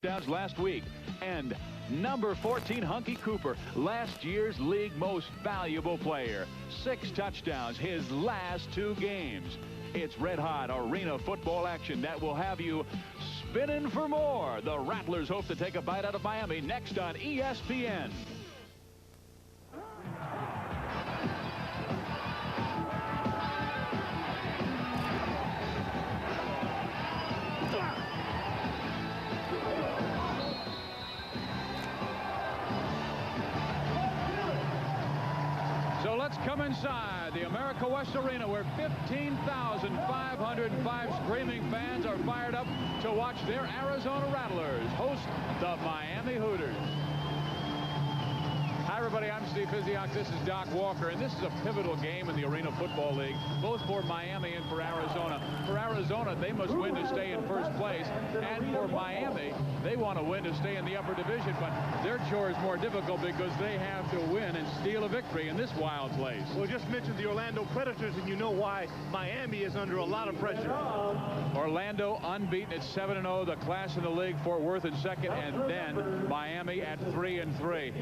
touchdowns last week. And number 14, Hunky Cooper, last year's league most valuable player. 6 touchdowns his last 2 games. It's red-hot arena football action that will have you spinning for more. The Rattlers hope to take a bite out of Miami next on ESPN. So let's come inside the America West Arena, where 15,505 screaming fans are fired up to watch their Arizona Rattlers host the Miami Hooters. Hi, everybody. I'm Steve Physioc. This is Doc Walker, and this is a pivotal game in the Arena Football League, both for Miami and for Arizona. For Arizona, they must win to stay in first place, and for Miami, they want to win to stay in the upper division, but their chore is more difficult because they have to win and steal a victory in this wild place. Well, just mentioned the Orlando Predators, and you know why Miami is under a lot of pressure. Orlando unbeaten at 7-0, the class in the league. Fort Worth in second, and then Miami at 3-3.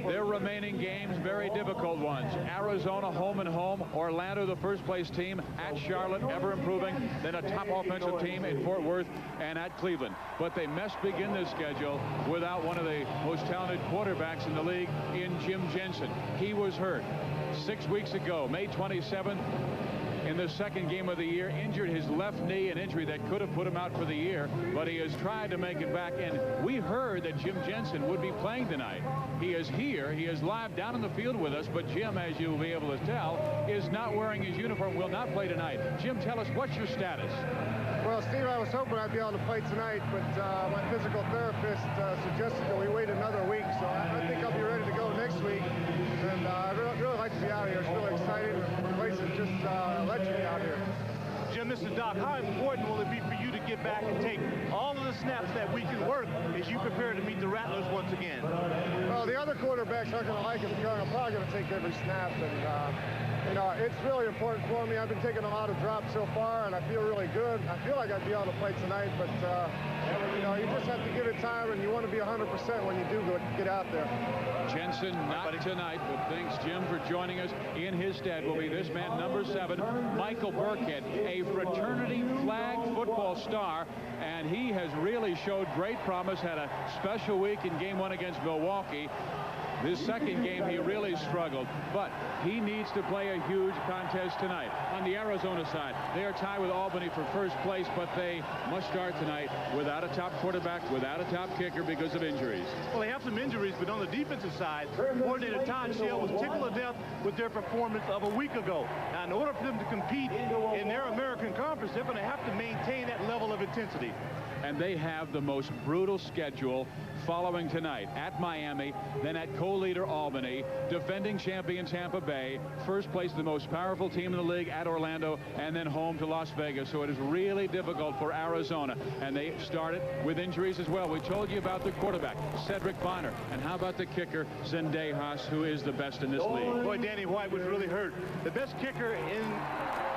Their remaining games, very difficult ones. Arizona home and home. Orlando, the first place team, at Charlotte, ever improving. Then a top offensive team in Fort Worth and at Cleveland. But they must begin this schedule without one of the most talented quarterbacks in the league in Jim Jensen. He was hurt 6 weeks ago, May 27th. In the second game of the year, injured his left knee, an injury that could have put him out for the year, but he has tried to make it back, and we heard that Jim Jensen would be playing tonight. He is here, he is live down in the field with us, but Jim, as you'll be able to tell, is not wearing his uniform, will not play tonight. Jim, tell us, what's your status? Well, Steve, I was hoping I'd be able to play tonight, but my physical therapist suggested that we wait another week, so I think I'll be ready to go next week. And I'd really like to be out here. It's really exciting. The place is just electric out here. Jim, this is Doc. How important will it be for you to get back and take all of the snaps that we can work as you prepare to meet the Rattlers once again? Well, the other quarterbacks aren't going to like it because I'm probably going to take every snap, and you know, it's really important for me. I've been taking a lot of drops so far, and I feel really good. I feel like I'd be able to play tonight, but you know, you just have to give it time, and you want to be 100% when you do get out there. Jensen not tonight, but thanks, Jim, for joining us. In his stead will be this man, number 7, Michael Burkhead, a fraternity flag football star, and he has really showed great promise. Had a special week in game 1 against Milwaukee. This second game, he really struggled, but he needs to play a huge contest tonight. On the Arizona side, they are tied with Albany for first place, but they must start tonight without a top quarterback, without a top kicker because of injuries. Well, they have some injuries, but on the defensive side, coordinator Todd Shell was tickled to death with their performance of a week ago. Now, in order for them to compete in their American Conference, they're going to have to maintain that level of intensity. And they have the most brutal schedule following tonight at Miami, then at co-leader Albany, defending champion Tampa Bay, first place, the most powerful team in the league at Orlando, and then home to Las Vegas. So it is really difficult for Arizona, and they started with injuries as well. We told you about the quarterback, Cedric Bonner, and how about the kicker, Zendejas, who is the best in this league. Boy, Danny White was really hurt. The best kicker in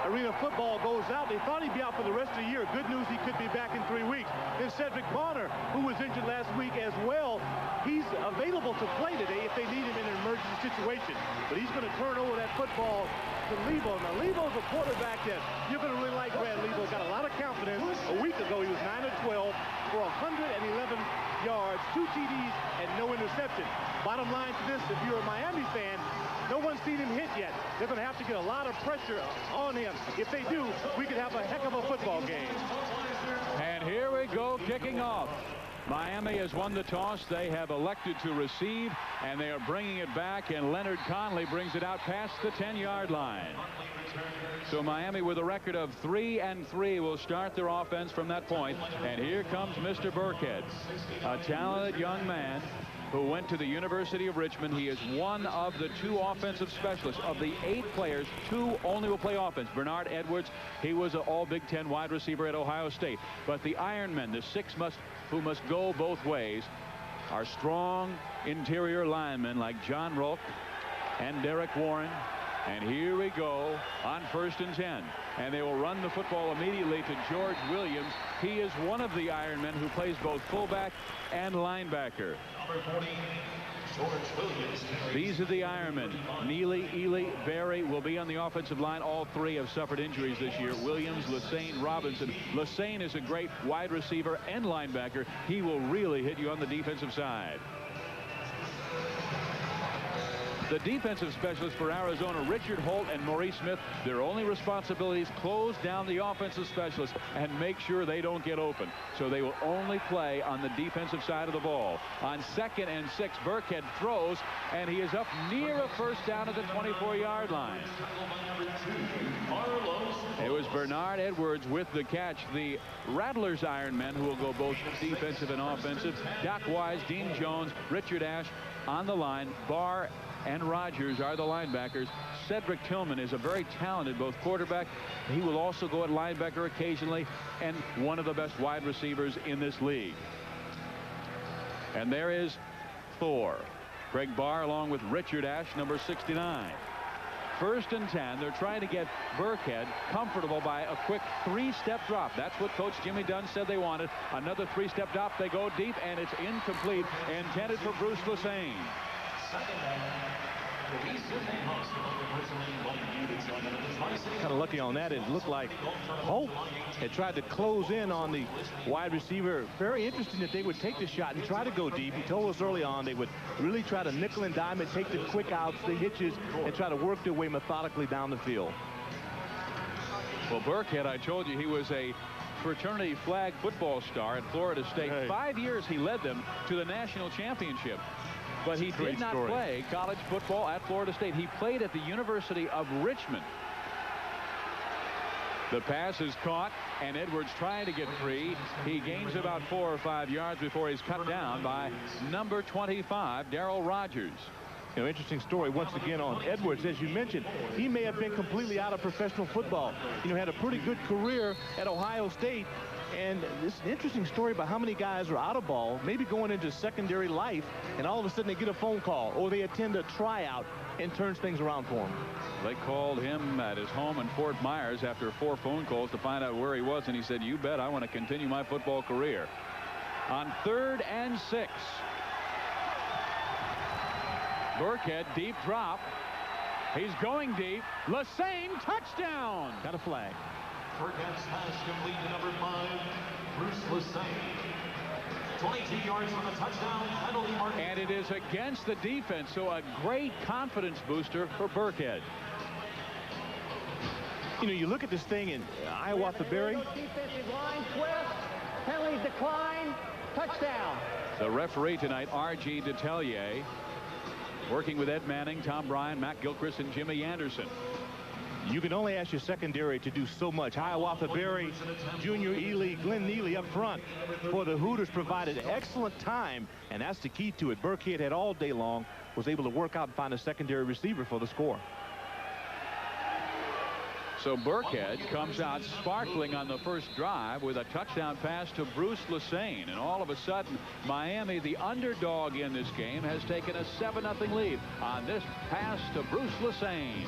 Arena Football goes out. They thought he'd be out for the rest of the year. Good news, he could be back in 3 weeks. Then Cedric Bonner, who was injured last week as well, he's available to play today if they need him in an emergency situation. But he's going to turn over that football to Lebo. Now, Lebo's a quarterback that you're going to really like. Brad Lebo got a lot of confidence. A week ago, he was 9-12 for 111 yards, 2 TDs, and no interception. Bottom line to this, if you're a Miami fan, no one's seen him hit yet. They're going to have to get a lot of pressure on him. If they do, we could have a heck of a football game. And here we go, kicking off. Miami has won the toss. They have elected to receive, and they are bringing it back, and Leonard Conley brings it out past the 10-yard line. So Miami, with a record of 3-3, will start their offense from that point. And here comes Mr. Burkhead, a talented young man who went to the University of Richmond. He is one of the 2 offensive specialists. Of the 8 players, 2 only will play offense. Bernard Edwards, he was an all Big Ten wide receiver at Ohio State. But the Ironmen, the 6 who must go both ways, are strong interior linemen like John Rolk and Derek Warren And here we go on 1st and 10. And they will run the football immediately to George Williams. He is one of the Ironmen who plays both fullback and linebacker. Number 40, George Williams. These are the Ironmen. Neely, Ely, Berry will be on the offensive line. All three have suffered injuries this year. Williams, Lassane, Robinson. Lassane is a great wide receiver and linebacker. He will really hit you on the defensive side. The defensive specialists for Arizona, Richard Holt and Maurice Smith, their only responsibilities: close down the offensive specialists and make sure they don't get open. So they will only play on the defensive side of the ball. On 2nd and 6, Burkhead throws, and he is up near a first down at the 24-yard line. It was Bernard Edwards with the catch. The Rattlers Ironmen, who will go both defensive and offensive: Doc Wise, Dean Jones, Richard Ashe on the line. Barr and Rogers are the linebackers. Cedric Tillman is a very talented both quarterback. He will also go at linebacker occasionally, and one of the best wide receivers in this league. And there is Thor. Greg Barr along with Richard Ashe, number 69. 1st and 10. They're trying to get Burkhead comfortable by a quick 3-step drop. That's what Coach Jimmy Dunn said they wanted. Another 3-step drop. They go deep, and it's incomplete, intended for Bruce Lassane. Kind of lucky on that. It looked like Hope had tried to close in on the wide receiver. Very interesting that they would take the shot and try to go deep. He told us early on they would really try to nickel and dime it, take the quick outs, the hitches, and try to work their way methodically down the field. Well, Burkhead, I told you he was a fraternity flag football star at Florida State. Hey. 5 years he led them to the national championship. But he did not story. play college football at Florida State. He played at the University of Richmond. The pass is caught, and Edwards trying to get free. He gains about 4 or 5 yards before he's cut down by number 25, Darrell Rogers. You know, interesting story once again on Edwards. As you mentioned, he may have been completely out of professional football. You know, had a pretty good career at Ohio State. And this is an interesting story about how many guys are out of ball, maybe going into secondary life, and all of a sudden they get a phone call or they attend a tryout and turns things around for him. They called him at his home in Fort Myers after 4 phone calls to find out where he was, and he said, "You bet, I want to continue my football career." On 3rd and 6. Burkhead, deep drop. He's going deep. Lassane, touchdown. Got a flag. Burkhead's pass complete to number 5, Bruce Lassane. 22 yards on the touchdown penalty mark. And it is against the defense, so a great confidence booster for Burkhead. You know, you look at this thing in Iowa-Berry. Defensive line twist, penalties decline, touchdown. The referee tonight, R.G. Detellier, working with Ed Manning, Tom Bryan, Matt Gilchrist, and Jimmy Anderson. You can only ask your secondary to do so much. Hiawatha-Berry, Junior Ely, Glenn Neely up front for the Hooters provided excellent time, and that's the key to it. Burkhead had all day long, was able to work out and find a secondary receiver for the score. So Burkhead comes out sparkling on the first drive with a touchdown pass to Bruce Lassane. And all of a sudden, Miami, the underdog in this game, has taken a 7-0 lead on this pass to Bruce Lassane.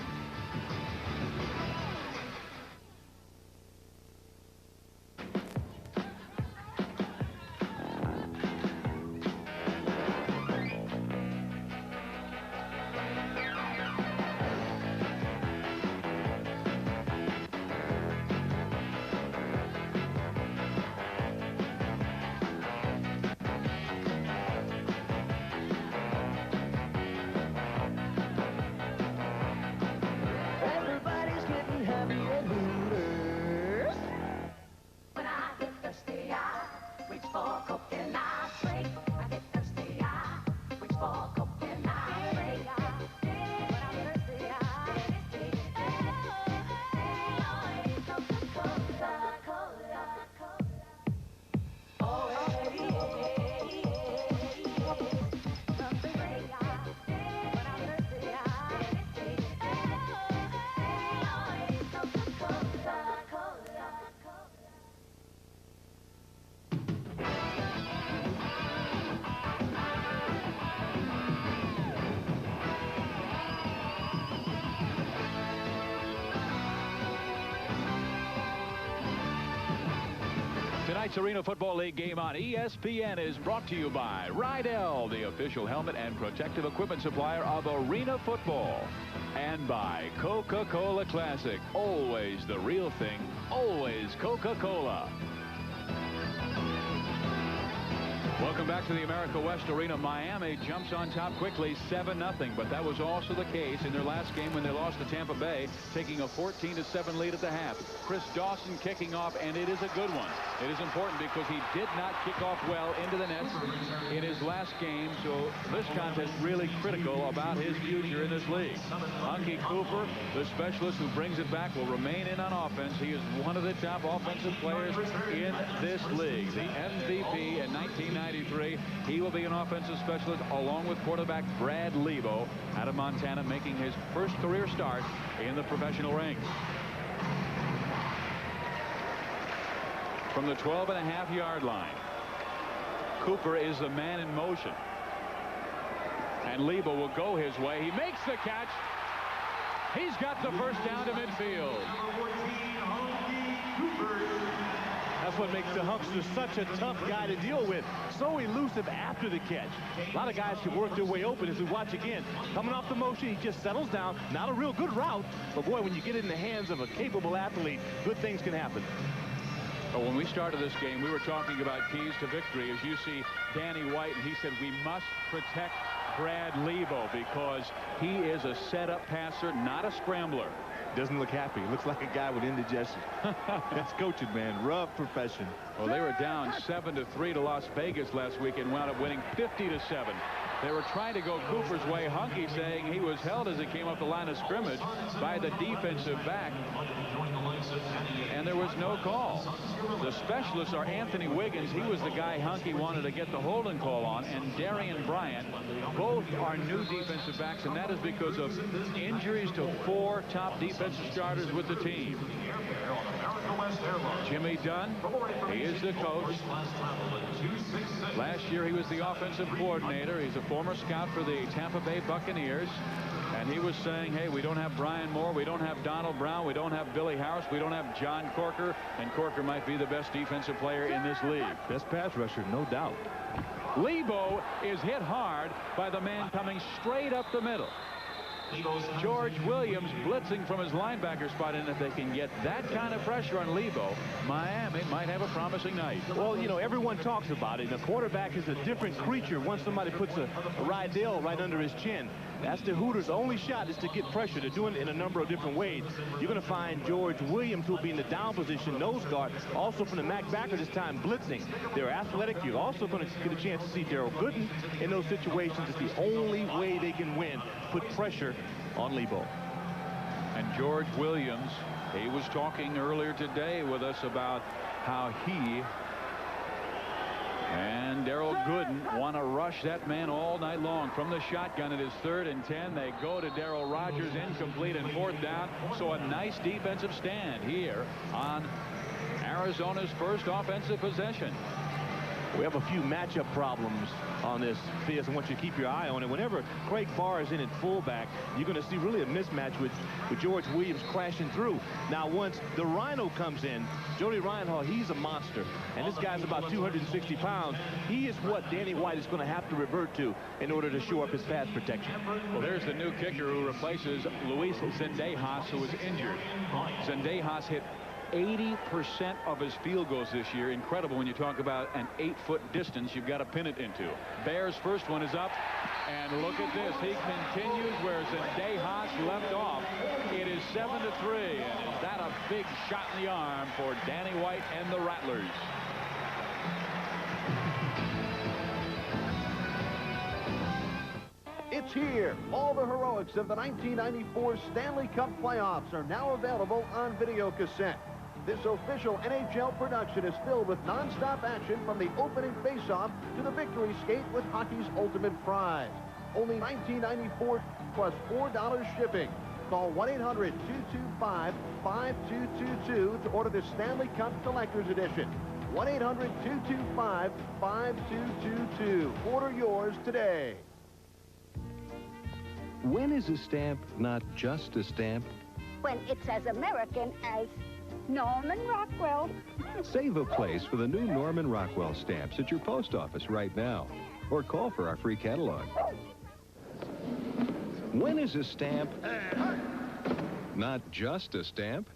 Tonight's Arena Football League game on ESPN is brought to you by Rydell, the official helmet and protective equipment supplier of Arena Football. And by Coca-Cola Classic. Always the real thing. Always Coca-Cola. Welcome back to the America West Arena. Miami jumps on top quickly, 7-0. But that was also the case in their last game when they lost to Tampa Bay, taking a 14-7 lead at the half. Chris Dawson kicking off, and it is a good one. It is important because he did not kick off well into the nets in his last game. So this contest really critical about his future in this league. Hunky Cooper, the specialist who brings it back, will remain in on offense. He is one of the top offensive players in this league. The MVP in 1993. He will be an offensive specialist along with quarterback Brad Lebo out of Montana, making his first career start in the professional ranks. From the 12.5-yard line, Cooper is the man in motion. And Lebo will go his way. He makes the catch. He's got the first down to midfield. That's what makes the Huckster such a tough guy to deal with. So elusive after the catch. A lot of guys can work their way open as we watch again. Coming off the motion, he just settles down. Not a real good route, but boy, when you get it in the hands of a capable athlete, good things can happen. But when we started this game, we were talking about keys to victory. As you see Danny White, and he said we must protect Brad Lebo because he is a setup passer, not a scrambler. Doesn't look happy. Looks like a guy with indigestion. That's coaching, man. Rough profession. Well, they were down 7-3 to Las Vegas last week and wound up winning 50-7. They were trying to go Cooper's way. Hunky saying he was held as he came up the line of scrimmage by the defensive back, and there was no call. The specialists are Anthony Wiggins. He was the guy Hunky wanted to get the holding call on, and Darian Bryant. Both are new defensive backs, and that is because of injuries to 4 top defensive starters with the team. Jimmy Dunn, he is the coach. Last year he was the offensive coordinator. He's a former scout for the Tampa Bay Buccaneers. And he was saying, hey, we don't have Brian Moore, we don't have Donald Brown, we don't have Billy Harris, we don't have John Corker, and Corker might be the best defensive player in this league. Best pass rusher, no doubt. Lebo is hit hard by the man coming straight up the middle. George Williams blitzing from his linebacker spot, and if they can get that kind of pressure on Lebo, Miami might have a promising night. Well, you know, everyone talks about it. The quarterback is a different creature once somebody puts a Rydell right under his chin. That's the Hooters' only shot, is to get pressure. They're doing it in a number of different ways. You're going to find George Williams, who will be in the down position, nose guard, also from the Mac backer this time, blitzing. They're athletic. You're also going to get a chance to see Darrell Gooden in those situations. It's the only way they can win, put pressure on Lebo. And George Williams, he was talking earlier today with us about how he and Darrell Gooden want to rush that man all night long. From the shotgun, it is 3rd and 10. They go to Darrell Rogers, incomplete, and 4th down. So a nice defensive stand here on Arizona's first offensive possession. We have a few matchup problems on this, Theus. I want you to keep your eye on it. Whenever Craig Barr is in at fullback, you're going to see really a mismatch with George Williams crashing through. Now, once the Rhino comes in, Jody Reinhall, he's a monster. And this guy's about 260 pounds. He is what Danny White is going to have to revert to in order to shore up his pass protection. Well, there's the new kicker who replaces Luis Zendejas, who was injured. Zendejas hit 80% of his field goals this year. Incredible when you talk about an 8-foot distance you've got to pin it into. Bears' first one is up, and look at this. He continues where Zendejas left off. It is 7-3, and is that a big shot in the arm for Danny White and the Rattlers? It's here. All the heroics of the 1994 Stanley Cup playoffs are now available on video cassette. This official NHL production is filled with non-stop action from the opening face-off to the victory skate with hockey's ultimate prize. Only $19.94 plus $4 shipping. Call 1-800-225-5222 to order the Stanley Cup Collector's Edition. 1-800-225-5222. Order yours today. When is a stamp not just a stamp? When it's as American as Norman Rockwell. Save a place for the new Norman Rockwell stamps at your post office right now. Or call for our free catalog. When is a stamp not just a stamp?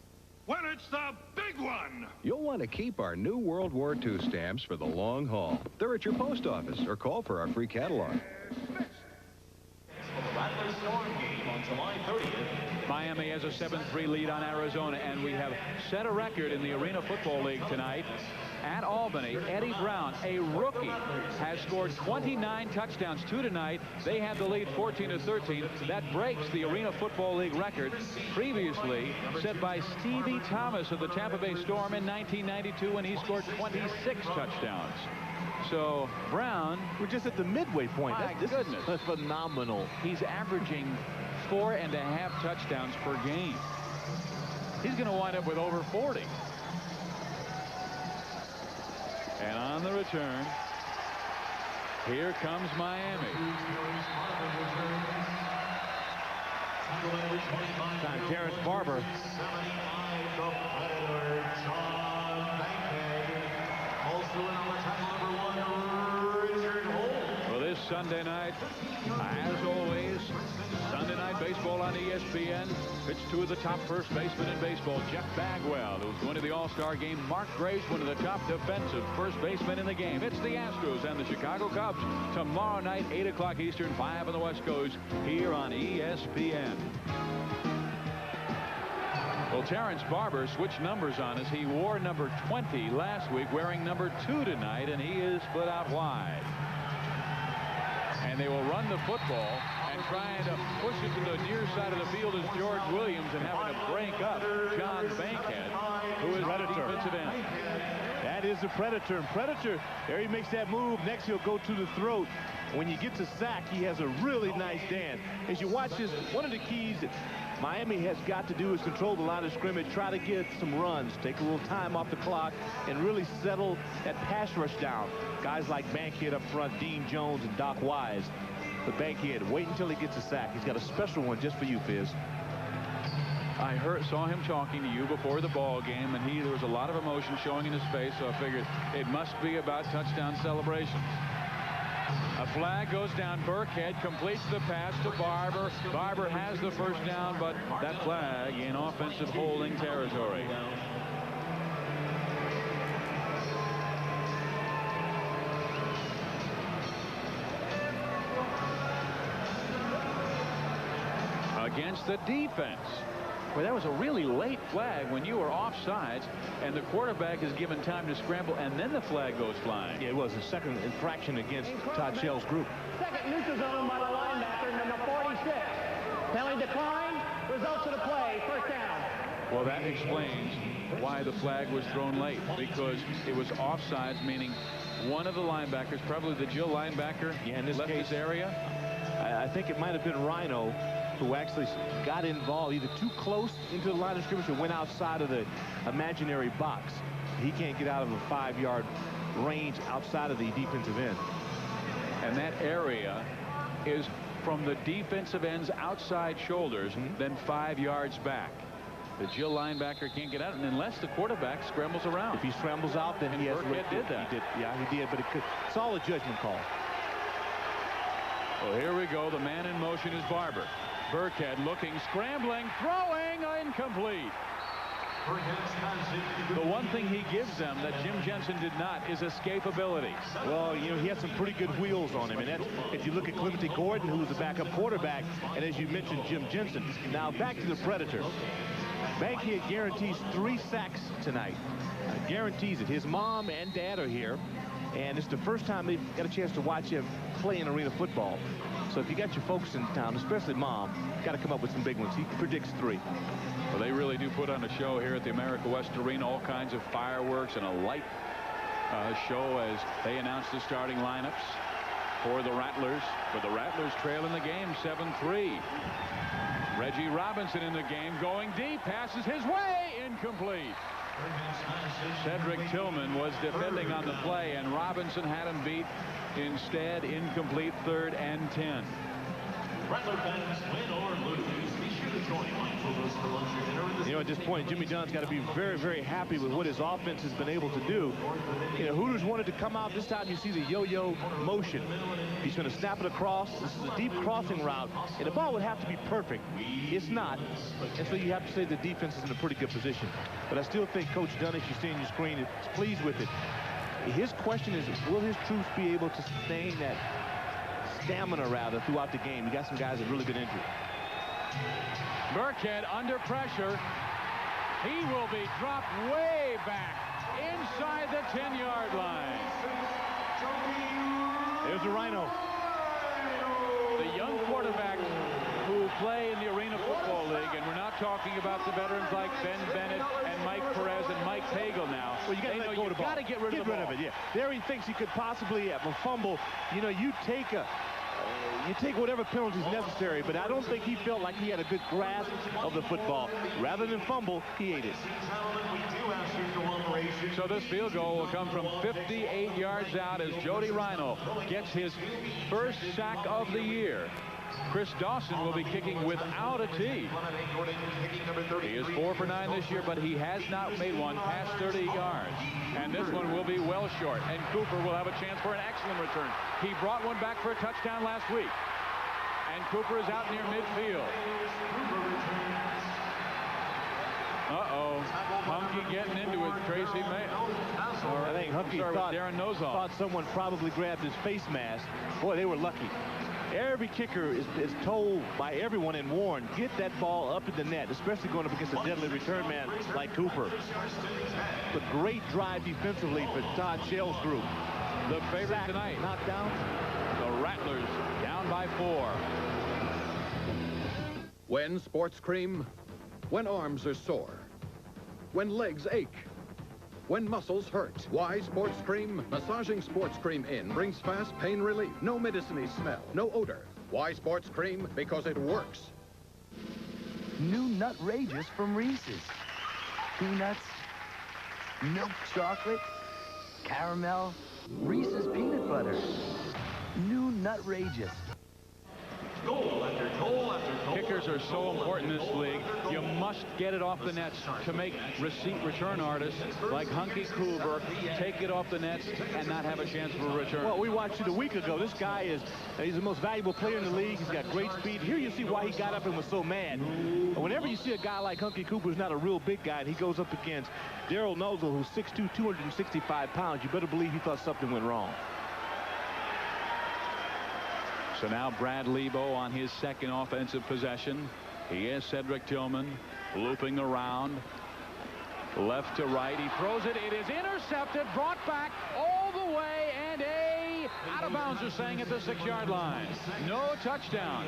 When it's the big one! You'll want to keep our new World War II stamps for the long haul. They're at your post office or call for our free catalog. The Rattlers Storm game on July 30th. Miami has a 7-3 lead on Arizona, and we have set a record in the Arena Football League tonight. At Albany, Eddie Brown, a rookie, has scored 29 touchdowns, 2 tonight. They had the lead 14-13. That breaks the Arena Football League record previously set by Stevie Thomas of the Tampa Bay Storm in 1992 when he scored 26 touchdowns. So Brown, we're just at the midway point. My goodness. That's phenomenal. He's averaging 4.5 touchdowns per game. He's going to wind up with over 40. And on the return, here comes Miami. Terrence Barber. Well, this Sunday night, as always, Sunday Night Baseball on ESPN. Pitched two of the top first basemen in baseball. Jeff Bagwell, who's going to the All-Star game. Mark Grace, one of the top defensive first basemen in the game. It's the Astros and the Chicago Cubs tomorrow night, 8 o'clock Eastern, 5 on the West Coast, here on ESPN. Well, Terrence Barber switched numbers on us. He wore number 20 last week, wearing number 2 tonight, and he is split out wide. And they will run the football, and trying to push it to the near side of the field is George Williams, and having to break up John Bankhead, who is the defensive end. That is the Predator. And Predator, there he makes that move. Next, he'll go to the throat. When he gets a sack, he has a really nice dance. As you watch this, one of the keys that Miami has got to do is control the line of scrimmage, try to get some runs, take a little time off the clock, and really settle that pass rush down. Guys like Bankhead up front, Dean Jones and Doc Wise. But Bankhead, wait until he gets a sack. He's got a special one just for you, Fizz. I saw him talking to you before the ball game, and there was a lot of emotion showing in his face, so I figured it must be about touchdown celebrations. A flag goes down. Burkhead completes the pass to Barber. Barber has the first down, but that flag in offensive holding territory. Against the defense. Well, that was a really late flag when you were offsides, and the quarterback is given time to scramble, and then the flag goes flying. Yeah, it was a second infraction against Todd Shell's group. Second neutral zone by the linebacker, number 46. Penalty decline. Results of the play. First down. Well, that explains why the flag was thrown late, because it was offsides, meaning one of the linebackers, probably the Jill linebacker, in this left case, this area. I think it might have been Rhino who actually got involved, either too close into the line of scrimmage or went outside of the imaginary box. He can't get out of a 5-yard range outside of the defensive end. And that area is from the defensive end's outside shoulders, then 5 yards back. The Jill linebacker can't get out, and unless the quarterback scrambles around. If he scrambles out, then he has to. Did that. He did. Yeah, he did, but it's all a judgment call. Well, here we go. The man in motion is Barber. Burkhead looking, scrambling, throwing, incomplete. The one thing he gives them that Jim Jensen did not is escapability. Well, you know, he had some pretty good wheels on him, and that's, if you look at Clemente Gordon, who was the backup quarterback, and as you mentioned, Jim Jensen. Now back to the Predator. Bankhead guarantees 3 sacks tonight. Guarantees it. His mom and dad are here, and it's the first time they've got a chance to watch him play in arena football. So if you got your folks in town, especially mom, got to come up with some big ones. He predicts 3. Well, they really do put on a show here at the America West Arena, all kinds of fireworks and a light show as they announce the starting lineups for the Rattlers. But the Rattlers trail in the game 7-3. Reggie Robinson in the game, going deep, passes his way, incomplete. Cedric Tillman was defending on the play, and Robinson had him beat. Instead, incomplete, 3rd and 10. Rattler fans, win or lose, be sure to You know, at this point, Jimmy John's got to be very, very happy with what his offense has been able to do. You know, Hooters wanted to come out. This time you see the yo-yo motion. He's going to snap it across. This is a deep crossing route, and the ball would have to be perfect. It's not, and so you have to say the defense is in a pretty good position. But I still think Coach Dunn, as you see on your screen, is pleased with it. His question is, will his troops be able to sustain that stamina, rather, throughout the game? You got some guys with really good injury. Burkhead under pressure. He will be dropped way back inside the 10-yard line. There's a Rhino. The young quarterbacks who play in the Arena Football League, and we're not talking about the veterans like Ben Bennett and Mike Perez and Mike Pagel now. Well, you got to let go of the ball. Got to get rid of it. Yeah. There he thinks he could possibly have a fumble. You know, you take whatever penalties necessary, but I don't think he felt like he had a good grasp of the football. Rather than fumble, he ate it. So this field goal will come from 58 yards out as Jody Rhino gets his first sack of the year. Chris Dawson will be kicking without a tee. He is 4 for 9 this year, but he has not made one past 30 yards. And this one will be well short. And Cooper will have a chance for an excellent return. He brought one back for a touchdown last week. And Cooper is out near midfield. Uh-oh. Hunky getting into it. Tracy May. I think Hunky thought someone probably grabbed his face mask. Boy, they were lucky. Every kicker is told by everyone and warned, get that ball up in the net, especially going up against a deadly return man like Cooper. It's a great drive defensively for Todd Shell's group. The favorite tonight. Knocked down. The Rattlers down by 4. When sports cream, when arms are sore, when legs ache, when muscles hurt. Why sports cream? Massaging sports cream in brings fast pain relief. No medicine-y smell, no odor. Why sports cream? Because it works. New Nutrageous from Reese's. Peanuts, milk chocolate, caramel, Reese's peanut butter. New Nutrageous. Goal after goal after goal. Kickers are so important in this league. You must get it off the nets to make return artists like Hunky Cooper take it off the nets and not have a chance for a return. Well, we watched it a week ago. This guy he's the most valuable player in the league. He's got great speed. Here you see why he got up and was so mad. Whenever you see a guy like Hunky Cooper who's not a real big guy and he goes up against Darrell Nozzle, who's 6'2", 265 pounds, you better believe he thought something went wrong. So now Brad Lebo on his second offensive possession. He is Cedric Tillman looping around left to right. He throws it. It is intercepted, brought back all the way, and out of bounds, they're saying, at the 6-yard line. No touchdown.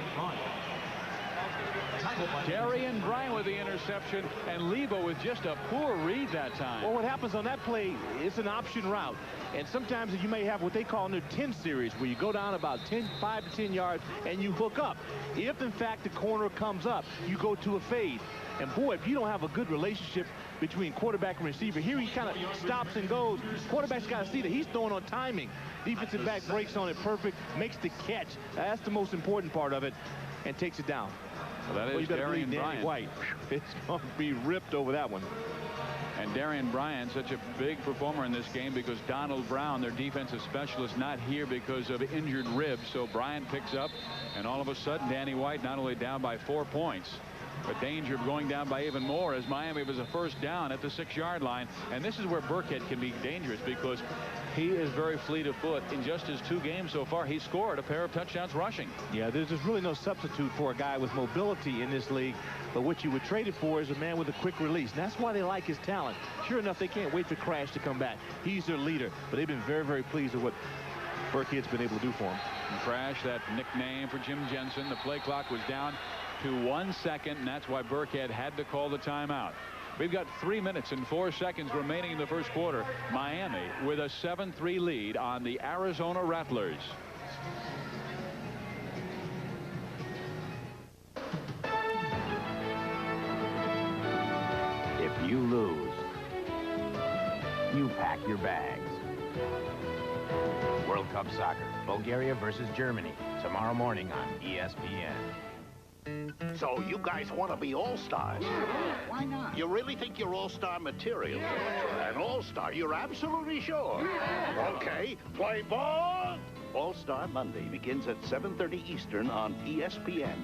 Darian Bryan with the interception, and Lebo with just a poor read that time. Well, what happens on that play, it's an option route. And sometimes you may have what they call in their 10 series, where you go down about 5 to 10 yards and you hook up. If, in fact, the corner comes up, you go to a fade. And, boy, if you don't have a good relationship between quarterback and receiver, here he kind of stops and goes. Quarterback's got to see that he's throwing on timing. Defensive back breaks on it perfect, makes the catch. That's the most important part of it, and takes it down. Well, that is Darian Bryan. White. It's going to be ripped over that one. And Darian Bryan, such a big performer in this game because Donald Brown, their defensive specialist, not here because of injured ribs. So Bryan picks up, and all of a sudden, Danny White not only down by 4 points, but danger of going down by even more as Miami was a first down at the 6-yard line. And this is where Burkhead can be dangerous because he is very fleet of foot. In just his 2 games so far, he scored a pair of touchdowns rushing. Yeah, there's just really no substitute for a guy with mobility in this league. But what you would trade it for is a man with a quick release. And that's why they like his talent. Sure enough, they can't wait for Crash to come back. He's their leader. But they've been very, very pleased with what Burkhead's been able to do for him. And Crash, that nickname for Jim Jensen. The play clock was down to 1 second, and that's why Burkhead had to call the timeout. We've got 3 minutes and 4 seconds remaining in the first quarter. Miami with a 7-3 lead on the Arizona Rattlers. If you lose, you pack your bags. World Cup Soccer, Bulgaria versus Germany, tomorrow morning on ESPN. So you guys want to be all-stars? Yeah, why not? You really think you're all-star material? An all-star, you're absolutely sure? Okay, play ball! All-Star Monday begins at 7:30 Eastern on ESPN.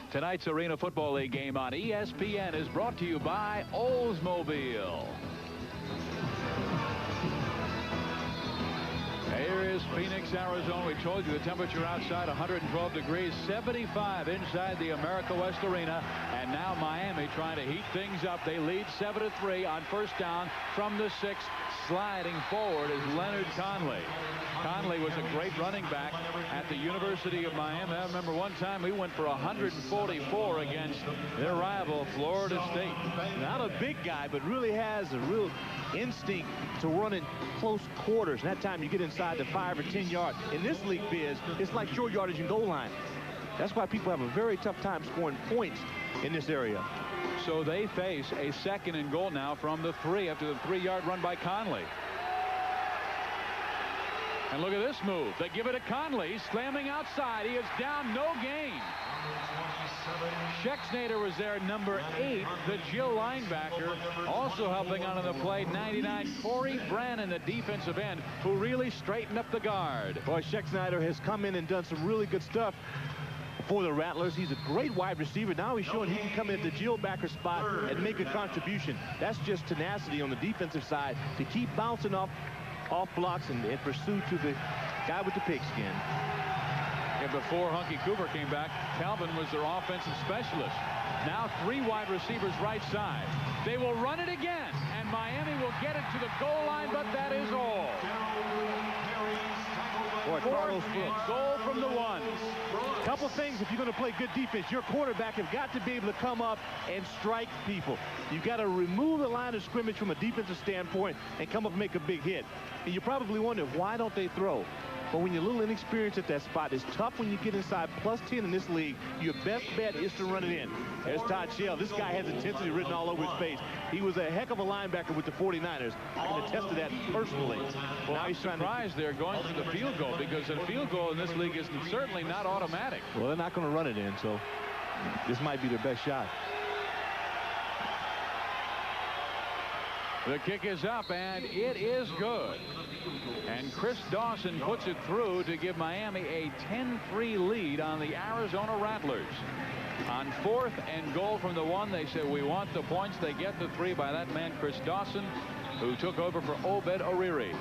Tonight's Arena Football League game on ESPN is brought to you by Oldsmobile. Here is Phoenix, Arizona. We told you the temperature outside 112 degrees, 75 inside the America West Arena. And now Miami trying to heat things up. They lead 7-3 on first down from the 6. Sliding forward is Leonard Conley. Conley was a great running back at the University of Miami. I remember one time he went for 144 against their rival Florida State. Not a big guy, but really has a real instinct to run in close quarters. And that time you get inside the 5 or 10 yard. In this league, Biz, it's like short yardage and goal line. That's why people have a very tough time scoring points in this area. So they face a 2nd and goal now from the 3 after the 3-yard run by Conley. And look at this move. They give it to Conley, slamming outside. He is down, no gain. Schexnayder was there, number 8, the Jill linebacker. Also helping out on the play, 99, Corey Brannon, the defensive end, who really straightened up the guard. Boy, Schexnayder has come in and done some really good stuff for the Rattlers. He's a great wide receiver. Now he's showing he can come in at the Jill backer spot and make a contribution. That's just tenacity on the defensive side to keep bouncing off blocks and pursue to the guy with the pigskin. And before Hunky Cooper came back, Calvin was their offensive specialist. Now 3 wide receivers right side. They will run it again, and Miami will get it to the goal line, but that is all. Boy, Carlos goal from the 1. Couple things if you're going to play good defense. Your quarterback have got to be able to come up and strike people. You've got to remove the line of scrimmage from a defensive standpoint and come up and make a big hit. And you probably wonder, why don't they throw? But when you're a little inexperienced at that spot, it's tough when you get inside +10 in this league. Your best bet is to run it in. There's Todd Shell. This guy has intensity written all over his face. He was a heck of a linebacker with the 49ers. I can attest to that personally. Well, now he's surprised they're going for the field goal, because a field goal in this league is certainly not automatic. Well, they're not going to run it in, so this might be their best shot. The kick is up, and it is good. And Chris Dawson puts it through to give Miami a 10-3 lead on the Arizona Rattlers. On 4th and goal from the 1, they said, we want the points. They get the 3 by that man, Chris Dawson, who took over for Obed Oriri.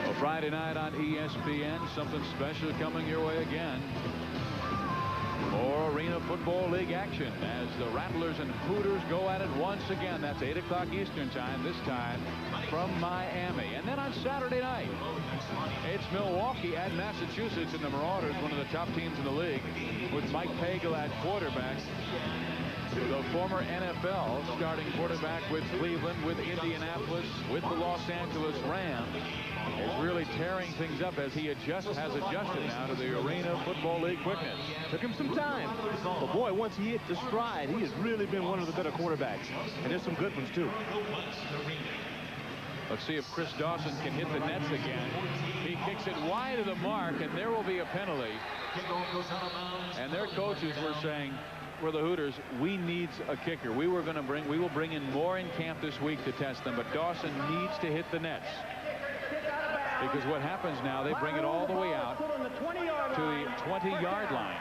Well, Friday night on ESPN, something special coming your way again. More Arena Football League action as the Rattlers and Hooters go at it once again. That's 8 o'clock Eastern time, this time from Miami. And then on Saturday night, it's Milwaukee at Massachusetts, and the Marauders, one of the top teams in the league, with Mike Pagel at quarterback. The former NFL starting quarterback with Cleveland, with Indianapolis, with the Los Angeles Rams, is really tearing things up as he has adjusted now to the Arena Football League quickness. Took him some time, but boy, once he hit the stride, he has really been one of the better quarterbacks, and there's some good ones too. Let's see if Chris Dawson can hit the nets again. He kicks it wide of the mark, and there will be a penalty. And their coaches were saying, for the Hooters, we need a kicker. We will bring in more in camp this week to test them, but Dawson needs to hit the nets. Because what happens now, they bring it all the way out to the 20-yard line.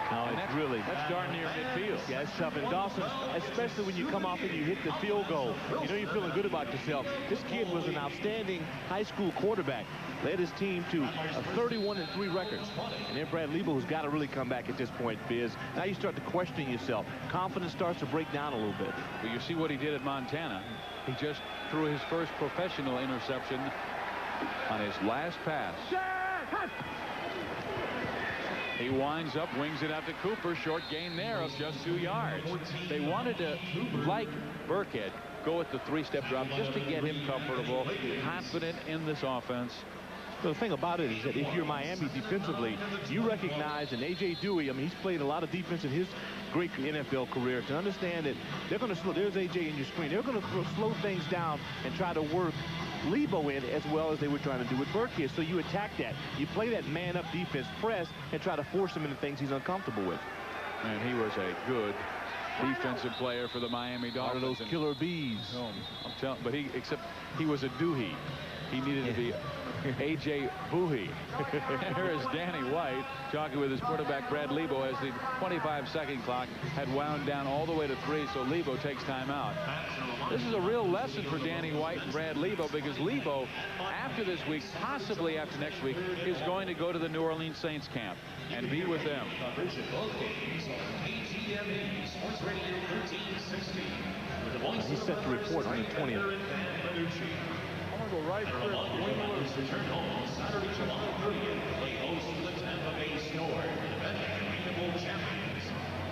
No, that's darn near midfield. Yeah, it's tough. And Dawson, especially when you come off and you hit the field goal, you know you're feeling good about yourself. This kid was an outstanding high school quarterback. Led his team to a 31-3 record. And then Brad Liebel, who's got to really come back at this point, Biz. Now you start to question yourself. Confidence starts to break down a little bit. Well, you see what he did at Montana. He just threw his first professional interception on his last pass. He winds up, wings it out to Cooper. Short gain there of just 2 yards. They wanted to, like Burkhead, go with the 3-step drop just to get him comfortable, confident in this offense. The thing about it is that if you're Miami defensively, you recognize, and A.J. Dewey, I mean, he's played a lot of defense in his great NFL career, to understand that they're going to slow, there's A.J. in your screen, they're going to slow things down and try to work Lebo in as well as they were trying to do with Burkhead. So you attack that. You play that man-up defense, press, and try to force him into things he's uncomfortable with. And he was a good defensive player for the Miami Dolphins. One of those killer bees. I'm telling, but except he was a doohy. He needed to be A.J. Boohey. Here is Danny White talking with his quarterback Brad Lebo as the 25-second clock had wound down all the way to 3, so Lebo takes time out. This is a real lesson for Danny White and Brad Lebo, because Lebo, after this week, possibly after next week, is going to go to the New Orleans Saints camp and be with them. He's set to report on the 20th. Go right for it. Return home Saturday, July 30th. They host the Tampa Bay Storm, defending Arena Bowl champions,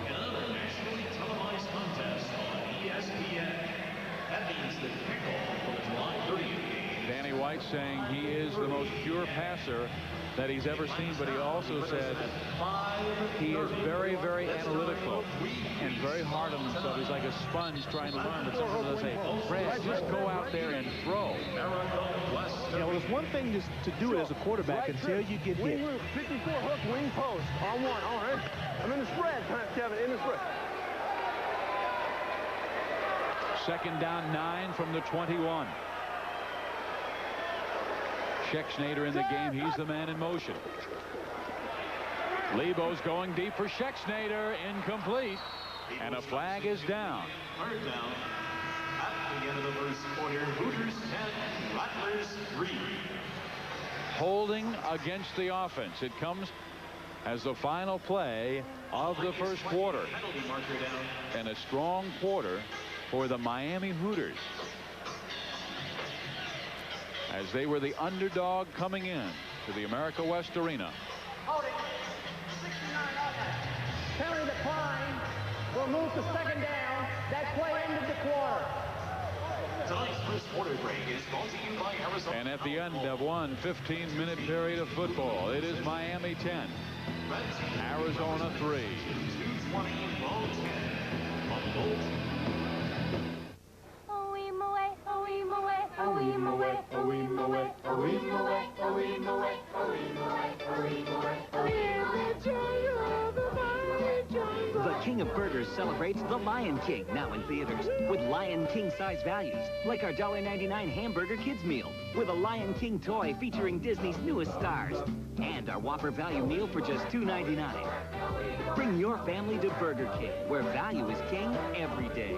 in another nationally televised contest on ESPN. That means the kickoff for the July 30th game. Danny White saying he is the most pure passer that he's ever seen, but he also said he is very, very analytical and very hard on himself. He's like a sponge trying to learn, but someone will say, Brad, just go out there and throw. Yeah, well, it's one thing just to do it as a quarterback until you get hit. 54 hook, wing post. On one, all right. I'm in the spread, Kevin, in the spread. Second down 9 from the 21. Schexnayder in the game. He's the man in motion. Lebo's going deep for Schexnayder. Incomplete. And a flag is down. Third down. At the end of the first quarter, Hooters 10, Rattlers 3. Holding against the offense. It comes as the final play of the first quarter. And a strong quarter for the Miami Hooters, as they were the underdog coming in to the America West Arena. Penalty decline. We'll move to second down. That play ended the quarter. Tonight's first quarter break is brought to you by Arizona. And at the end of one 15-minute period of football, it is Miami 10, Arizona 3. 2:20, ball 10 on Bolt. The King of Burgers celebrates The Lion King, now in theaters, with Lion King-size values, like our $1.99 hamburger kids meal, with a Lion King toy featuring Disney's newest stars, and our Whopper value meal for just $2.99. Bring your family to Burger King, where value is king every day.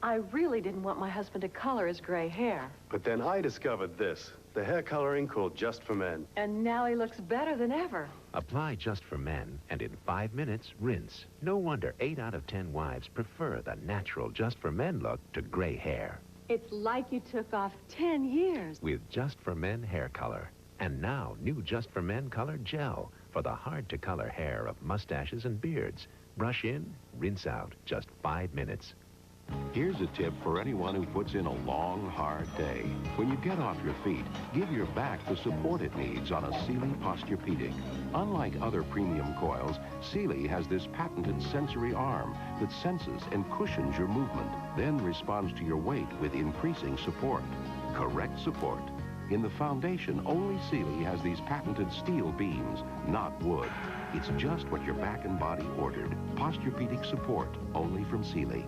I really didn't want my husband to color his gray hair. But then I discovered this, the hair coloring called Just for Men. And now he looks better than ever. Apply Just for Men, and in 5 minutes, rinse. No wonder 8 out of 10 wives prefer the natural Just for Men look to gray hair. It's like you took off 10 years. With Just for Men hair color. And now, new Just for Men color gel for the hard-to-color hair of mustaches and beards. Brush in, rinse out, just 5 minutes. Here's a tip for anyone who puts in a long, hard day. When you get off your feet, give your back the support it needs on a Sealy Posturepedic. Unlike other premium coils, Sealy has this patented sensory arm that senses and cushions your movement, then responds to your weight with increasing support. Correct support. In the foundation, only Sealy has these patented steel beams, not wood. It's just what your back and body ordered. Posturepedic support, only from Sealy.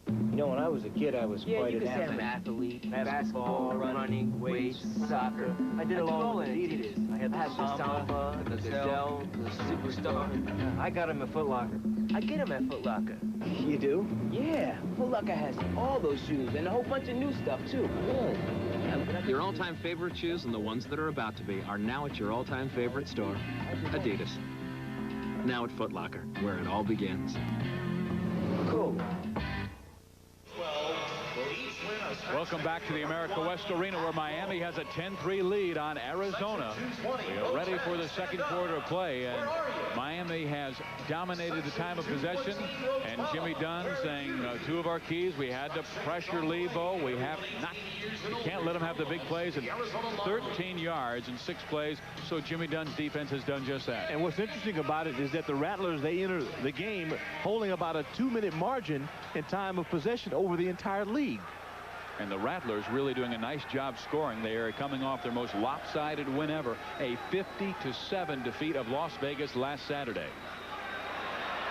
You know, when I was a kid, I was quite an athlete. Basketball, running, weights, soccer. I did it all in Adidas. I had the Samba, the Gazelle, the Superstar. I got them at Foot Locker. I get them at Foot Locker. You do? Yeah. Foot Locker has all those shoes and a whole bunch of new stuff, too. Really. Your all-time favorite shoes and the ones that are about to be are now at your all-time favorite store, Adidas. Now at Foot Locker, where it all begins. Cool. 12 will each win a Welcome back to the America West Arena, where Miami has a 10-3 lead on Arizona. We are ready for the second quarter of play, and Miami has dominated the time of possession. And Jimmy Dunn saying, two of our keys, we had to pressure Lebo. We can't let him have the big plays. And 13 yards in 6 plays. So Jimmy Dunn's defense has done just that. And what's interesting about it is that the Rattlers, they enter the game holding about a 2-minute margin in time of possession over the entire league. And the Rattlers really doing a nice job scoring. They are coming off their most lopsided win ever, a 50-7 defeat of Las Vegas last Saturday.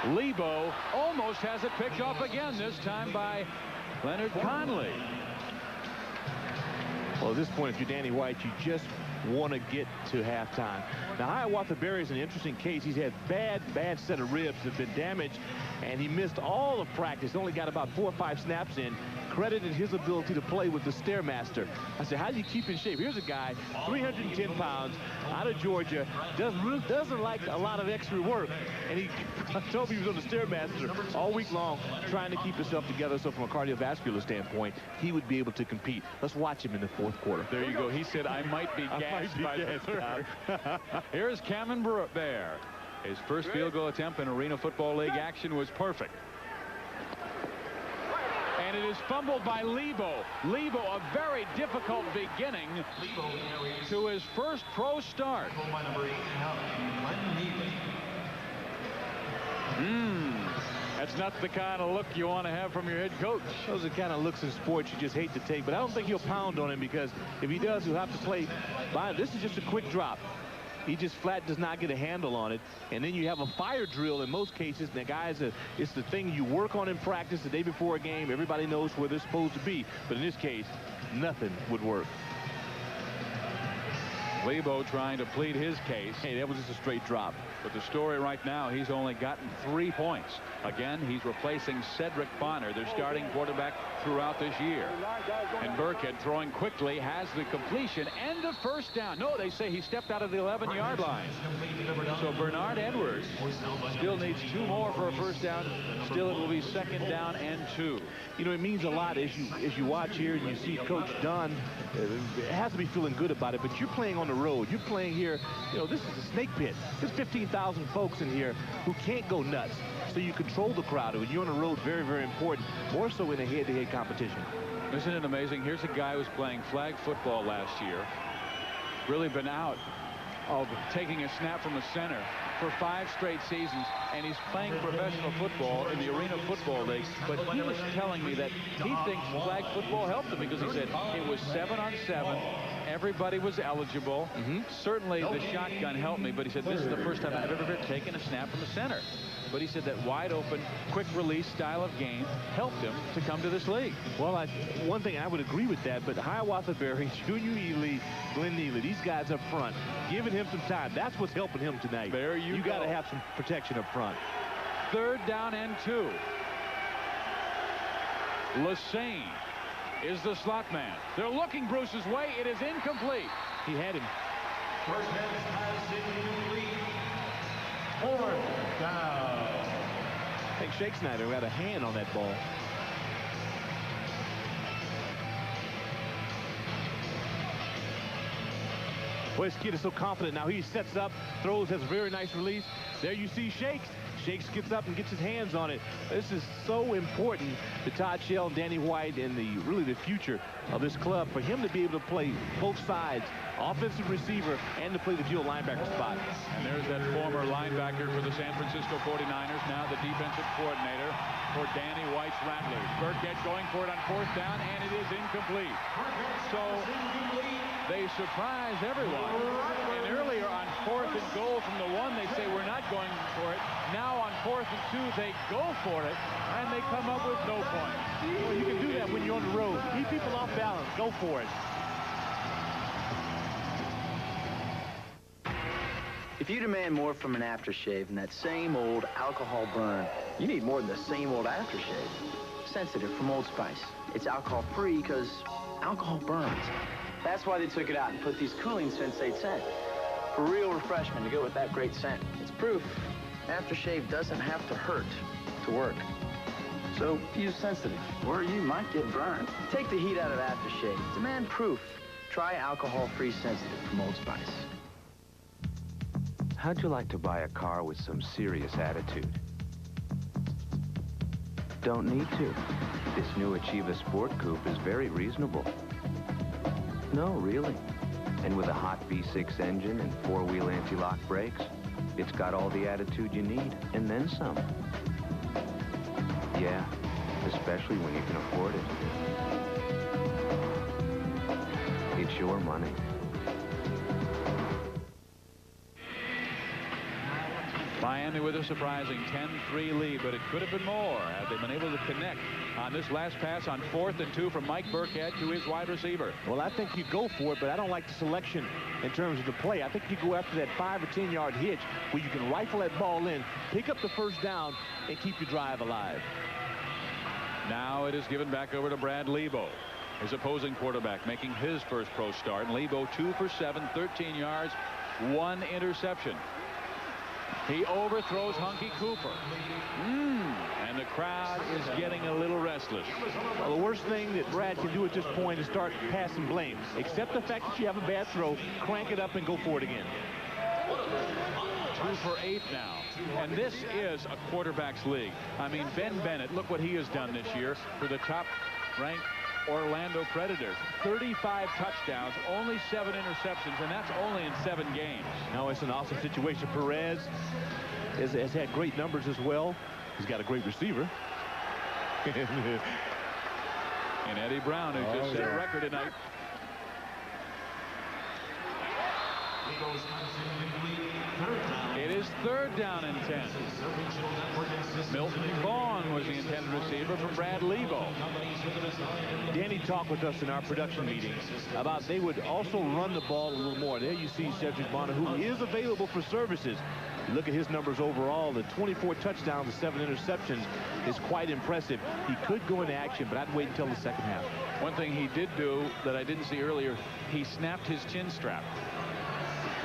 Lebo almost has it picked off again, this time by Leonard Conley. Well, at this point, if you're Danny White, you just want to get to halftime. Now, Hiawatha Barry is an interesting case. He's had bad set of ribs that have been damaged, and he missed all of practice. Only got about 4 or 5 snaps in. Credited his ability to play with the Stairmaster. I said, how do you keep in shape? Here's a guy, 310 pounds, out of Georgia, doesn't like a lot of extra work. And he told me he was on the Stairmaster all week long trying to keep himself together. So from a cardiovascular standpoint, he would be able to compete. Let's watch him in the 4th quarter. There you go. He said, I might be gassed by the 3rd. Here's Cameron Bear. His first field goal attempt in Arena Football League action was perfect. And it is fumbled by Lebo. Lebo, a very difficult beginning to his first pro start. That's not the kind of look you want to have from your head coach. Those are the kind of looks in sports you just hate to take. But I don't think he'll pound on him, because if he does, he'll have to play by him. This is just a quick drop. He just flat does not get a handle on it. And then you have a fire drill in most cases. And the guys, it's the thing you work on in practice the day before a game. Everybody knows where they're supposed to be. But in this case, nothing would work. Lebo trying to plead his case. Hey, that was just a straight drop. But the story right now, he's only gotten 3 points. Again, he's replacing Cedric Bonner, their starting quarterback throughout this year. And Burkhead, throwing quickly, has the completion and the first down. No, they say he stepped out of the 11-yard line. So Bernard Edwards still needs 2 more for a first down. Still, it will be 2nd down and 2. You know, it means a lot as you watch here and you see Coach Dunn. It has to be feeling good about it, but you're playing on the road. You're playing here. You know, this is a snake pit. There's 15,000 folks in here who can't go nuts. So you control the crowd. When you're on the road, very, very important. More so in a head-to-head competition. Isn't it amazing? Here's a guy who was playing flag football last year. Really been out of taking a snap from the center for 5 straight seasons, and he's playing professional football in the Arena Football League. But he was telling me that he thinks flag football helped him, because he said it was 7-on-7. Everybody was eligible. Certainly the shotgun helped me, but he said this is the first time I've ever taken a snap from the center. But he said that wide open, quick release style of game helped him to come to this league. Well, one thing I would agree with that, but Hiawatha Barry, Junior Ely, Glenn Neely, these guys up front, giving him some time. That's what's helping him tonight. There you got to have some protection up front. 3rd down and 2. Lassane is the slot man. They're looking Bruce's way. It is incomplete. He had him. First down pass incomplete. 4th down. I think Shake Snyder had a hand on that ball. Well, this kid is so confident now. He sets up, throws, has a very nice release. There you see Shakes. Shakes gets up and gets his hands on it. This is so important to Todd Shell and Danny White and really the future of this club, for him to be able to play both sides, offensive receiver and to play the dual linebacker spot. And there's that former linebacker for the San Francisco 49ers, now the defensive coordinator for Danny White's Rattlers. Burkhead going for it on 4th down, and it is incomplete. So they surprise everyone. And earlier on 4th and goal from the 1, they say we're not going for it. Now on 4th and 2, they go for it, and they come up with no points. Well, you can do that when you're on the road. Keep people off balance. Go for it. If you demand more from an aftershave than that same old alcohol burn, you need more than the same old aftershave. Sensitive from Old Spice. It's alcohol-free because alcohol burns. That's why they took it out and put these cooling Sensate scent. For real refreshment to go with that great scent. It's proof aftershave doesn't have to hurt to work. So use sensitive, or you might get burned. Take the heat out of aftershave. Demand proof. Try alcohol-free sensitive from Old Spice. How'd you like to buy a car with some serious attitude? Don't need to. This new Achieva Sport Coupe is very reasonable. No, really. And with a hot V6 engine and four-wheel anti-lock brakes, it's got all the attitude you need, and then some. Yeah, especially when you can afford it. It's your money. Miami with a surprising 10-3 lead, but it could have been more had they been able to connect on this last pass on 4th and 2 from Mike Burkhead to his wide receiver. Well, I think you go for it, but I don't like the selection in terms of the play. I think you go after that 5 or 10 yard hitch where you can rifle that ball in, pick up the first down, and keep your drive alive. Now it is given back over to Brad Lebo, his opposing quarterback, making his first pro start. And Lebo 2 for 7, 13 yards, 1 interception. He overthrows Hunky Cooper. And the crowd is getting a little restless. Well, the worst thing that Brad can do at this point is start passing blame. Accept the fact that you have a bad throw, crank it up, and go for it again. 2 for 8 now. And this is a quarterback's league. I mean, Ben Bennett, look what he has done this year for the top-ranked Orlando Predators. 35 touchdowns, only 7 interceptions, and that's only in 7 games. Now it's an awesome situation. Perez has had great numbers as well. He's got a great receiver. And Eddie Brown, who just set a record tonight. It is 3rd down and 10. Milton Vaughn was the intended receiver for Brad Lebo. Danny talked with us in our production meeting about they would also run the ball a little more. There you see Cedric Bonner, who is available for services. You look at his numbers overall, the 24 touchdowns and 7 interceptions is quite impressive. He could go into action, but I'd wait until the second half. One thing he did do that I didn't see earlier, he snapped his chin strap.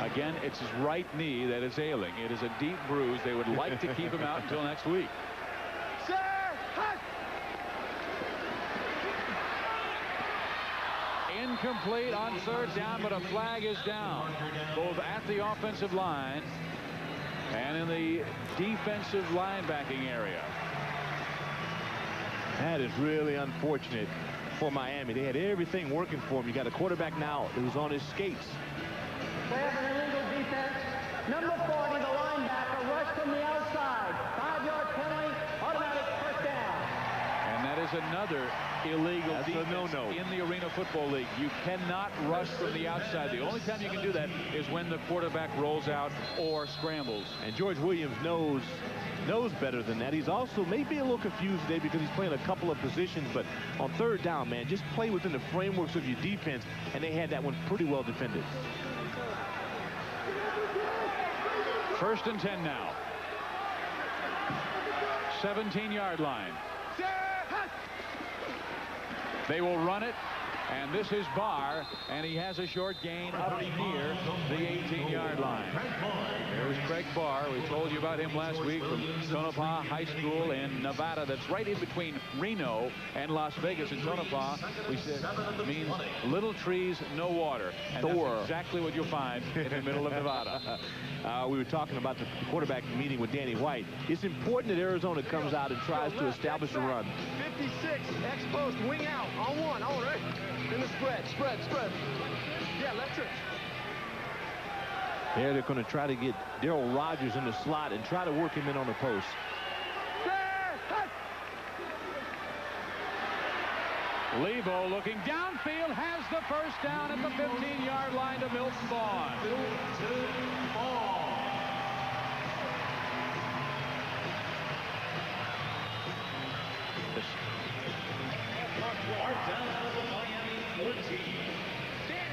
Again, it's his right knee that is ailing. It is a deep bruise. They would like to keep him out until next week. Incomplete on 3rd down, but a flag is down, both at the offensive line and in the defensive linebacking area. That is really unfortunate for Miami. They had everything working for him. You got a quarterback now who's on his skates. They have an illegal defense. Number 40, the linebacker, rushed from the outside. 5-yard penalty, automatic first down. And that is another illegal defense in the Arena Football League. You cannot rush from the outside. The only time you can do that is when the quarterback rolls out or scrambles. And George Williams knows better than that. He's also maybe a little confused today because he's playing a couple of positions, but on 3rd down, man, just play within the frameworks of your defense, and they had that one pretty well defended. 1st and 10 now. 17-yard line. They will run it, and this is Barr, and he has a short gain up near the 18-yard line. There's Craig Barr. We told you about him last week from Tonopah High School in Nevada. That's right in between Reno and Las Vegas. In Tonopah, we said means little trees, no water. And that's exactly what you'll find in the middle of Nevada. We were talking about the quarterback meeting with Danny White. It's important that Arizona comes out and tries to establish a run. 56, X-post, wing out, on 1, all right. In the spread. Yeah, left it. There they're going to try to get Darryl Rogers in the slot and try to work him in on the post. Lebo looking downfield, has the first down at the 15-yard line to Milton Vaughn.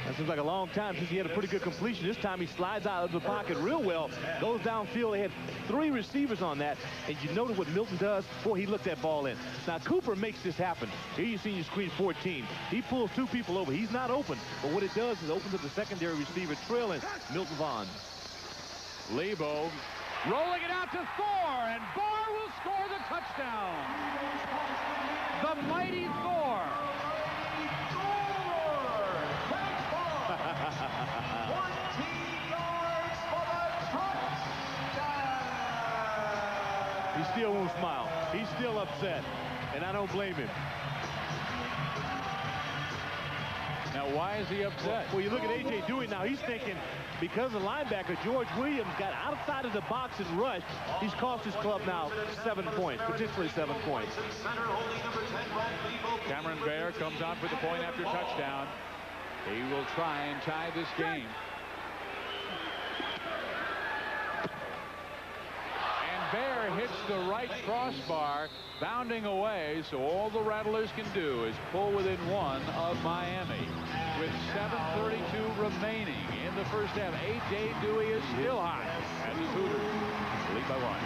That seems like a long time since he had a pretty good completion. This time he slides out of the pocket real well, goes downfield. They had 3 receivers on that, and you notice what Milton does? Boy, he looked that ball in. Now, Cooper makes this happen. Here you see your screen 14. He pulls 2 people over. He's not open, but what it does is opens up the secondary receiver trailing Milton Vaughn. Lebo Rolling it out to Thor, and Barr will score the touchdown. The mighty Thor. 14 yards for the touchdown. He still won't smile. He's still upset, and I don't blame him. Now, why is he upset? Well, you look at A.J. Dewey now. He's thinking because the linebacker, George Williams, got outside of the box and rushed, he's cost his club now 7 points, potentially 7 points. Cameron Baer comes out for the point after touchdown. He will try and tie this game. And Baer hits the right crossbar, bounding away, so all the Rattlers can do is pull within 1 of Miami. With 7:32 remaining in the first half, A.J. Dewey is still hot as the Hooters lead by 1.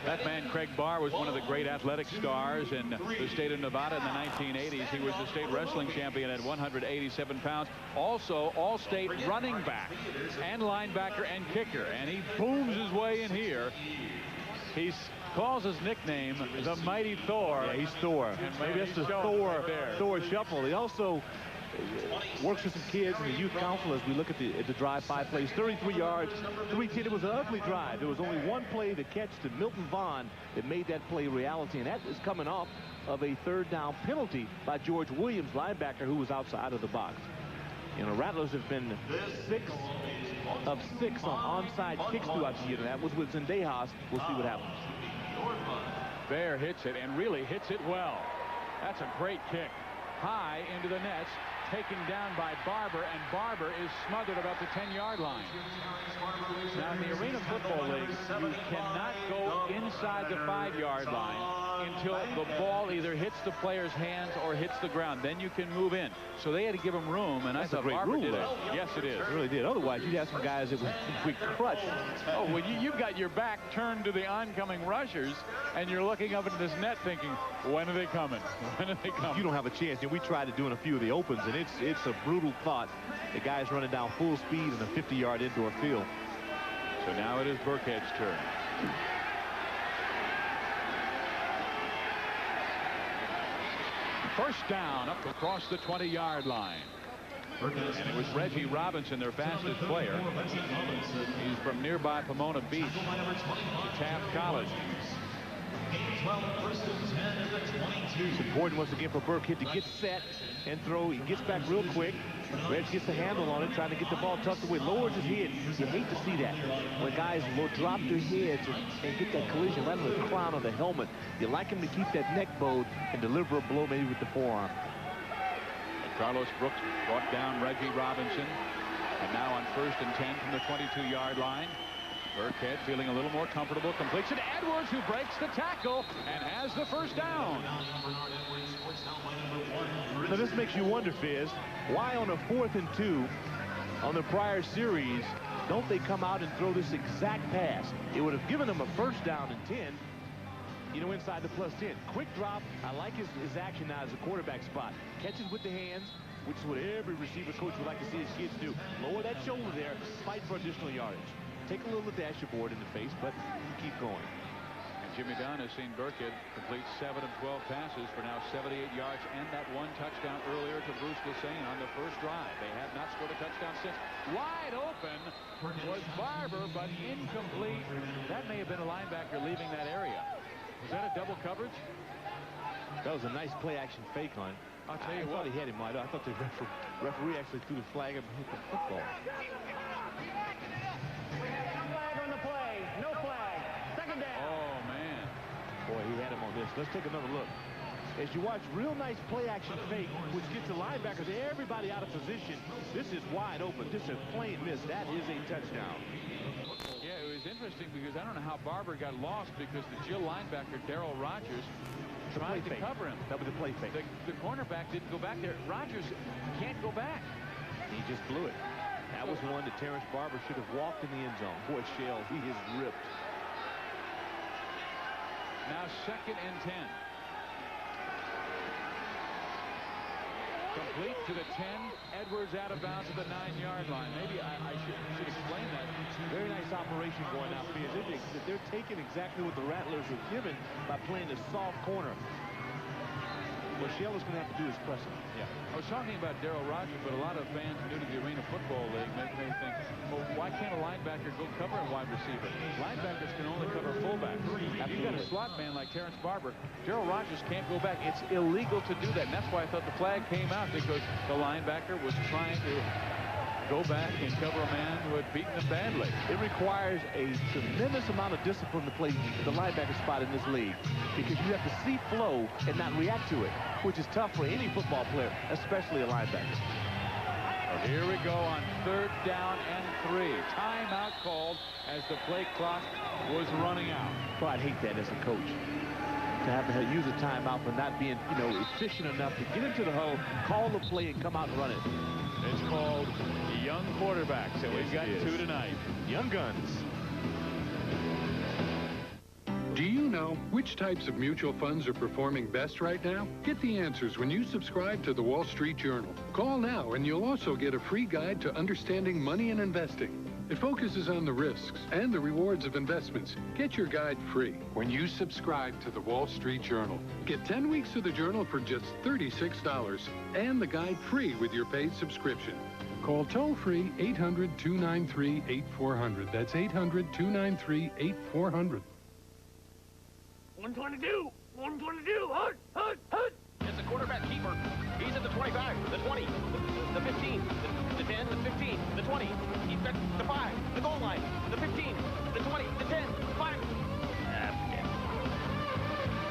That man, Craig Barr, was one of the great athletic stars in the state of Nevada in the 1980s. He was the state wrestling champion at 187 pounds. Also, all-state running back and linebacker and kicker. And he booms his way in here. He calls his nickname the Mighty Thor. Yeah, he's Thor. And maybe that's the Thor shuffle. He also works with some kids in the youth council as we look at the drive. 5 plays, 33 yards, 310. It was an ugly drive. There was only one play, the catch to Milton Vaughn, that made that play reality, and that is coming off of a 3rd down penalty by George Williams, linebacker, who was outside of the box. You know, Rattlers have been 6 of 6 on onside kicks throughout the year, and that was with Zendejas. We'll see what happens. Bear hits it, and really hits it well. That's a great kick. High into the nets, taken down by Barber, and Barber is smothered about the 10-yard line. Now, in the Arena Football League, you cannot go inside the 5-yard line until the ball either hits the player's hands or hits the ground. Then you can move in. So they had to give him room, and That's I thought a great Barber rule, did it. though. Yes, it is. It really did. Otherwise, you'd have some guys that would crutch. Oh, well, you've got your back turned to the oncoming rushers, and you're looking up into this net thinking, when are they coming? When are they coming? You don't have a chance. And we tried to do in a few of the opens, and it's a brutal thought. The guy's running down full speed in a 50-yard indoor field. So now it is Burkhead's turn. First down up across the 20-yard line. And it was Reggie Robinson, their fastest player. He's from nearby Pomona Beach to Taft College. It's important once again for Burkhead to get set and throw. He gets back real quick. Reg gets the handle on it, trying to get the ball tucked away. Lowers his head. You hate to see that. When guys will drop their heads and get that collision right on the crown of the helmet. You like him to keep that neck bowed and deliver a blow maybe with the forearm. And Carlos Brooks brought down Reggie Robinson. And now on 1st and 10 from the 22-yard line. Burkhead feeling a little more comfortable, completes it to Edwards, who breaks the tackle and has the first down. Now this makes you wonder, Fizz, why on a 4th and 2 on the prior series don't they come out and throw this exact pass? It would have given them a first down and 10, you know, inside the +10. Quick drop. I like his action now as a quarterback spot. Catches with the hands, which is what every receiver coach would like to see his kids do. Lower that shoulder there, fight for additional yardage. Take a little of the dashboard in the face, but keep going. And Jimmy Dunn has seen Burkhead complete 7 of 12 passes for now 78 yards and that 1 touchdown earlier to Bruce Lesane on the first drive. They have not scored a touchdown since. Wide open was Barber, but incomplete. That may have been a linebacker leaving that area. Was that a double coverage? That was a nice play-action fake on. I'll tell you what. I thought he had him wide. I thought the referee actually threw the flag and hit the football. Flag on the play. No flag. Second down. Oh, man. Boy, he had him on this. Let's take another look. As you watch, real nice play-action fake, which gets the linebackers, everybody out of position. This is wide open. This is plain miss. That is a touchdown. Yeah, it was interesting because I don't know how Barber got lost because the Jill linebacker, Darryl Rogers, tried to cover him. That was a play fake. The cornerback didn't go back there. Rogers can't go back. He just blew it. That was one that Terrence Barber should have walked in the end zone. Boy, Shell, he is ripped. Now 2nd and 10. Complete to the 10. Edwards out of bounds at the 9-yard line. Maybe I should explain that. Very nice operation going out there. They're taking exactly what the Rattlers have given by playing the soft corner. What Shell is going to have to do is press him. Yeah. I was talking about Darryl Rogers, but a lot of fans new to the Arena Football League may think, well, why can't a linebacker go cover a wide receiver? Linebackers can only cover fullbacks. If you've got a slot man like Terrence Barber, Darryl Rogers can't go back. It's illegal to do that. And that's why I thought the flag came out, because the linebacker was trying to go back and cover a man who had beaten him badly. It requires a tremendous amount of discipline to play the linebacker spot in this league, because you have to see flow and not react to it, which is tough for any football player, especially a linebacker. Well, here we go on 3rd down and 3. Timeout called as the play clock was running out. Well, I'd hate that as a coach, to have to use a timeout for not being, efficient enough to get into the huddle, call the play, and come out and run it. It's called young quarterbacks, and we've got 2 tonight. Young guns. Do you know which types of mutual funds are performing best right now? Get the answers when you subscribe to the Wall Street Journal. Call now and you'll also get a free guide to understanding money and investing. It focuses on the risks and the rewards of investments. Get your guide free when you subscribe to the Wall Street Journal. Get 10 weeks of the Journal for just $36 and the guide free with your paid subscription. Call toll-free 800-293-8400. That's 800-293-8400. 122! 122! Hut! Hut! Hut! It's the quarterback keeper. He's at the 25, the 20, the 15, the 10, the 15, the 20. He's got the 5, the goal line, the 15, the 20, the 10, 5.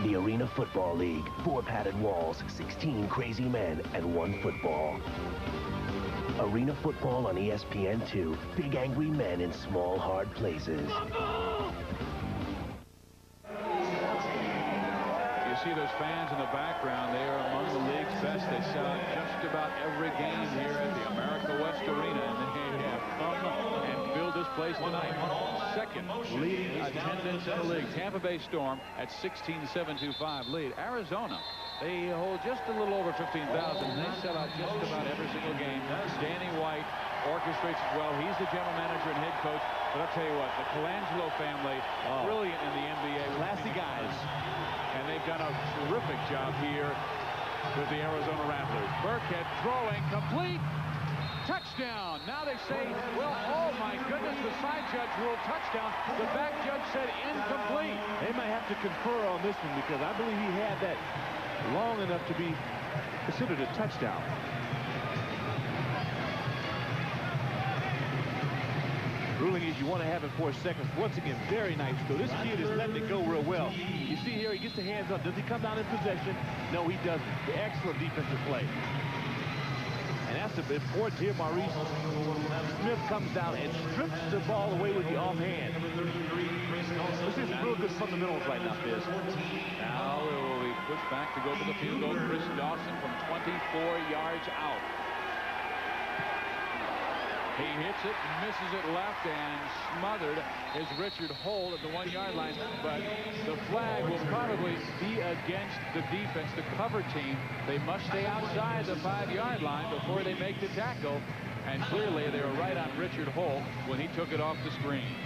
The Arena Football League. 4 padded walls, 16 crazy men, and 1 football. Arena Football on ESPN2. Big angry men in small, hard places. See those fans in the background. They are among the league's best. They sell out just about every game here at the America West Arena, and they have come and filled this place tonight. 2nd leading attendance in the league. Tampa Bay Storm at 16,725 lead. Arizona, they hold just a little over 15,000, and they sell out just about every single game. Danny White orchestrates as well. He's the general manager and head coach. But I'll tell you what, the Colangelo family, brilliant in the NBA. Classy guys. And they've done a terrific job here with the Arizona Rattlers. Burkhead throwing, complete, touchdown. Now they say, well, oh my goodness, the side judge ruled touchdown. The back judge said incomplete. They might have to confer on this one, because I believe he had that long enough to be considered a touchdown. Ruling is you want to have it 4 seconds. Once again, very nice though. This kid is letting it go real well. You see here, he gets the hands up. Does he come down in possession? No, he doesn't. Excellent defensive play. And that's important here. Maurice Smith comes down and strips the ball away with the offhand. This is real good fundamentals right now, Fizz. Now it will be pushed back to go for the field goal. Chris Dawson from 24 yards out. He hits it, misses it left, and smothered is Richard Holt at the 1-yard line. But the flag will probably be against the defense, the cover team. They must stay outside the 5-yard line before they make the tackle. And clearly they were right on Richard Holt when he took it off the screen.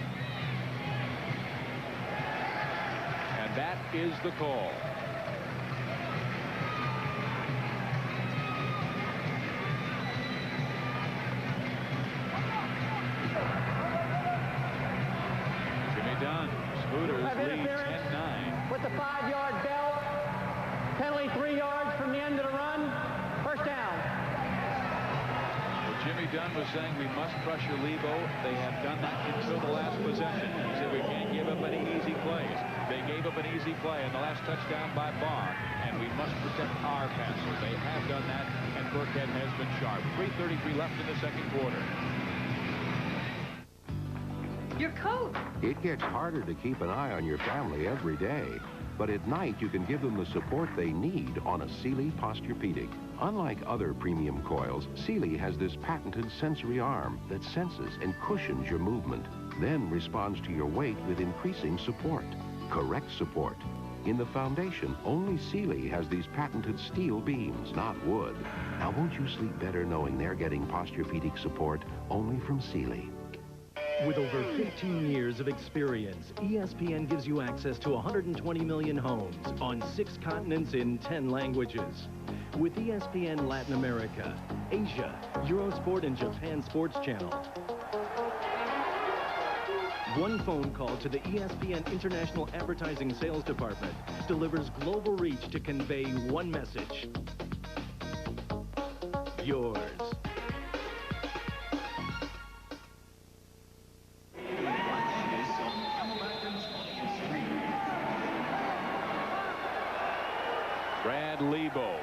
And That is the call. Jimmy Dunn, Hooters lead 10-9. With the 5-yard belt. Penalty 3 yards from the end of the run. First down. Well, Jimmy Dunn was saying we must pressure Lebo. They have done that until the last possession. He said we can't give up any easy plays. They gave up an easy play in the last touchdown by Barr, and we must protect our passer. They have done that, and Burkhead has been sharp. 3:33 left in the second quarter. Your coat. It gets harder to keep an eye on your family every day. But at night, you can give them the support they need on a Sealy Posturepedic. Unlike other premium coils, Sealy has this patented sensory arm that senses and cushions your movement, then responds to your weight with increasing support. Correct support. In the foundation, only Sealy has these patented steel beams, not wood. Now, won't you sleep better knowing they're getting Posturepedic support only from Sealy? With over 15 years of experience, ESPN gives you access to 120 million homes on 6 continents in 10 languages. With ESPN Latin America, Asia, Eurosport, and Japan Sports Channel. One phone call to the ESPN International Advertising Sales Department delivers global reach to convey one message. Yours. Brad Lebo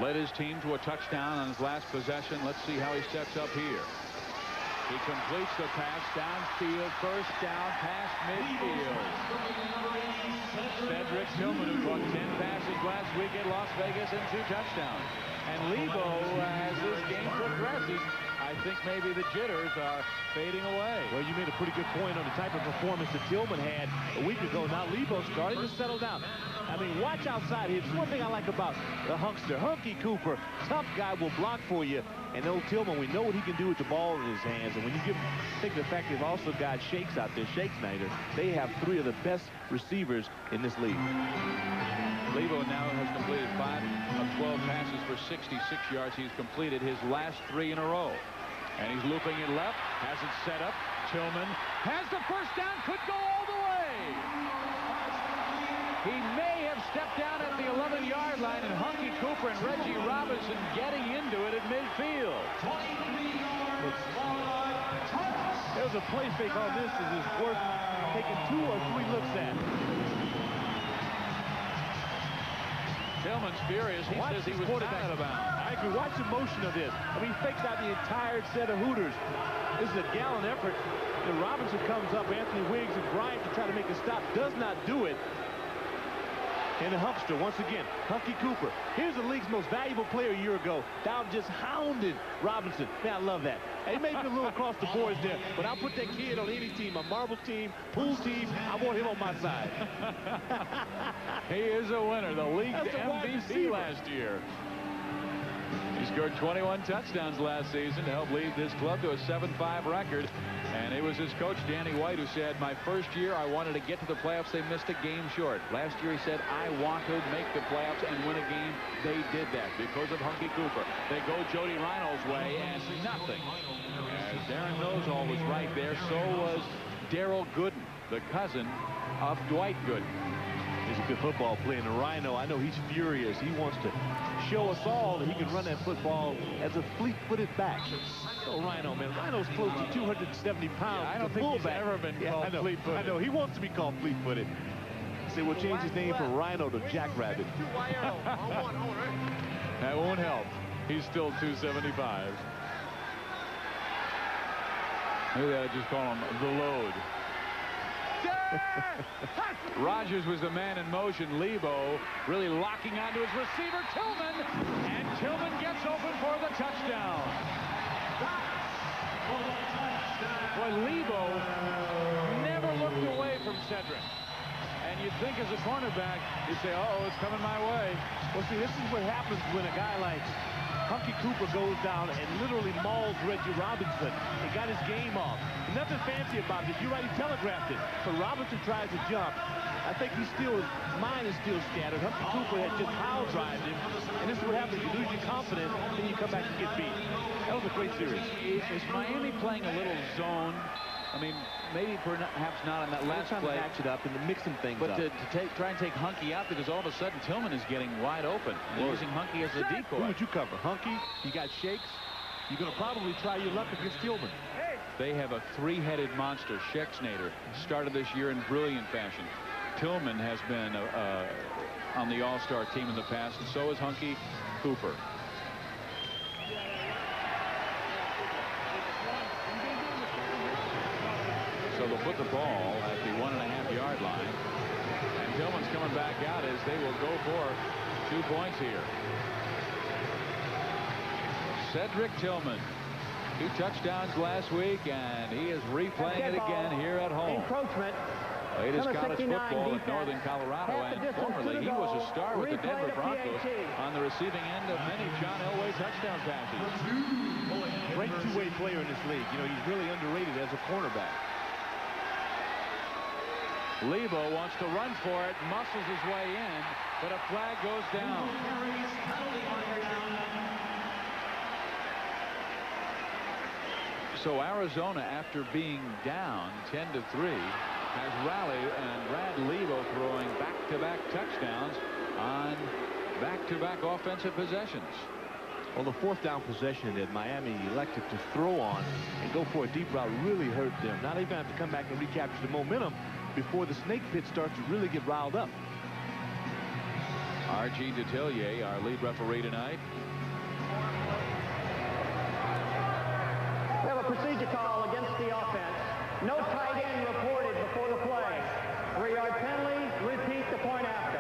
led his team to a touchdown on his last possession. Let's see how he sets up here. He completes the pass downfield, first down, past midfield. Cedric Tillman, who caught 10 passes last week at Las Vegas and 2 touchdowns. And Lebo, as this game progresses, I think maybe the jitters are fading away. Well, you made a pretty good point on the type of performance that Tillman had a week ago. Now Lebo's starting to settle down. I mean, watch outside here. It's one thing I like about the hunkster. Hunky Cooper, tough guy, will block for you. And old Tillman, we know what he can do with the ball in his hands. And when you think of the fact they've also got Shakes out there, Shake Snyder, they have 3 of the best receivers in this league. Lebo now has completed 5 of 12 passes for 66 yards. He's completed his last 3 in a row. And he's looping it left, has it set up. Tillman has the first down, could go all the way. He may have stepped down at the 11-yard line, and Hunky Cooper and Reggie Robinson getting into it at midfield. There's a play fake on this that is worth taking 2 or 3 looks at. Tillman's furious. He says he was out of bounds. I agree. Watch the motion of this. I mean, he fakes out the entire set of Hooters. This is a gallant effort. And Robinson comes up, Anthony Wiggs and Bryant to try to make a stop. Does not do it. And the humpster, once again, Hunky Cooper. Here's the league's most valuable player a year ago. Dow just hounded Robinson. Man, I love that. He may be a little across the boards there, but I'll put that kid on any team, a marble team, pool team. I want him on my side. He is a winner, the league's MVP last year. He scored 21 touchdowns last season to help lead this club to a 7-5 record. And it was his coach, Danny White, who said, my first year, I wanted to get to the playoffs. They missed a game short. Last year, he said, I want to make the playoffs and win a game. They did that because of Hunky Cooper. They go Jody Rhino's way, and nothing. As Darren Nozal was right there, so was Darrell Gooden, the cousin of Dwight Gooden. He's a good football player, and Rhino, I know he's furious. He wants to show us all that he can run that football as a fleet-footed back. Oh, Rhino, man. Rhino's close to 270 pounds. I don't think he's ever been called fleet-footed. I know. He wants to be called fleet-footed. Say we'll change his name from Rhino to Jackrabbit. That won't help. He's still 275. Maybe I just call him the load. Rogers was the man in motion. Lebo really locking onto his receiver, Tillman, and Tillman gets open for the touchdown. Boy, Lebo never looked away from Cedric. And you'd think as a cornerback, you'd say, uh-oh, it's coming my way. Well, see, this is what happens when a guy like Hunky Cooper goes down and literally mauls Reggie Robinson. He got his game off. Nothing fancy about it. You already telegraphed it. So Robinson tries to jump. I think his mind is still scattered. Humphrey Cooper had just power driven him, and this is what happens. You lose your confidence, then you come back and get beat. That was a great series. Is Miami playing a little zone? I mean, maybe perhaps not on that last play. To match it up and to mix some things but up. to try and take Hunky out, because all of a sudden Tillman is getting wide open. They're using Hunky as a decoy. Who would you cover? Hunky? You got Shakes? You're going to probably try your luck against Tillman. They have a three-headed monster. Schexnayder started this year in brilliant fashion. Tillman has been on the all-star team in the past, and so is Hunky Cooper. So they'll put the ball at the 1.5-yard line. And Tillman's coming back out as they will go for 2 points here. Cedric Tillman, 2 touchdowns last week, and he is replaying it again here at home. Encroachment. Played his college football at Northern Colorado, and formerly he was a star with the Denver Broncos on the receiving end of many John Elway touchdown passes. Great two-way player in this league. You know, he's really underrated as a cornerback. Lebo wants to run for it, muscles his way in, but a flag goes down. So Arizona, after being down 10-3, has rallied, and Brad Lebo throwing back-to-back touchdowns on back-to-back offensive possessions. Well, the 4th down possession that Miami elected to throw on and go for a deep route really hurt them. Now they're going to have to come back and recapture the momentum before the snake pit starts to really get riled up. R.G. Detillier, our lead referee tonight. We have a procedure call against the offense. No tight end reported before the play. 3-yard penalty. Repeat the point after.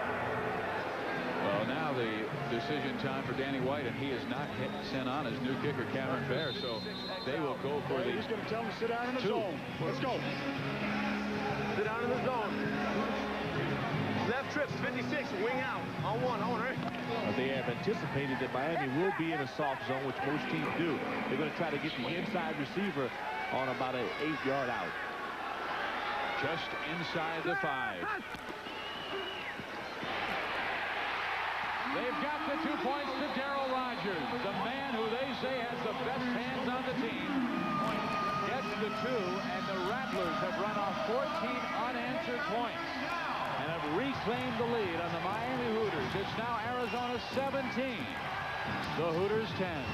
Well, now the decision time for Danny White, and he is not sent on his new kicker, Cameron Fair, so they will go for the He's going to tell him to sit down in the zone. Let's go. Sit down in the zone. Left trip, 56, wing out. On one, right? They have anticipated that Miami will be in a soft zone, which most teams do. They're going to try to get the inside receiver on about an 8-yard out. Just inside the 5. They've got the 2 points to Darryl Rogers, the man who they say has the best hands on the team. Gets the 2, and the Rattlers have run off 14 unanswered points and have reclaimed the lead on the Miami Hooters. It's now Arizona 17, the Hooters 10.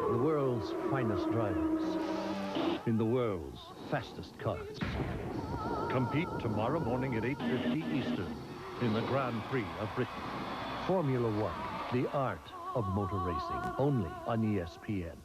The world's finest drivers in the world's fastest cars compete tomorrow morning at 8:50 Eastern in the Grand Prix of Britain. Formula One, the art of motor racing, only on ESPN.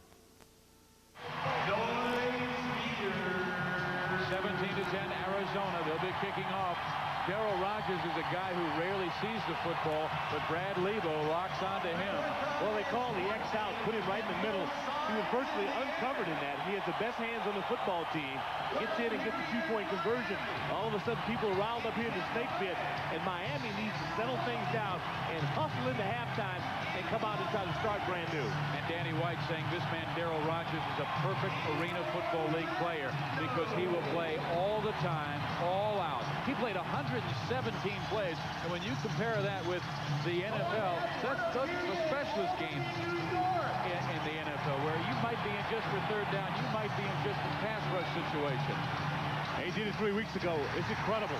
17-10 Arizona. They'll be kicking off. Darryl Rogers is a guy who rarely sees the football, but Brad Lebo locks onto him. Well, they call the X out, put him right in the middle. He was virtually uncovered in that. He has the best hands on the football team. Gets in and gets the 2-point conversion. All of a sudden, people are riled up here in the snake pit, and Miami needs to settle things down and hustle into halftime and come out and try to start brand new. And Danny White saying this man, Darryl Rogers, is a perfect Arena Football League player because he will play all the time, all out. He played 117 plays, and when you compare that with the NFL, that's a specialist game in the NFL, where you might be in just for third down, you might be in just a pass rush situation. He did it 3 weeks ago. It's incredible.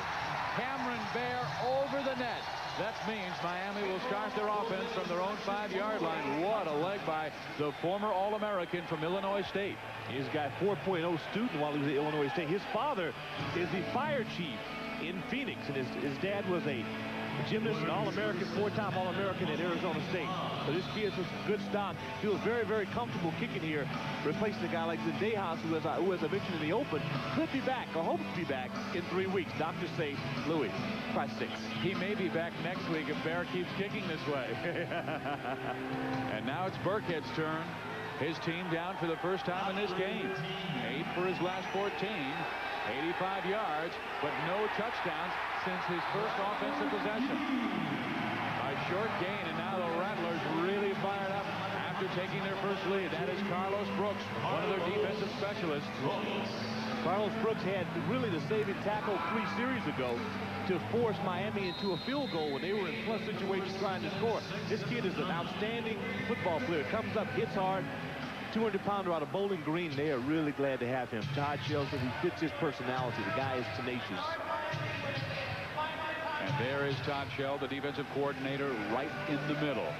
Cameron Bear over the net. That means Miami will start their offense from their own 5-yard line. What a leg by the former All-American from Illinois State. He's got 4.0 student while he was at Illinois State. His father is the fire chief in Phoenix, and his dad was a gymnast, an All-American, 4-time All-American at Arizona State. So this kid has a good stock. Feels very, very comfortable kicking here, replacing a guy like Zendejas, who, as I mentioned in the open, could be back or hopes to be back in 3 weeks. Doctors say, Louis, try 6. He may be back next week if Bear keeps kicking this way. And now it's Burkhead's turn. His team down for the first time in this game. 8 for his last 14. 85 yards, but no touchdowns. since his first offensive possession. A short gain, and now the Rattlers really fired up after taking their first lead. That is Carlos Brooks, one of their defensive specialists. Carlos Brooks had really the saving tackle 3 series ago to force Miami into a field goal when they were in plus situations trying to score. This kid is an outstanding football player. Comes up, hits hard. 200-pounder out of Bowling Green. They are really glad to have him. Todd Shell says he fits his personality. The guy is tenacious. And there is Todd Shell, the defensive coordinator, right in the middle.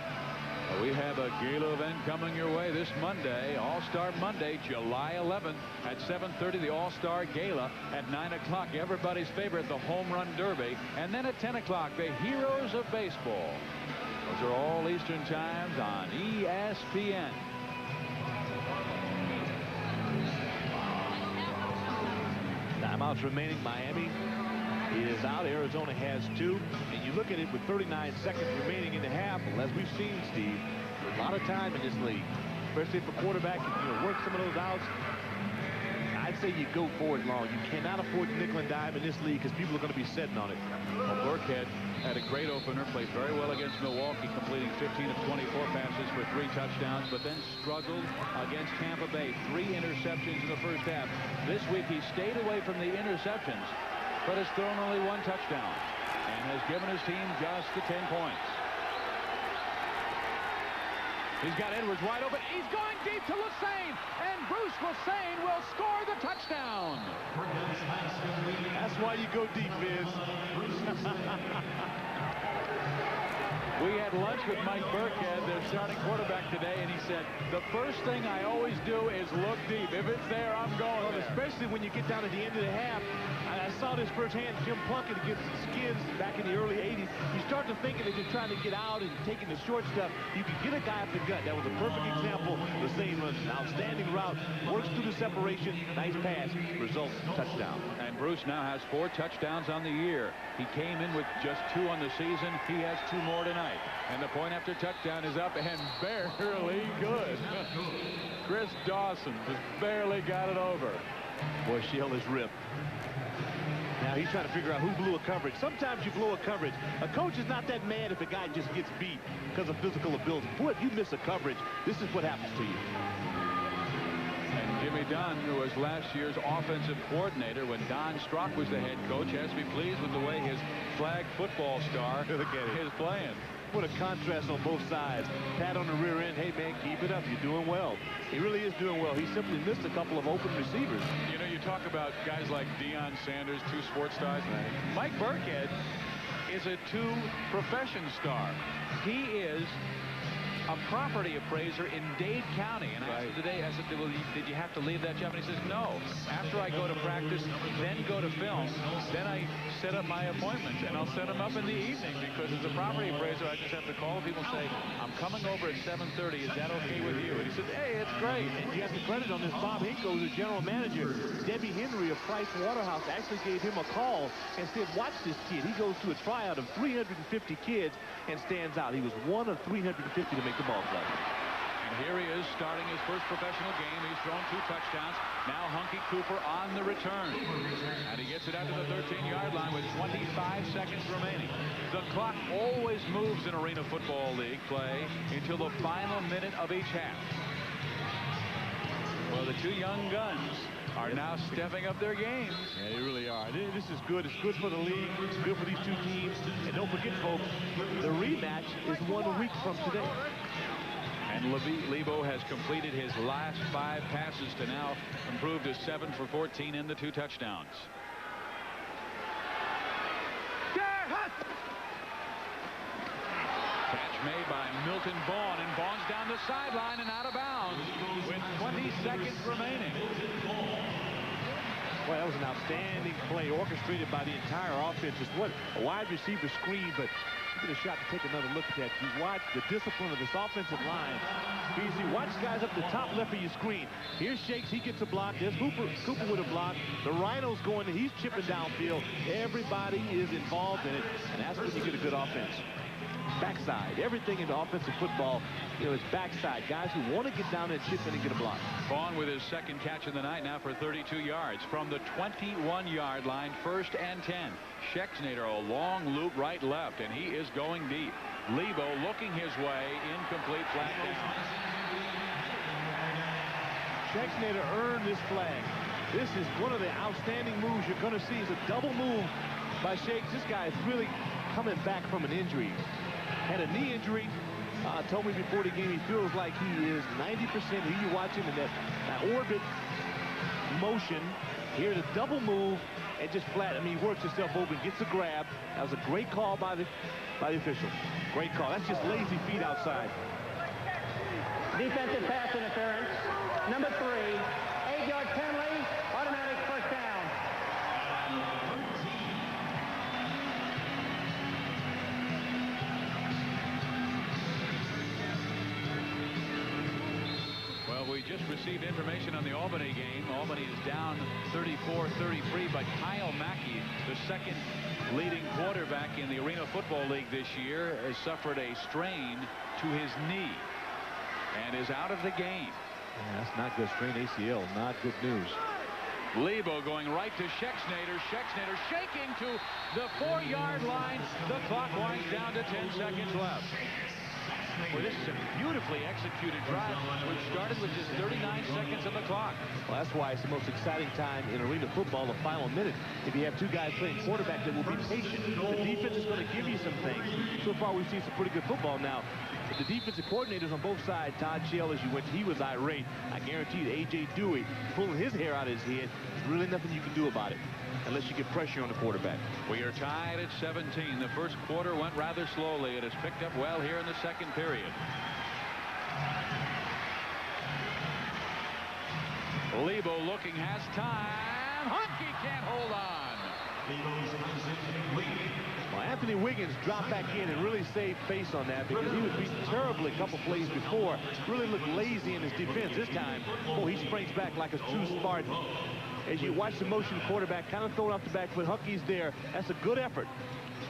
We have a gala event coming your way this Monday, All-Star Monday, July 11th at 7:30, the All-Star Gala. At 9 o'clock, everybody's favorite, the Home Run Derby. And then at 10 o'clock, the Heroes of Baseball. Those are all Eastern times on ESPN. Timeouts remaining. Miami is out. Arizona has 2. And you look at it with 39 seconds remaining in the half. Well, as we've seen, Steve, a lot of time in this league, especially for quarterback, work some of those outs. I'd say you go for it long. You cannot afford to nickel and dime in this league because people are going to be sitting on it. Well, Burkhead had a great opener, played very well against Milwaukee, completing 15 of 24 passes for 3 touchdowns, but then struggled against Tampa Bay. 3 interceptions in the first half. This week he stayed away from the interceptions, but has thrown only 1 touchdown and has given his team just the 10 points. He's got Edwards wide open. He's going deep to Lassane, and Bruce Lassane will score the touchdown. That's why you go deep, Viz. We had lunch with Mike Burkhead, their starting quarterback, today, and he said, the first thing I always do is look deep. If it's there, I'm going there. Especially when you get down at the end of the half. I saw this firsthand. Jim Plunkett against the Skins back in the early 80s. You start to thinking that you're trying to get out and taking the short stuff. You can get a guy up the gut. That was a perfect example. The same runs an outstanding route. Works through the separation. Nice pass. Results, touchdown. And Bruce now has 4 touchdowns on the year. He came in with just 2 on the season. He has 2 more tonight. And the point after touchdown is up and barely good. Chris Dawson just barely got it over. Boy, Shell is ripped. Now he's trying to figure out who blew a coverage. Sometimes you blow a coverage. A coach is not that mad if a guy just gets beat because of physical ability. Boy, if you miss a coverage, this is what happens to you. And Jimmy Dunn, who was last year's offensive coordinator when Don Strock was the head coach, has to be pleased with the way his flag football star is playing. What a contrast on both sides. Pat on the rear end. Hey, man, keep it up. You're doing well. He really is doing well. He simply missed a couple of open receivers. You know, you talk about guys like Deion Sanders, 2 sports stars. Right. Mike Burkhead is a 2-profession star. He is a property appraiser in Dade County. And I asked him today, I said, well, did you have to leave that job? And he says, no. After I go to practice, then go to film, then I set up my appointments, and I'll set them up in the evening, because as a property appraiser, I just have to call people and say, I'm coming over at 7:30. Is that okay with you? And he said, hey, it's great. And you have to credit on this. Bob Hinko, the general manager, Debbie Henry of Price Waterhouse, actually gave him a call and said, watch this kid. He goes to a tryout of 350 kids and stands out. He was one of 350 to make the ball play. And here he is starting his first professional game. He's thrown 2 touchdowns. Now Hunky Cooper on the return. And he gets it out to the 13-yard line with 25 seconds remaining. The clock always moves in Arena Football League play until the final minute of each half. Well, the 2 young guns are now stepping up their games. Yeah, they really are. This is good. It's good for the league. It's good for these 2 teams. And don't forget, folks, the rematch is 1 week from today. And Lebo has completed his last 5 passes to now improve to 7 for 14 and the 2 touchdowns. Catch made by Milton Vaughn, and Vaughn's down the sideline and out of bounds with 20 seconds remaining. Boy, that was an outstanding play orchestrated by the entire offense. Just what a wide receiver screen, but you get a shot to take another look at that. You watch the discipline of this offensive line. BC, watch guys up the top left of your screen. Here's Shakes. He gets a block. There's Cooper with a block. The Rhino's going. He's chipping downfield. Everybody is involved in it, and that's when you get a good offense. backside. Everything in offensive football, you know, is backside. Guys who want to get down and chip in and get a block. Vaughn with his second catch of the night now for 32 yards from the 21-yard line, 1st and 10. Schexnayder, a long loop right left, and he is going deep. Lebo looking his way, incomplete, flag down. Schexnayder earned this flag. This is one of the outstanding moves you're going to see. Is a double move by Shakes. This guy is really coming back from an injury. Had a knee injury. Told me before the game he feels like he is 90%. Here you watch him in that orbit motion. Here the double move and just flat. I mean, he works himself open, gets a grab. That was a great call by the official. Great call. That's just lazy feet outside. Defensive pass interference. Number 3, 8-yard penalty, automatic first down. Well, we just received information on the Albany game. Albany is down 34-33, but Kyle Mackey, the second leading quarterback in the Arena Football League this year, has suffered a strain to his knee and is out of the game. Yeah, that's not good. Strain ACL, not good news. Lebo going right to Schexnayder. Schexnayder shaking to the 4-yard line. The clock winds down to 10 seconds left. Well, this is a beautifully executed drive, which started with just 39 seconds on the clock. Well, that's why it's the most exciting time in arena football, the final minute. If you have two guys playing quarterback that will be patient, the defense is going to give you some things. So far, we've seen some pretty good football. Now, the defensive coordinators on both sides, Todd Shell, as you went, he was irate. I guarantee you, A.J. Dewey pulling his hair out of his head. There's really nothing you can do about it unless you get pressure on the quarterback. We are tied at 17. The first quarter went rather slowly. It has picked up well here in the second period. Lebo looking, has time. Hunky can't hold on. Well, Anthony Wiggins dropped back in and really saved face on that because he was beaten terribly a couple plays before. Really looked lazy in his defense. This time, oh, he springs back like a true Spartan. As you watch the motion quarterback kind of thrown off the back foot, Hunky's there. That's a good effort.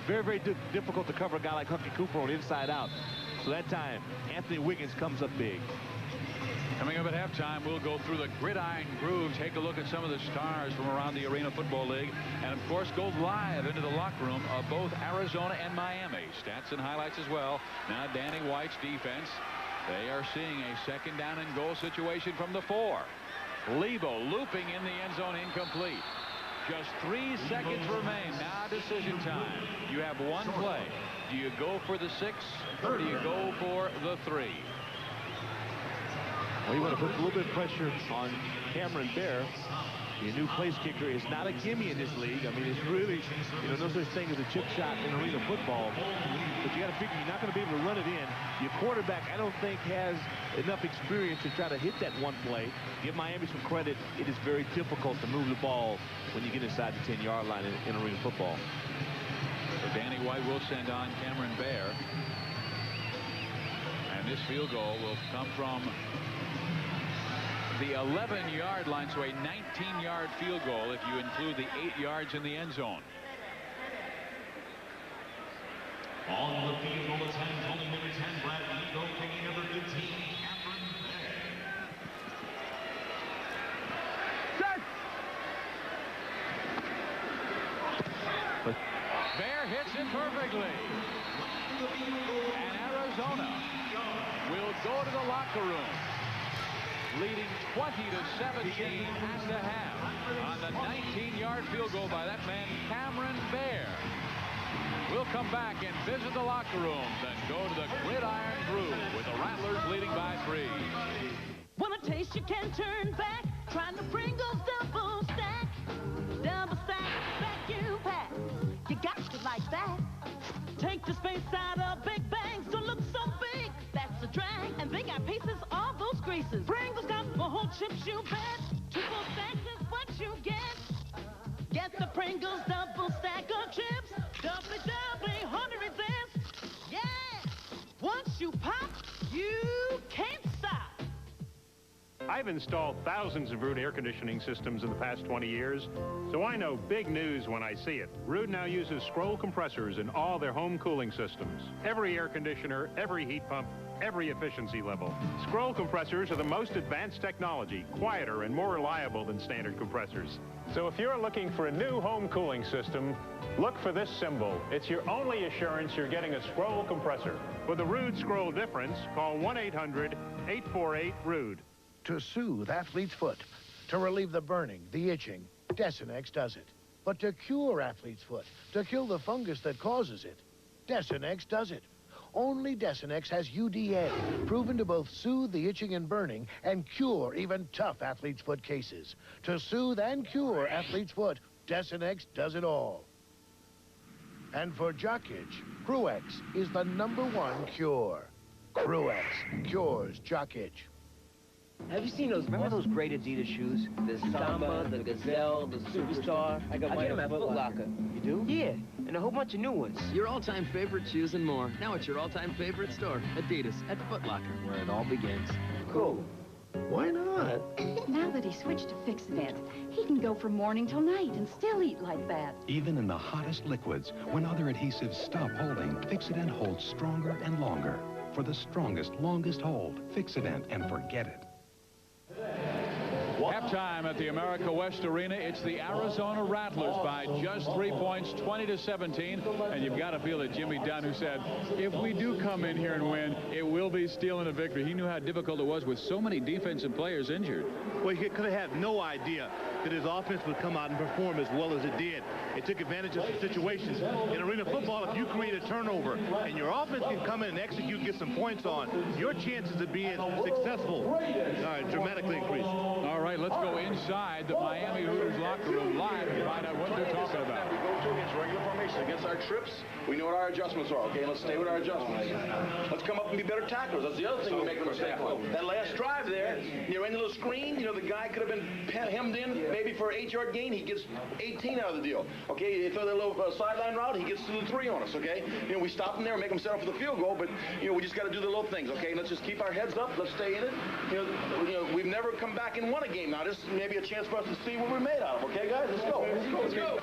Very, very difficult to cover a guy like Hunky Cooper on inside out. So that time, Anthony Wiggins comes up big. Coming up at halftime, we'll go through the gridiron groove, take a look at some of the stars from around the Arena Football League, and of course go live into the locker room of both Arizona and Miami. Stats and highlights as well. Now Danny White's defense. They are seeing a second down and goal situation from the 4. Lebo looping in the end zone, incomplete. Just 3 seconds remain. Now decision time. You have one play. Do you go for the 6 or do you go for the 3? Well, you want to put a little bit of pressure on Cameron Bear. Your new place kicker is not a gimme in this league. I mean, it's really, you know, no such thing as a chip shot in arena football. But you got to figure you're not going to be able to run it in. Your quarterback, I don't think, has enough experience to try to hit that one play. Give Miami some credit. It is very difficult to move the ball when you get inside the 10-yard line in arena football. So Danny White will send on Cameron Bear. And this field goal will come from the 11-yard line, so a 19-yard field goal if you include the 8 yards in the end zone. On the field, number 10, holding number 10, Brad Eagle, kicking number 15, Cameron Bear. Bear hits it perfectly. And Arizona will go to the locker room, leading 20-17 at the half on the 19-yard field goal by that man, Cameron Bear. We'll come back and visit the locker rooms and go to the gridiron groove with the Rattlers leading by 3. Want a taste you can't turn back? Try the Pringles double stack. Double stack, vacuum pack. You got to like that. Take the space out of Big Bangs. Don't look so big. That's a drag. And they got pieces of those greases. Pringles got the whole chips, you bet. 2 full stacks is what you get. Get the Pringles double stack of chips. Doubly, 100 resist. Yeah! Once you pop, you can't stop. I've installed thousands of Root air conditioning systems in the past 20 years, so I know big news when I see it. Root now uses scroll compressors in all their home cooling systems. Every air conditioner, every heat pump, every efficiency level. Scroll compressors are the most advanced technology, quieter and more reliable than standard compressors. So if you're looking for a new home cooling system, look for this symbol. It's your only assurance you're getting a scroll compressor. For the Root scroll difference, call 1-800-848-ROOD. To soothe athlete's foot, to relieve the burning, the itching, Desinex does it. But to cure athlete's foot, to kill the fungus that causes it, Desinex does it. Only Desinex has UDA, proven to both soothe the itching and burning and cure even tough athlete's foot cases. To soothe and cure athlete's foot, Desinex does it all. And for jock itch, Cruex is the #1 cure. Cruex cures jock itch. Have you seen those? Remember those great Adidas shoes? The Samba, the Gazelle, the Superstar. I get them at Foot Locker. You do? Yeah, and a whole bunch of new ones. Your all-time favorite shoes and more. Now it's your all-time favorite store, Adidas at Foot Locker, where it all begins. Cool. Why not? Now that he switched to Fixodent, he can go from morning till night and still eat like that. Even in the hottest liquids, when other adhesives stop holding, Fixodent holds stronger and longer. For the strongest, longest hold, Fixodent and forget it. Halftime at the America West Arena. It's the Arizona Rattlers by just 3 points, 20-17. And you've got to feel that Jimmy Dunn, who said, if we do come in here and win, it will be stealing a victory. He knew how difficult it was with so many defensive players injured. Well, he could have had no idea that his offense would come out and perform as well as it did. It took advantage of the situations. In arena football, if you create a turnover and your offense can come in and execute, get some points on, your chances of being successful are dramatically increased. All right, let's go inside the Miami Hooters locker room live and find out what they're talking about. We go to against regular formation. Against our trips, we know what our adjustments are, okay? Let's stay with our adjustments. Let's come up and be better tacklers. That's the other thing we make a mistake on. That last drive there, you're in the little screen, you know, the guy could have been hemmed in maybe for an 8-yard gain. He gets 18 out of the deal. Okay, you throw that little sideline route, he gets to the 3 on us, okay? You know, we stop him there and make him set up for the field goal, but, you know, we just got to do the little things, okay? Let's just keep our heads up. Let's stay in it. You know, we've never come back and won a game. Now, this is maybe a chance for us to see what we're made out of, okay, guys? Let's go. Let's go.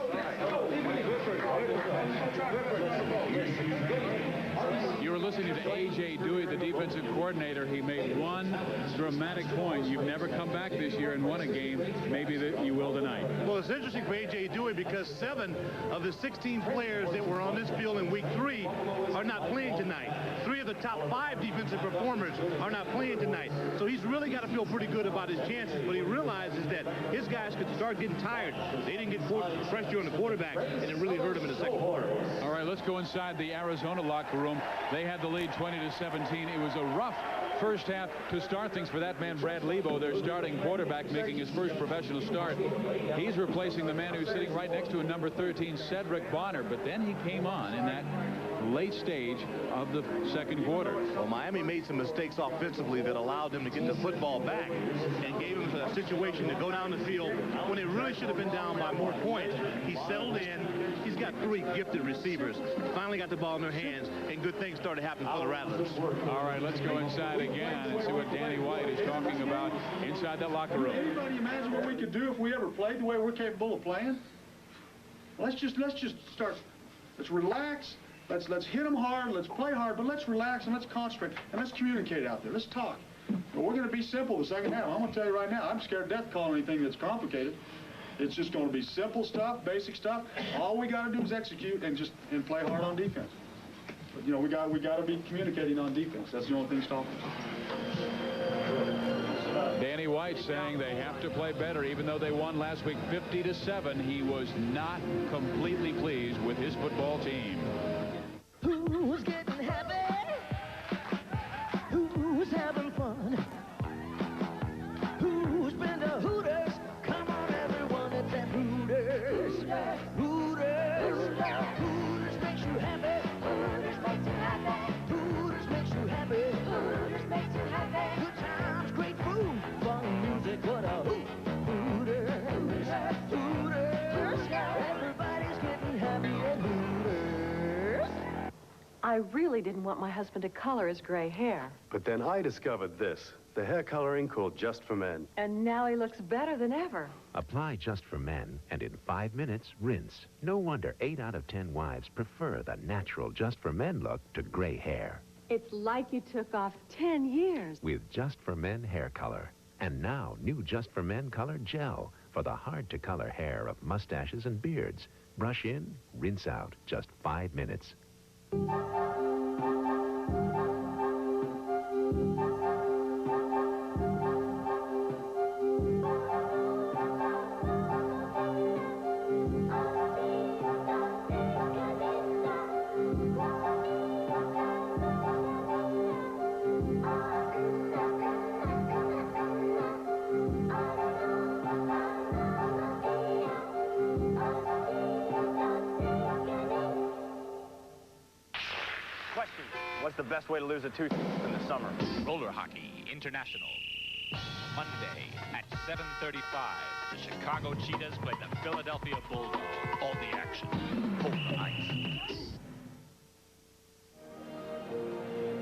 You were listening to A.J. Dewey, the defensive coordinator. He made one dramatic point. You've never come back this year and won a game. Maybe that you will tonight. Well, it's interesting for A.J. Dewey because 7 of the 16 players that were on this field in week 3 are not playing tonight. 3 of the top 5 defensive performers are not playing tonight. So he's really got to feel pretty good about his chances, but he realizes that his guys could start getting tired. They didn't get pressure on the quarterback, and it really hurt him in the second quarter. All right, let's go inside the Arizona locker room. They had the lead 20-17. It was a rough first half to start things for that man, Brad Lebo, their starting quarterback, making his first professional start. He's replacing the man who's sitting right next to him, number 13, Cedric Bonner. But then he came on in that late stage of the second quarter. Well, Miami made some mistakes offensively that allowed them to get the football back and gave him a situation to go down the field when it really should have been down by more points. He settled in. He's got 3 gifted receivers. Finally got the ball in their hands, and good things started happening for the Rattlers. All right, let's go inside again and see what Danny White is talking about inside that locker room. Can anybody imagine what we could do if we ever played the way we're capable of playing? Let's just start. Let's relax. Let's hit them hard. Let's play hard, but let's relax and let's concentrate and let's communicate out there. Let's talk. But we're going to be simple the second half. I'm going to tell you right now, I'm scared to death calling anything that's complicated. It's just going to be simple stuff, basic stuff. All we got to do is execute and play hard on defense. But, you know, we got to be communicating on defense. That's the only thing stopping us. Danny White saying they have to play better, even though they won last week 50-7. He was not completely pleased with his football team. Who's getting happy? Who's having fun? Who's been to Hooters? Come on, everyone, it's at Hooters. Hooters. Hooters makes you happy. Hooters makes you happy. Hooters makes you happy. Hooters makes you happy. Good times, great food, fun music, what a hoot. Hooters. Hooters. Everybody's getting happy at Hooters. I really didn't want my husband to color his gray hair. But then I discovered this. the hair coloring called Just for Men. And now he looks better than ever. Apply Just for Men, and in 5 minutes, rinse. No wonder 8 out of 10 wives prefer the natural Just for Men look to gray hair. It's like you took off 10 years. With Just for Men hair color. And now, new Just for Men color gel for the hard-to-color hair of mustaches and beards. Brush in, rinse out, just 5 minutes. Question, what's the best way to lose a tooth in the summer? Roller Hockey International. Monday at 7:35, the Chicago Cheetahs play the Philadelphia Bulldogs. All the action, cold ice.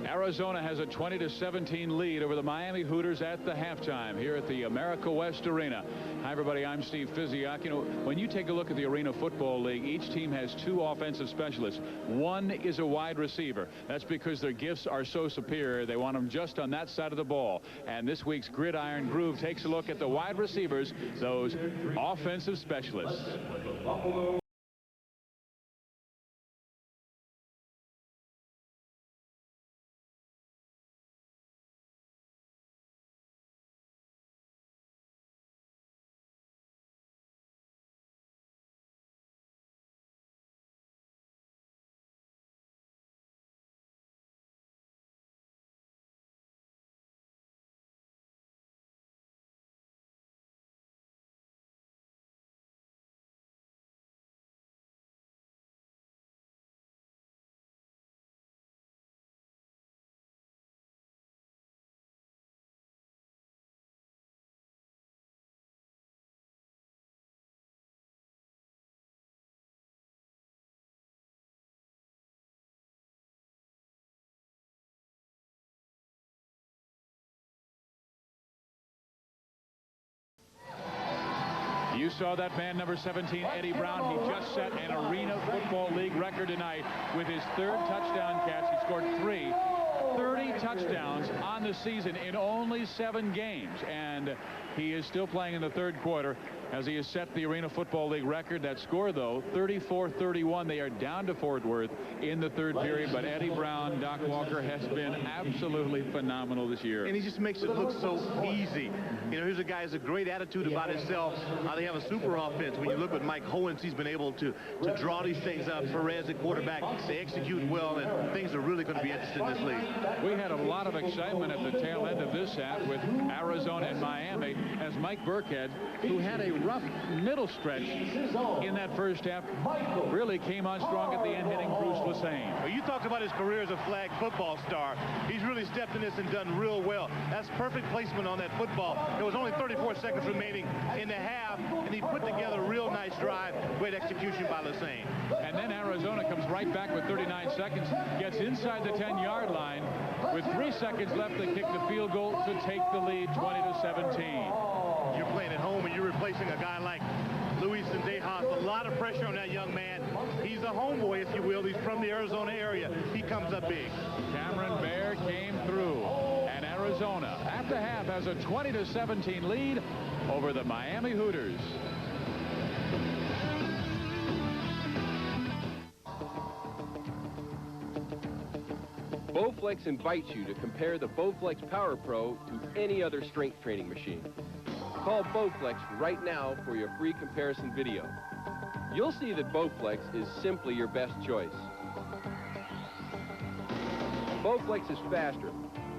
Arizona has a 20-17 lead over the Miami Hooters at the halftime here at the America West Arena. Hi, everybody. I'm Steve Fiziak. You know, when you take a look at the Arena Football League, each team has 2 offensive specialists. One is a wide receiver. That's because their gifts are so superior. They want them just on that side of the ball. And this week's Gridiron Groove takes a look at the wide receivers, those offensive specialists. You saw that man, number 17, Eddie Brown. He just set an Arena Football League record tonight with his 3rd touchdown catch. He scored 30 touchdowns on the season in only 7 games. And he is still playing in the 3rd quarter as he has set the Arena Football League record. That score, though, 34-31. They are down to Fort Worth in the 3rd period. But Eddie Brown, Doc Walker, has been absolutely phenomenal this year. And he just makes it look so easy. You know, here's a guy who has a great attitude about himself. They have a super offense. When you look at Mike Hollins, he's been able to draw these things up. Perez at quarterback, they execute well, and things are really going to be interesting in this league. We had a lot of excitement at the tail end of this half with Arizona and Miami as Mike Burkhead, who had a rough middle stretch in that first half, really came on strong at the end, hitting Bruce Lesane. Well, you talked about his career as a flag football star. He's really stepped in this and done real well. That's perfect placement on that football. There was only 34 seconds remaining in the half, and he put together a real nice drive. Great execution by Lesane. And then Arizona comes right back with 39 seconds, gets inside the 10-yard line. With 3 seconds left, they kick the field goal to take the lead 20-17. You're playing at home and you're replacing a guy like Luis Sendejas. A lot of pressure on that young man. He's a homeboy, if you will. He's from the Arizona area. He comes up big. Cameron Bear came through, and Arizona at the half has a 20-17 lead over the Miami Hooters. Bowflex invites you to compare the Bowflex Power Pro to any other strength training machine. Call Bowflex right now for your free comparison video. You'll see that Bowflex is simply your best choice. Bowflex is faster,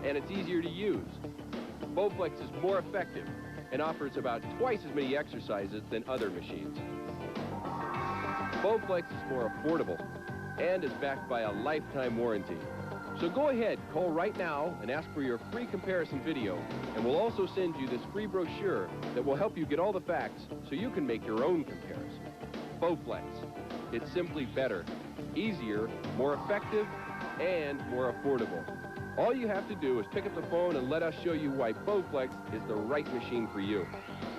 and it's easier to use. Bowflex is more effective and offers about twice as many exercises than other machines. Bowflex is more affordable and is backed by a lifetime warranty. So go ahead, call right now and ask for your free comparison video, and we'll also send you this free brochure that will help you get all the facts so you can make your own comparison. Bowflex. It's simply better, easier, more effective, and more affordable. All you have to do is pick up the phone and let us show you why Bowflex is the right machine for you.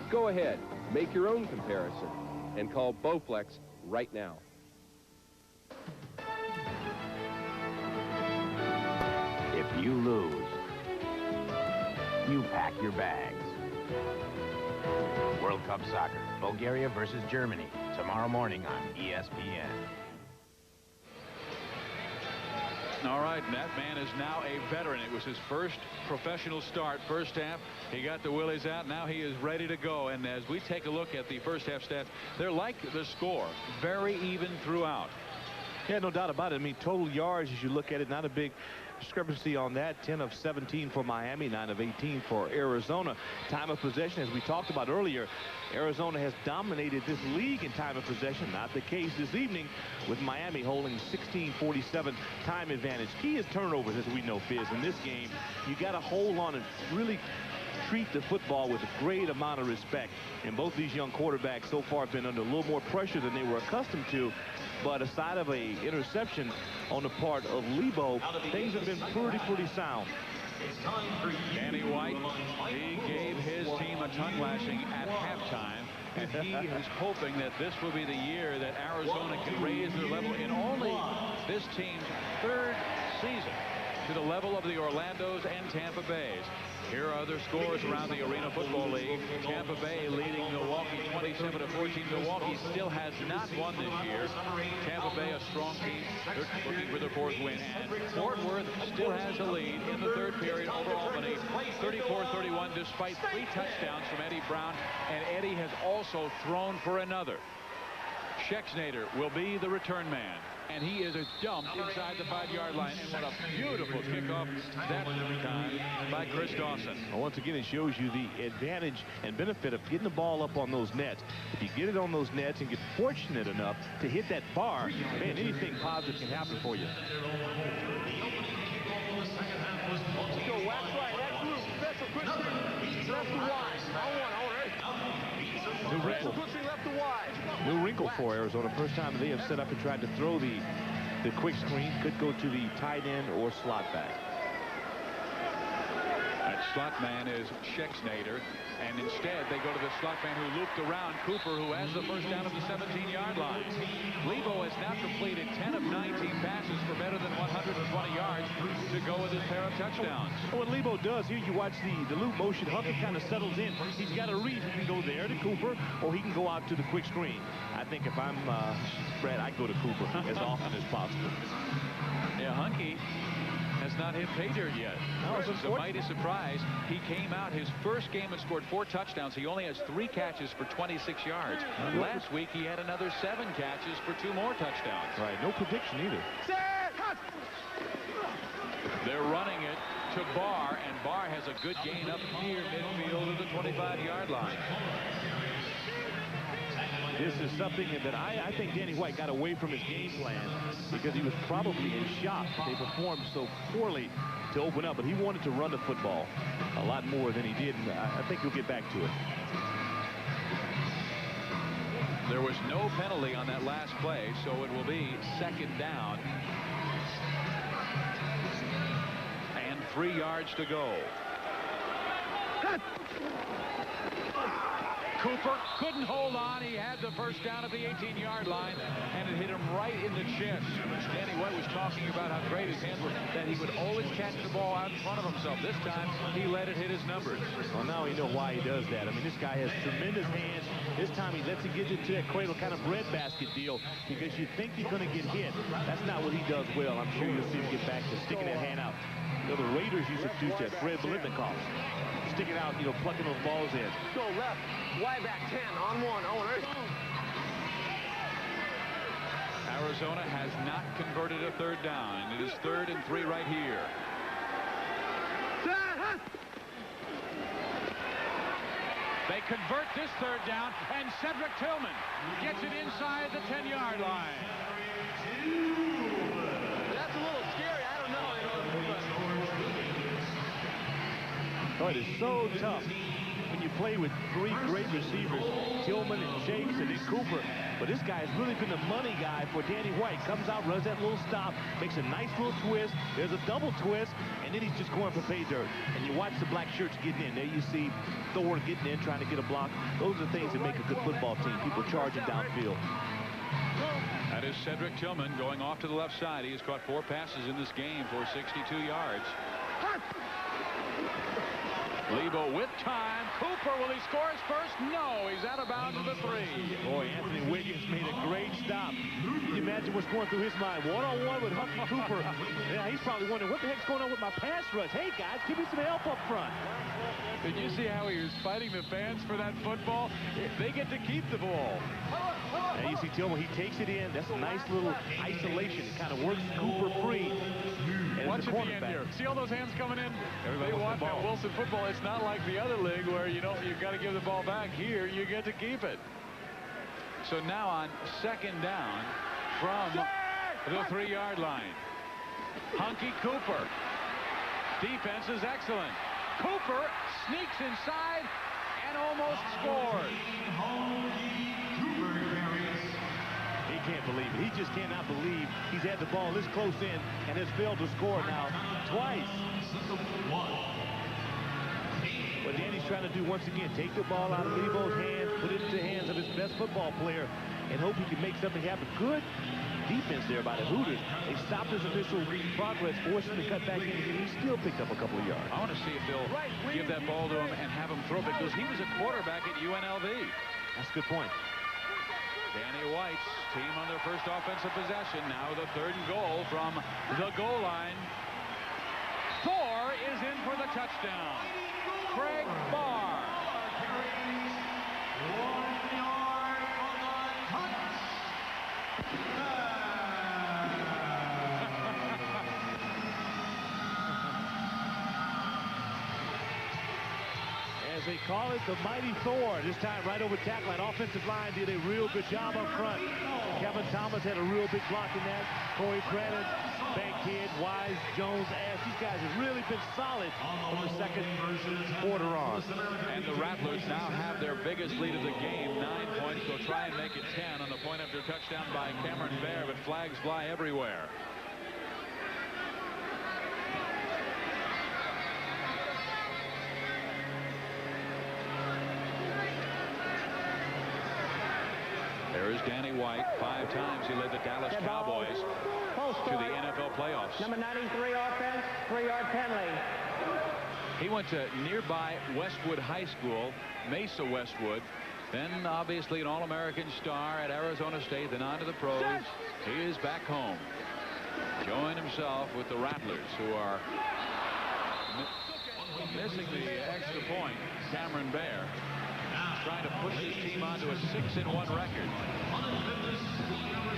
Go ahead, make your own comparison, and call Bowflex right now. If you lose, you pack your bags. World Cup Soccer, Bulgaria versus Germany, tomorrow morning on ESPN. All right, and that man is now a veteran. It was his first professional start, first half. He got the willies out. Now he is ready to go. And as we take a look at the first half stats, they're like the score, very even throughout. Yeah, no doubt about it. I mean, total yards, as you look at it, not a big discrepancy on that. 10 of 17 for Miami, 9 of 18 for Arizona. Time of possession, as we talked about earlier, Arizona has dominated this league in time of possession. Not the case this evening, with Miami holding 16:47 time advantage. Key is turnovers, as we know, Fizz. In this game, you got to hold on and really treat the football with a great amount of respect. And both these young quarterbacks so far have been under a little more pressure than they were accustomed to. But aside of a interception on the part of Lebo, things have been pretty sound. Danny White, he gave his team a tongue lashing at halftime, and he is hoping that this will be the year that Arizona can raise their level in only this team's third season to the level of the Orlandos and Tampa Bays. Here are other scores around the Arena Football League. Tampa Bay leading Milwaukee 27-14. Milwaukee still has not won this year. Tampa Bay, a strong team. They're looking for their fourth win. And Fort Worth still has a lead in the third period over Albany, 34-31, despite 3 touchdowns from Eddie Brown. And Eddie has also thrown for another. Schexnayder will be the return man. And he is dumped inside the 5-yard line. And what a beautiful kickoff that time by Chris Dawson. Well, once again, it shows you the advantage and benefit of getting the ball up on those nets. If you get it on those nets and get fortunate enough to hit that bar, man, anything positive can happen for you. Go wax right, that's loose. Special quick screen. Left to wide. New wrinkle for Arizona. First time they have set up and tried to throw the quick screen. Could go to the tight end or slot back. That slot man is Schexnayder, and instead they go to the slot man who looped around Cooper, who has the first down of the 17-yard line. Lebo has now completed 10 of 19 passes for better than 120 yards to go with his pair of touchdowns. What Lebo does here, you watch the loop motion. Huckett kind of settles in. He's got a read. He can go there to Cooper, or he can go out to the quick screen. I think if I'm Brad, I'd go to Cooper as often as possible. Yeah, Hunke has not hit pay dirt yet. No, it's a mighty surprise. He came out his first game and scored 4 touchdowns. He only has 3 catches for 26 yards. Last week he had another 7 catches for 2 more touchdowns. Right, no prediction either. They're running it to Barr, and Barr has a good gain up near midfield of the 25-yard line. This is something that I think Danny White got away from his game plan because he was probably in shock. They performed so poorly to open up, but he wanted to run the football a lot more than he did, and I think he'll get back to it. There was no penalty on that last play, so it will be 2nd down. And 3 yards to go. Cooper couldn't hold on. He had the first down at the 18-yard line, and it hit him right in the chest. Danny White was talking about how great his hands were, that he would always catch the ball out in front of himself. This time, he let it hit his numbers. Well, now we know why he does that. I mean, this guy has tremendous hands. This time, he lets it get into that cradle kind of breadbasket deal because you think you're going to get hit. That's not what he does well. I'm sure you'll see him get back to sticking that hand out. You know, the Raiders used to do that. Fred Biletnikoff. Stick it out, you know, plucking those balls in. Go left, wide back 10 on 1. Arizona has not converted a 3rd down. It is 3rd and 3 right here. They convert this 3rd down, and Cedric Tillman gets it inside the 10-yard line. That's a little scary. I don't know. Oh, it is so tough when when you play with three great receivers, Tillman and Jakes and then Cooper. But this guy has really been the money guy for Danny White. Comes out, runs that little stop, makes a nice little twist. There's a double twist, and then he's just going for pay dirt. And you watch the black shirts getting in. There you see Thor getting in, trying to get a block. Those are things that make a good football team. People charging downfield. That is Cedric Tillman going off to the left side. He has caught 4 passes in this game for 62 yards. Lebo with time. Cooper, will he score his first? No, he's out of bounds at the 3. Boy, Anthony Wiggins made a great stop. Can you imagine what's going through his mind? One-on-one with Humphrey Cooper. Yeah, he's probably wondering, what the heck's going on with my pass rush? Hey, guys, give me some help up front. Did you see how he was fighting the fans for that football? They get to keep the ball. And you see Tillman, he takes it in. That's a nice little isolation. It kind of works Cooper free. And watch at the end here. See all those hands coming in? Everybody wants that Wilson football. It's not like the other league where, you know, you've got to give the ball back. Here, you get to keep it. So now on 2nd down from the 3-yard line. Hunky Cooper. Defense is excellent. Cooper sneaks inside and almost scores. He can't believe it. He just cannot believe he's had the ball this close in and has failed to score now twice. What Danny's trying to do once again, take the ball out of Lebo's hands, put it into the hands of his best football player, and hope he can make something happen. Good defense there by the Hooters. They stopped his initial progress, forced him to cut back in, and he still picked up a couple of yards. I want to see if they'll give that ball to him and have him throw it, because he was a quarterback at UNLV. That's a good point. Danny White's team on their first offensive possession. Now the 3rd and goal from the goal line. Thor is in for the touchdown. Craig Barr. 1 yard on the touch. As they call it, the mighty Thor. This time right over tackle line. Offensive line did a real good job up front. Kevin Thomas had a real big block in that. Corey Credit, Bankhead, Wise, Jones, Ash. These guys have really been solid from the 2nd quarter on. And the Rattlers now have their biggest lead of the game, 9 points. They'll try and make it 10 on the point after touchdown by Cameron Bear, but flags fly everywhere. There is Danny White. 5 times he led the Dallas Cowboys to the NFL playoffs. Number 93 offense, 3-yard penalty. He went to nearby Westwood High School, Mesa Westwood. Then obviously an All-American star at Arizona State, then on to the pros. He is back home. Joined himself with the Rattlers, who are missing the extra point. Cameron Bear trying to push his team onto a 6-1 record.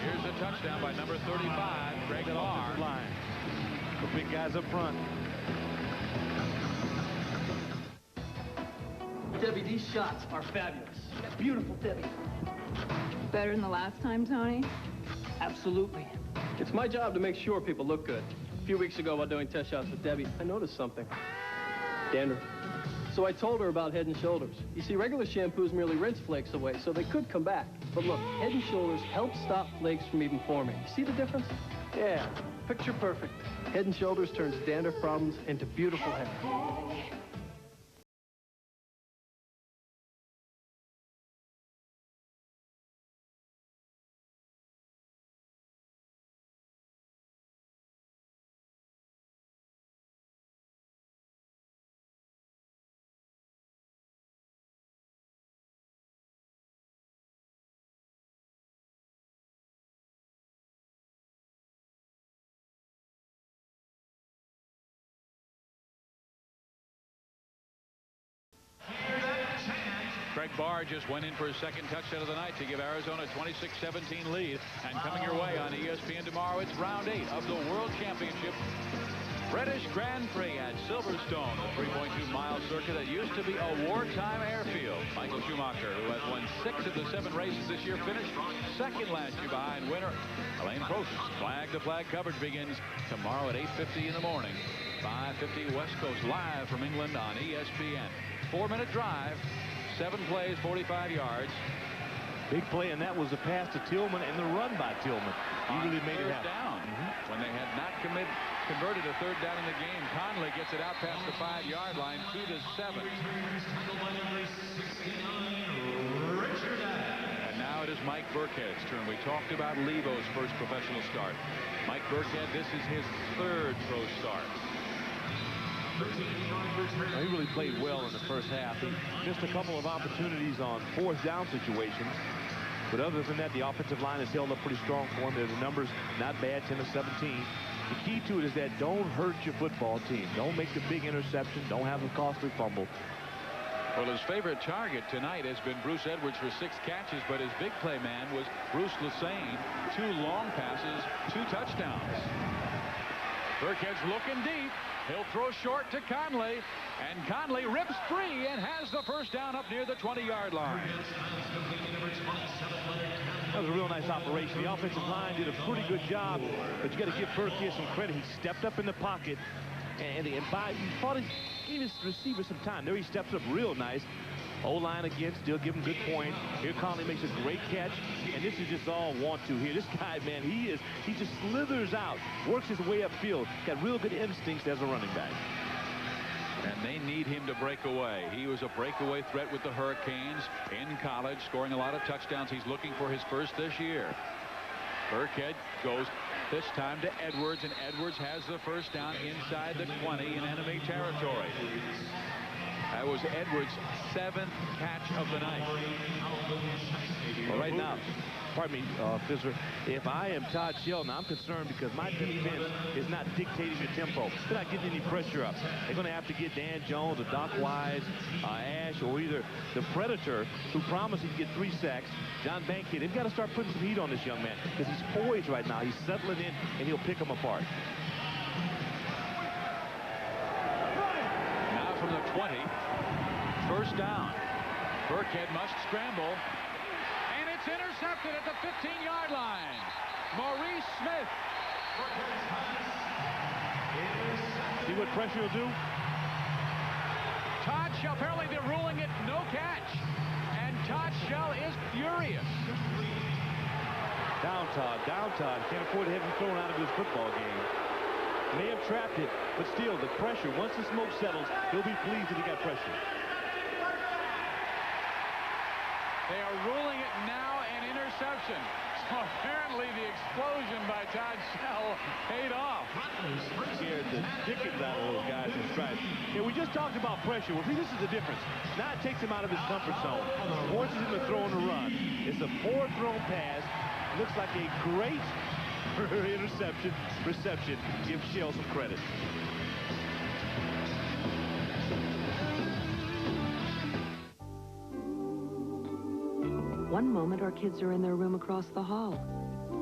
Here's a touchdown by number 35, Craig Barr. The big guys up front. Debbie, these shots are fabulous. Beautiful, Debbie. Better than the last time, Tony? Absolutely. It's my job to make sure people look good. A few weeks ago while doing test shots with Debbie, I noticed something. Dandruff. So I told her about Head & Shoulders. You see, regular shampoos merely rinse flakes away, so they could come back. But look, Head & Shoulders helps stop flakes from even forming. You see the difference? Yeah, picture perfect. Head & Shoulders turns dandruff problems into beautiful hair. Craig Barr just went in for his 2nd touchdown of the night to give Arizona a 26-17 lead. And coming your way on ESPN tomorrow, it's round 8 of the World Championship British Grand Prix at Silverstone, the 3.2-mile circuit that used to be a wartime airfield. Michael Schumacher, who has won 6 of the 7 races this year, finished 2nd last year behind winner Alain Prost. Flag-to-flag coverage begins tomorrow at 8:50 in the morning. 5:50 West Coast, live from England on ESPN. 4-minute drive, 7 plays, 45 yards. Big play, and that was a pass to Tillman and the run by Tillman. He really made it happen. Down. When they had not converted a 3rd down in the game, Conley gets it out past the 5-yard line, 2-7. And now it is Mike Burkhead's turn. We talked about Levo's first professional start. Mike Burkhead, this is his 3rd pro start. He really played well in the first half. He missed a couple of opportunities on 4th down situations. But other than that, the offensive line has held up pretty strong for him. The numbers not bad, 10 of 17. The key to it is that don't hurt your football team. Don't make the big interception. Don't have a costly fumble. Well, his favorite target tonight has been Bruce Edwards for 6 catches, but his big play man was Bruce Lesane. 2 long passes, 2 touchdowns. Burkhead's looking deep. He'll throw short to Conley, and Conley rips free and has the first down up near the 20-yard line. That was a real nice operation. The offensive line did a pretty good job, but you got to give Burkhead some credit. He stepped up in the pocket, and he thought he gave his receiver some time. There he steps up real nice. O-line again, still giving good point. Here Conley makes a great catch, and this is just all want to here. This guy, man, he just slithers out, works his way upfield, got real good instincts as a running back. And they need him to break away. He was a breakaway threat with the Hurricanes in college, scoring a lot of touchdowns. He's looking for his first this year. Burkhead goes this time to Edwards, and Edwards has the first down inside the 20 in enemy territory. That was Edwards' 7th catch of the night. Well, right now, pardon me, Fisher, if I am Todd Shelton, I'm concerned because my defense is not dictating the tempo. They're not getting any pressure up. They're going to have to get Dan Jones or Doc Wise, Ash, or either the Predator, who promised he'd get 3 sacks, John Bankhead. They've got to start putting some heat on this young man because he's poised right now. He's settling in, and he'll pick them apart. From the 20, first down. Burkhead must scramble, and it's intercepted at the 15-yard line. Maurice Smith. See what pressure will do? Todd Shell, apparently they're ruling it no catch, and Todd Shell is furious. Down Todd. Can't afford to have him thrown out of his football game. May have trapped it, but still, the pressure, once the smoke settles, he'll be pleased that he got pressure. They are ruling it now an interception. So apparently the explosion by Todd Shell paid off. Scared the dickens out of those guys in stripes. Yeah, we just talked about pressure. Well, see, this is the difference. Now it takes him out of his comfort zone. Forces him to throw on the run. It's a forward thrown pass. Looks like a great reception. Give Shell some credit. One moment our kids are in their room across the hall.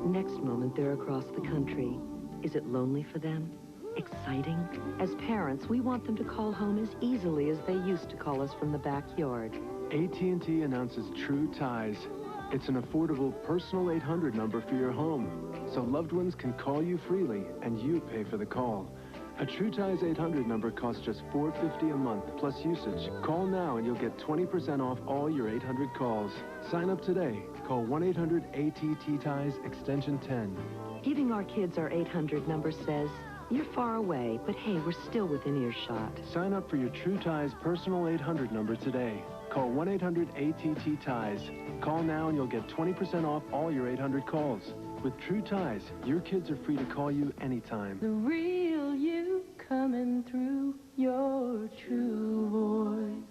Next moment they're across the country. Is it lonely for them? Exciting? As parents, we want them to call home as easily as they used to call us from the backyard. AT&T announces True Ties. It's an affordable personal 800 number for your home, so loved ones can call you freely and you pay for the call. A True Ties 800 number costs just $4.50 a month plus usage. Call now and you'll get 20% off all your 800 calls. Sign up today. Call 1-800-ATT-TIES extension 10. Giving our kids our 800 number says, you're far away, but hey, we're still within earshot. Sign up for your True Ties personal 800 number today. Call 1-800-ATT-TIES. Call now and you'll get 20% off all your 800 calls. With True Ties, your kids are free to call you anytime. The real you coming through your true voice.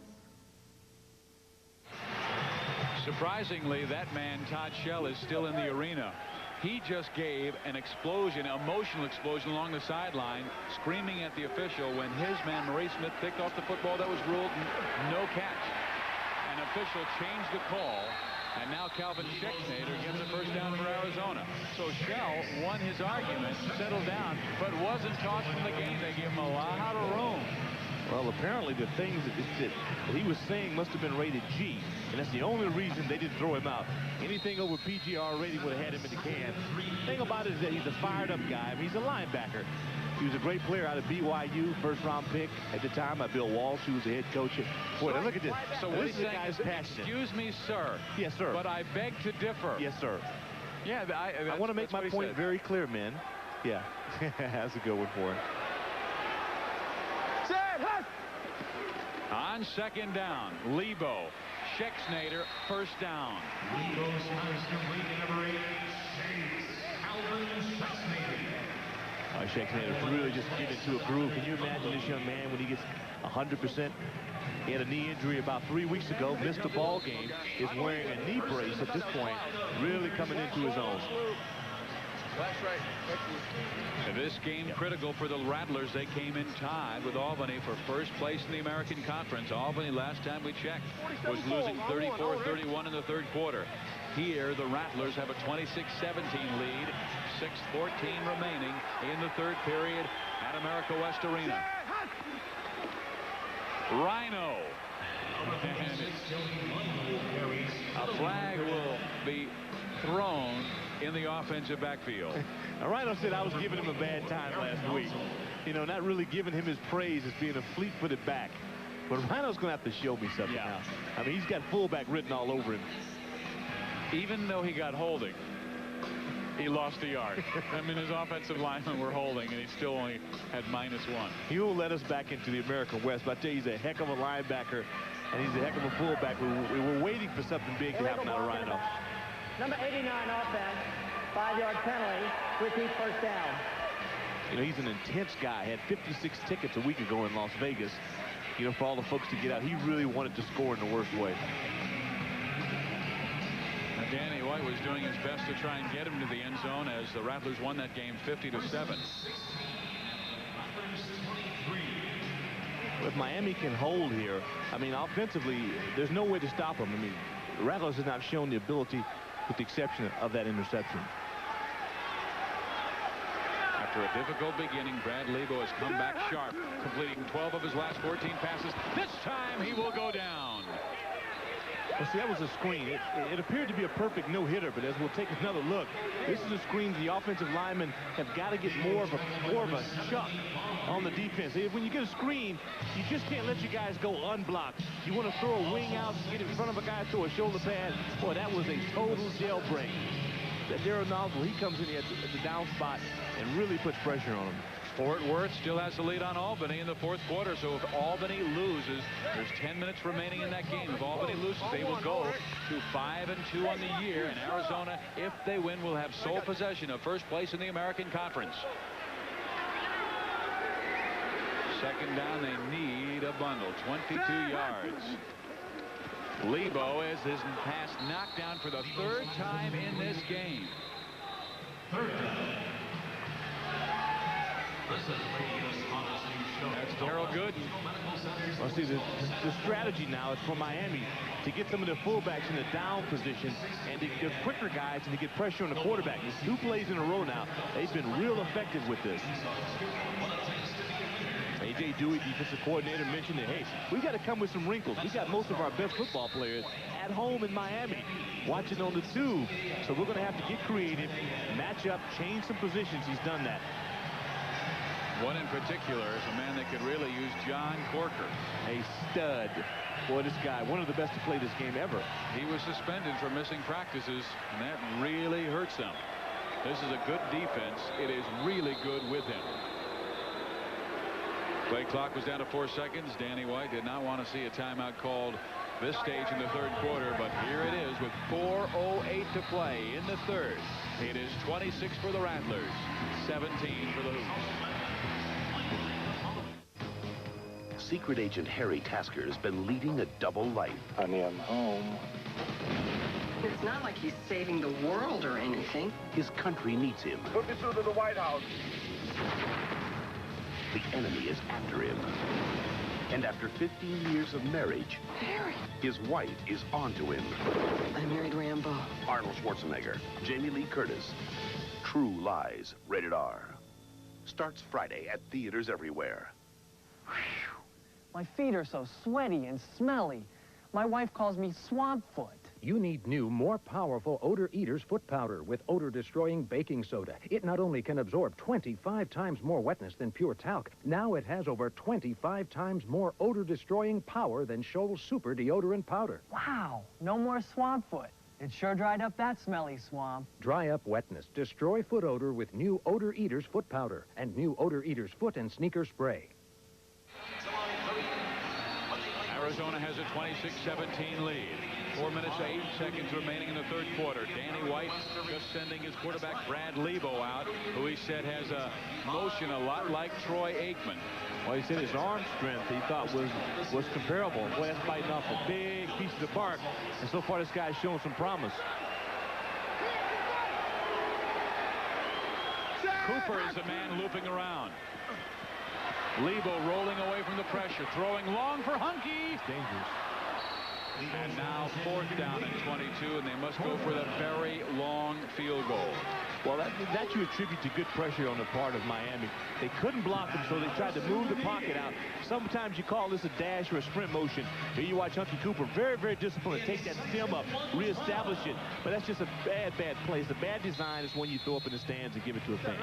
Surprisingly, that man, Todd Shell, is still in the arena. He just gave an explosion, emotional explosion along the sideline, screaming at the official when his man, Maurice Smith, picked off the football that was ruled no catch. An official changed the call, and now Calvin Schexnayder gets a first down for Arizona. So Shell won his argument, settled down, but wasn't tossed from the game. They gave him a lot of room. Well, apparently the things that he was saying must have been rated G, and that's the only reason they didn't throw him out. Anything over PGR rating would have had him in the can. The thing about it is that he's a fired-up guy. I mean, he's a linebacker. He was a great player out of BYU, first-round pick at the time by Bill Walsh, who was the head coach. Boy, now look at this. So now, what this he's is a saying guy's is, passionate. excuse me, sir. Yes, sir. But I beg to differ. Yes, sir. Yeah, I want to make my point very clear, men. Yeah, that's a good one for him. On second down, Lebo, Schexnayder, first down. Lebo's pass complete to number 8, Alvin Schexnayder. Schexnayder really just getting into a groove. Can you imagine this young man when he gets 100%? He had a knee injury about 3 weeks ago, missed a ball game, is wearing a knee brace at this point, really coming into his own. That's right. And this game critical for the Rattlers. They came in tied with Albany for first place in the American Conference. Albany, last time we checked, was losing 34-31 in the third quarter. Here, the Rattlers have a 26-17 lead. 6:14 remaining in the third period at America West Arena. Rhino. And a flag will be thrown in the offensive backfield. Now, Rhino said I was giving him a bad time last week. You know, not really giving him his praise as being a fleet-footed back. But Rhino's going to have to show me something now. I mean, he's got fullback written all over him. Even though he got holding, he lost a yard. I mean, his offensive linemen were holding, and he still only had -1. He will let us back into the American West, but I tell you, he's a heck of a linebacker, and he's a heck of a fullback. We were waiting for something big to happen out of Rhino. Number 89 offense, 5-yard penalty, repeat first down. You know, he's an intense guy. Had 56 tickets a week ago in Las Vegas. You know, for all the folks to get out, he really wanted to score in the worst way. Danny White was doing his best to try and get him to the end zone as the Rattlers won that game 50-7. If Miami can hold here, I mean, offensively, there's no way to stop them. I mean, the Rattlers have not shown the ability, with the exception of that interception. After a difficult beginning, Brad Lebo has come back sharp, completing 12 of his last 14 passes. This time he will go down. Well, see, that was a screen. It appeared to be a perfect no-hitter, but as we'll take another look, this is a screen the offensive linemen have got to get more of a chuck on the defense. When you get a screen, you just can't let your guys go unblocked. You want to throw a wing out, get in front of a guy, throw a shoulder pad. Boy, that was a total jailbreak. That Darryl Nozzle, he comes in here at the down spot and really puts pressure on him. Fort Worth still has the lead on Albany in the fourth quarter, so if Albany loses, there's 10 minutes remaining in that game. If Albany loses, they will go to 5-2 on the year, and Arizona, if they win, will have sole possession of first place in the American Conference. Second down, they need a bundle, 22 yards. Lebo has his pass knocked down for the third time in this game. Third down. That's Darrell Gooden. Well, see, the strategy now is for Miami to get some of their fullbacks in the down position and to get quicker guys and to get pressure on the quarterback. It's 2 plays in a row now. They've been real effective with this. A.J. Dewey, defensive coordinator, mentioned that, hey, we got to come with some wrinkles. We got most of our best football players at home in Miami watching on the tube. So we're going to have to get creative, match up, change some positions. He's done that. One in particular is a man that could really use John Corker. A stud. Boy, this guy, one of the best to play this game ever. He was suspended for missing practices, and that really hurts them. This is a good defense. It is really good with him. Play clock was down to 4 seconds. Danny White did not want to see a timeout called this stage in the third quarter, but here it is with 4:08 to play in the third. It is 26 for the Rattlers, 17 for the Hooters. Secret Agent Harry Tasker has been leading a double life. Honey, I'm home. It's not like he's saving the world or anything. His country needs him. Put me through to the White House. The enemy is after him. And after 15 years of marriage, Harry, his wife is onto him. I married Rambo. Arnold Schwarzenegger, Jamie Lee Curtis. True Lies, rated R. Starts Friday at theaters everywhere. My feet are so sweaty and smelly. My wife calls me swamp foot. You need new, more powerful Odor Eaters foot powder with odor-destroying baking soda. It not only can absorb 25 times more wetness than pure talc, now it has over 25 times more odor-destroying power than Scholl's Super Deodorant Powder. Wow, no more swamp foot. It sure dried up that smelly swamp. Dry up wetness, destroy foot odor with new Odor Eaters foot powder and new Odor Eaters foot and sneaker spray. Arizona has a 26-17 lead. 4 minutes, 8 seconds remaining in the third quarter. Danny White just sending his quarterback Brad Lebo out, who he said has a motion a lot like Troy Aikman. Well, he said his arm strength he thought was comparable. Boy, that's biting off a big piece of the bark. And so far, this guy's shown some promise. Cooper is the man looping around. Lebo rolling away from the pressure, throwing long for Hunky. It's dangerous. And now 4th down and 22, and they must go for the very long field goal. Well, that you attribute to good pressure on the part of Miami. They couldn't block him, so they tried to move the pocket out. Sometimes you call this a dash or a sprint motion. Here you watch Hunky Cooper, very, very disciplined, to take that stem up, reestablish it. But that's just a bad, bad play. The bad design is when you throw up in the stands and give it to a fan.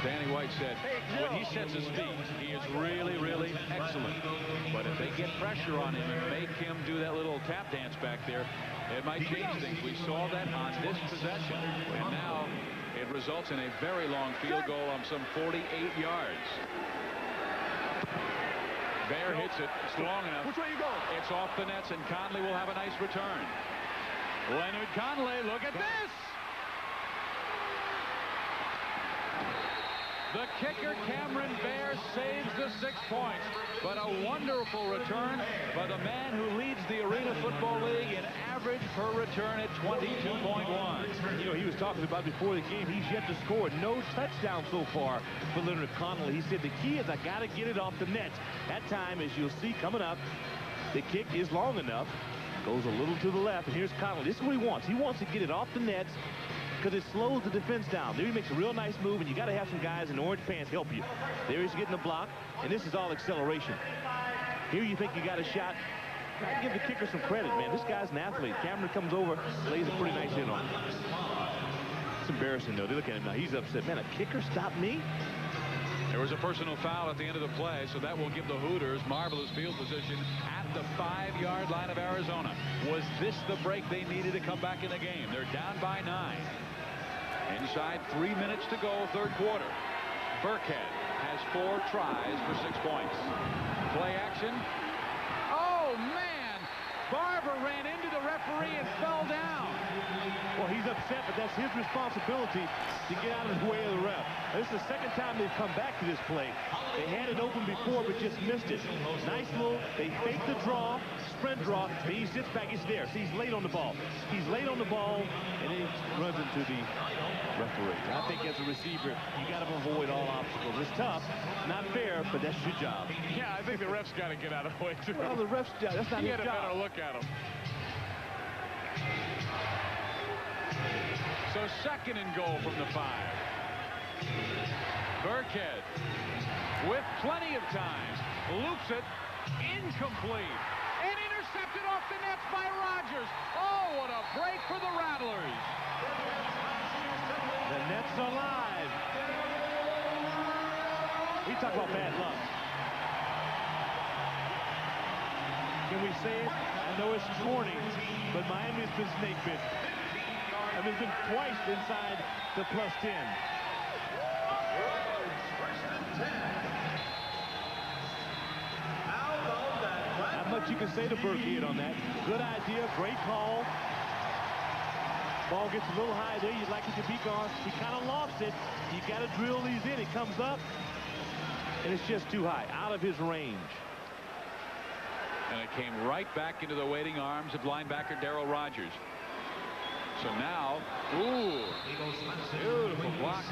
Danny White said when he sets his feet, he is really, really excellent. But if they get pressure on him and make him do that little tap dance back there, it might change things. We saw that on this possession. And now it results in a very long field goal on some 48 yards. Bear hits it. It's long enough. Which way you going? It's off the nets, and Conley will have a nice return. Leonard Conley, look at this! The kicker, Cameron Bear, saves the 6 points. But a wonderful return by the man who leads the Arena Football League in average per return at 22.1. You know, he was talking about before the game, he's yet to score no touchdown so far for Leonard Connolly. He said the key is I got to get it off the net. That time, as you'll see coming up, the kick is long enough, goes a little to the left, and here's Connolly. This is what he wants. He wants to get it off the nets, because it slows the defense down. There he makes a real nice move, and you got to have some guys in orange pants help you. There he's getting the block, and this is all acceleration. Here you think you got a shot. I give the kicker some credit, man. This guy's an athlete. Cameron comes over, lays a pretty nice hit on him. It's embarrassing, though. They look at him now. He's upset. Man, a kicker stopped me? There was a personal foul at the end of the play, so that will give the Hooters marvelous field position at the 5-yard line of Arizona. Was this the break they needed to come back in the game? They're down by 9. Inside 3 minutes to go, third quarter. Burkhead has 4 tries for 6 points. Play action. Oh, man! Barber ran into the referee and fell down. Well, he's upset, but that's his responsibility to get out of the way of the ref. This is the second time they've come back to this play. They had it open before, but just missed it. Nice little, they fake the draw, sprint draw, then he sits back, he's there. See, he's late on the ball. He's late on the ball, and then he runs into the referee. I think as a receiver, you got to avoid all obstacles. It's tough, not fair, but that's your job. Yeah, I think the ref's got to get out of the way, too. Well, the ref's job, that's not his job. He had a better look at him. So 2nd and goal from the 5. Burkhead with plenty of time. Loops it. Incomplete. And intercepted off the nets by Rodgers. Oh, what a break for the Rattlers. The Nets are live. We talk about bad luck. Can we say it? I know it's corny, but Miami's been snake bit. I mean, it's been twice inside the +10. Not much you can say to Burkhead on that. Good idea, great call. Ball gets a little high there. You'd like it to be gone. He kind of lost it. You got to drill these in. It comes up, and it's just too high, out of his range. And it came right back into the waiting arms of linebacker Darrell Rodgers. So now, beautiful block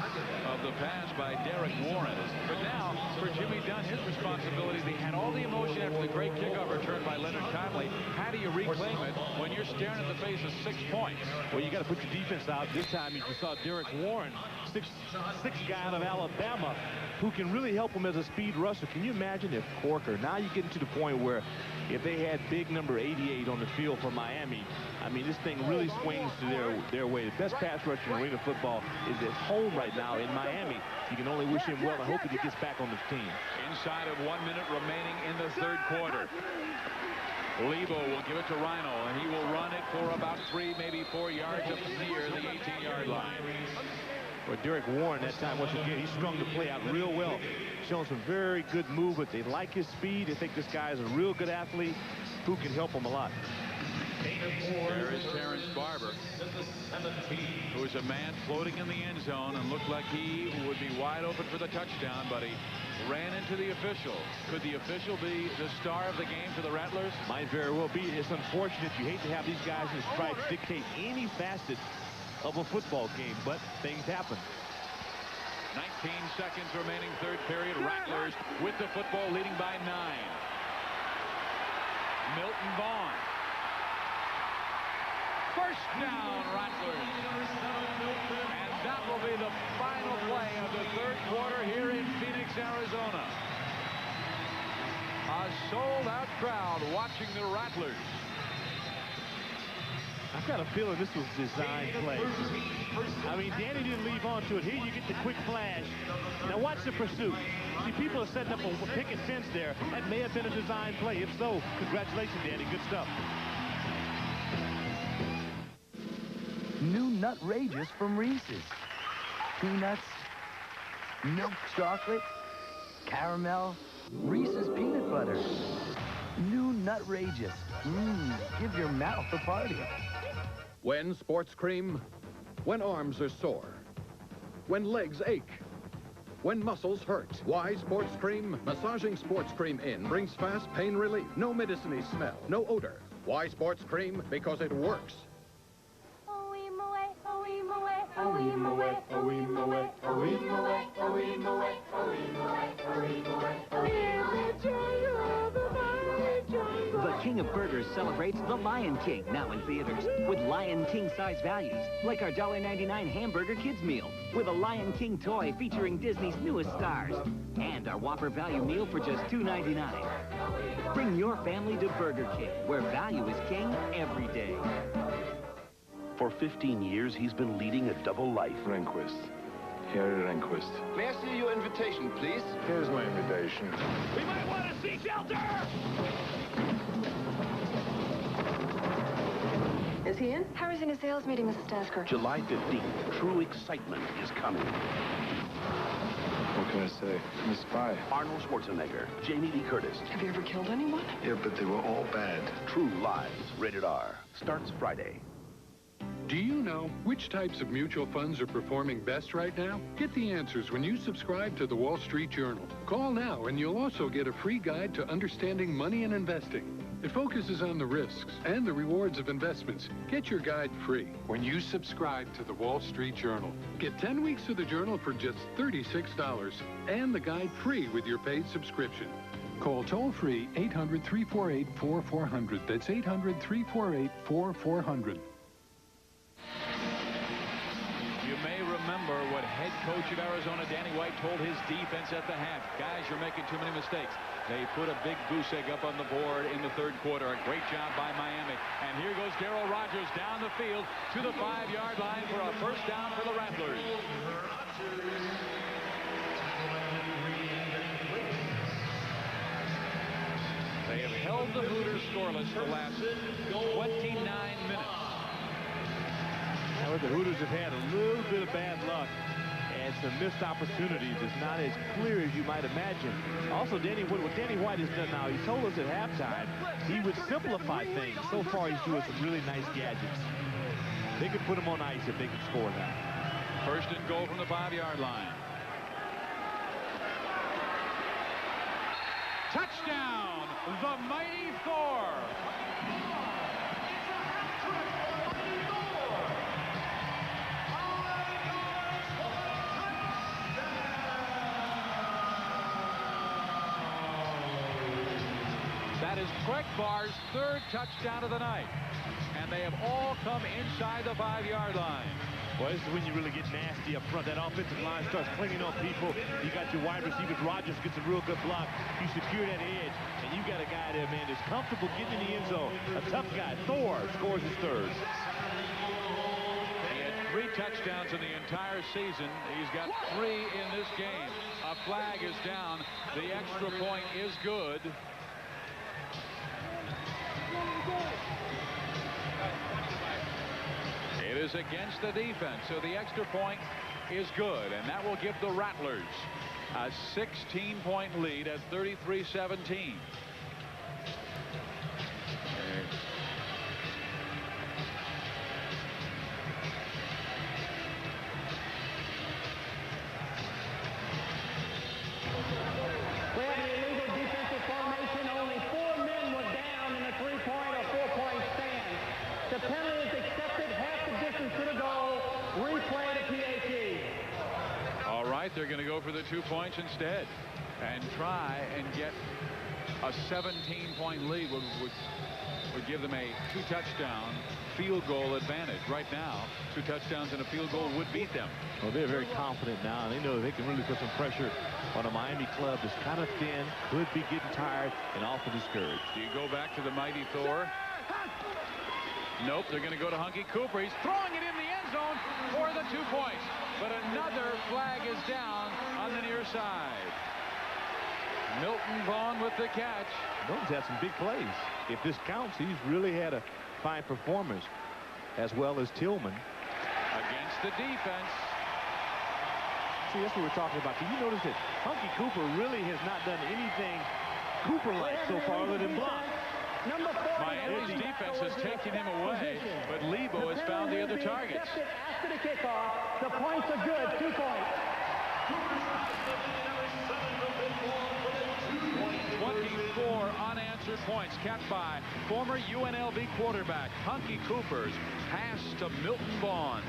of the pass by Derek Warren. But now, for Jimmy Dunn, his responsibility, they had all the emotion after the great kickoff return by Leonard Conley. How do you reclaim it when when you're staring in the face of 6 points. Well, you got to put your defense out. This time you saw Derek Warren, six guy out of Alabama, who can really help him as a speed rusher. Can you imagine if Corker, now you're getting to the point where if they had big number 88 on the field for Miami, I mean, this thing really swings to their way. The best pass rusher in arena football is at home right now in Miami. You can only wish him well and hope that he gets back on this team. Inside of 1 minute remaining in the third quarter. Lebo will give it to Rhino, and he will run it for about 3, maybe 4 yards up near the 18-yard line. For Derek Warren that time, once again, he strung the play out real well. Showing some very good movement. They like his speed. They think this guy is a real good athlete who can help him a lot. There is Terrence Barber, who is a man floating in the end zone and looked like he would be wide open for the touchdown, but he ran into the official. Could the official be the star of the game for the Rattlers? Might very well be. It's unfortunate. You hate to have these guys in stripes dictate any facet of a football game, but things happen. 19 seconds remaining, third period. Rattlers with the football, leading by 9. Milton Vaughn. First down, Rattlers. And that will be the final play of the third quarter here in Phoenix, Arizona. A sold-out crowd watching the Rattlers. I've got a feeling this was design play. I mean, Danny didn't leave onto it. Here you get the quick flash. Now watch the pursuit. See, people are setting up a picket fence there. That may have been a design play. If so, congratulations, Danny. Good stuff. New Nutrageous from Reese's. Peanuts, milk chocolate, caramel, Reese's peanut butter. New Nutrageous. Give your mouth a party. When sports cream, when arms are sore, when legs ache, when muscles hurt. Why sports cream? Massaging sports cream in brings fast pain relief. No medicine-y smell, no odor. Why sports cream? Because it works. The King of Burgers celebrates The Lion King, now in theaters, with Lion King-size values, like our $1.99 hamburger kids meal, with a Lion King toy featuring Disney's newest stars, and our Whopper value meal for just $2.99. Bring your family to Burger King, where value is king every day. For 15 years, he's been leading a double life. Rehnquist. Harry Rehnquist. May I see your invitation, please? Here's my invitation. We might want to see shelter! Is he in? Harry's in a sales meeting, Mrs. Tasker. July 15th, true excitement is coming. What can I say? I'm a spy. Arnold Schwarzenegger, Jamie Lee Curtis. Have you ever killed anyone? Yeah, but they were all bad. True Lies, rated R. Starts Friday. Do you know which types of mutual funds are performing best right now? Get the answers when you subscribe to the Wall Street Journal. Call now and you'll also get a free guide to understanding money and investing. It focuses on the risks and the rewards of investments. Get your guide free when you subscribe to the Wall Street Journal. Get 10 weeks of the journal for just $36 and the guide free with your paid subscription. Call toll-free 800-348-4400. That's 800-348-4400. You may remember what head coach of Arizona, Danny White, told his defense at the half. Guys, you're making too many mistakes. They put a big goose egg up on the board in the third quarter. A great job by Miami. And here goes Darryl Rogers down the field to the 5-yard line for a first down for the Rattlers. They have held the Hooters scoreless the last 29 minutes. However, the Hooters have had a little bit of bad luck and some missed opportunities. It's not as clear as you might imagine. Also, what Danny White has done now, he told us at halftime he would simplify things. So far, he's doing some really nice gadgets. They could put him on ice if they could score now. First and goal from the 5-yard line. Touchdown, the mighty Thor. That is is Bar's third touchdown of the night. And they have all come inside the 5-yard line. Well, this is when you really get nasty up front. That offensive line starts clinging on people. You got your wide receivers. Rodgers gets a real good block. You secure that edge, and you got a guy there, man, that's comfortable getting in the end zone. A tough guy. Thor scores his third. He had 3 touchdowns in the entire season. He's got 3 in this game. A flag is down. The extra point is good. It is against the defense, so the extra point is good, and that will give the Rattlers a 16-point lead at 33-17. We have an illegal defensive formation. Only 4 men were down in a 3-point or 4-point stand. The penalty is accepted, half the distance to the goal. Replay to PAT. All right, they're going to go for the 2 points instead and try and get a 17-point lead would give them a 2-touchdown field goal advantage. Right now, 2 touchdowns and a field goal would beat them. Well, they're very confident now. They know they can really put some pressure on a Miami club that's kind of thin, could be getting tired, and often discouraged. Do you go back to the mighty Thor? Nope, they're going to go to Hunky Cooper. He's throwing it in the end zone for the 2 points. But another flag is down on the near side. Milton Vaughn with the catch. Milton's had some big plays. If this counts, he's really had a fine performance, as well as Tillman. Against the defense. See, that's what we're talking about. Can you notice that Hunky Cooper really has not done anything Cooper-like so far other than block? Miami's defense has taken him away, but Lebo has found the other targets. After the kickoff, the points are good. 2 points. 24 unanswered points kept by former UNLV quarterback Hunky Cooper's pass to Milton Vaughn.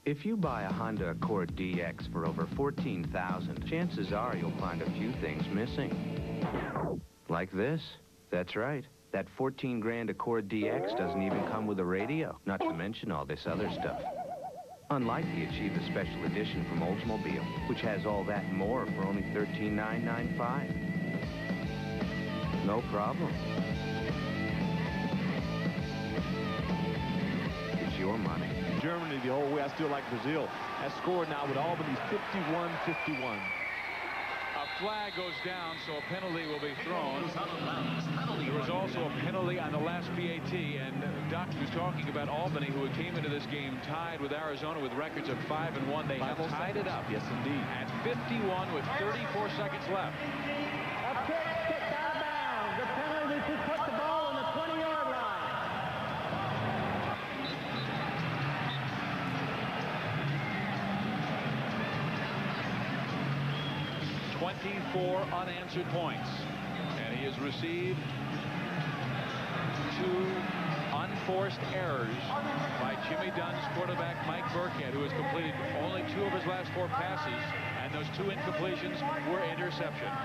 If you buy a Honda Accord DX for over $14,000, chances are you'll find a few things missing. Like this. That's right. That 14 grand Accord DX doesn't even come with a radio, not to mention all this other stuff. Unlike the Achieve Special Edition from Oldsmobile, which has all that and more for only $13,995. No problem. It's your money. Germany the whole way. I still like Brazil. That score now with Albany's 51-51. A flag goes down, so a penalty will be thrown. There was also a penalty on the last PAT, and Doc was talking about Albany, who came into this game tied with Arizona with records of 5-1. They have tied it up. Yes, indeed. At 51 with 34 seconds left. A kick kicked out of bounds. The penalty to put the ball on the 20-yard line. 24 unanswered points, and he has received 2 unforced errors by Jimmy Dunn's quarterback Mike Burkhead, who has completed only 2 of his last 4 passes, and those 2 incompletions were interceptions.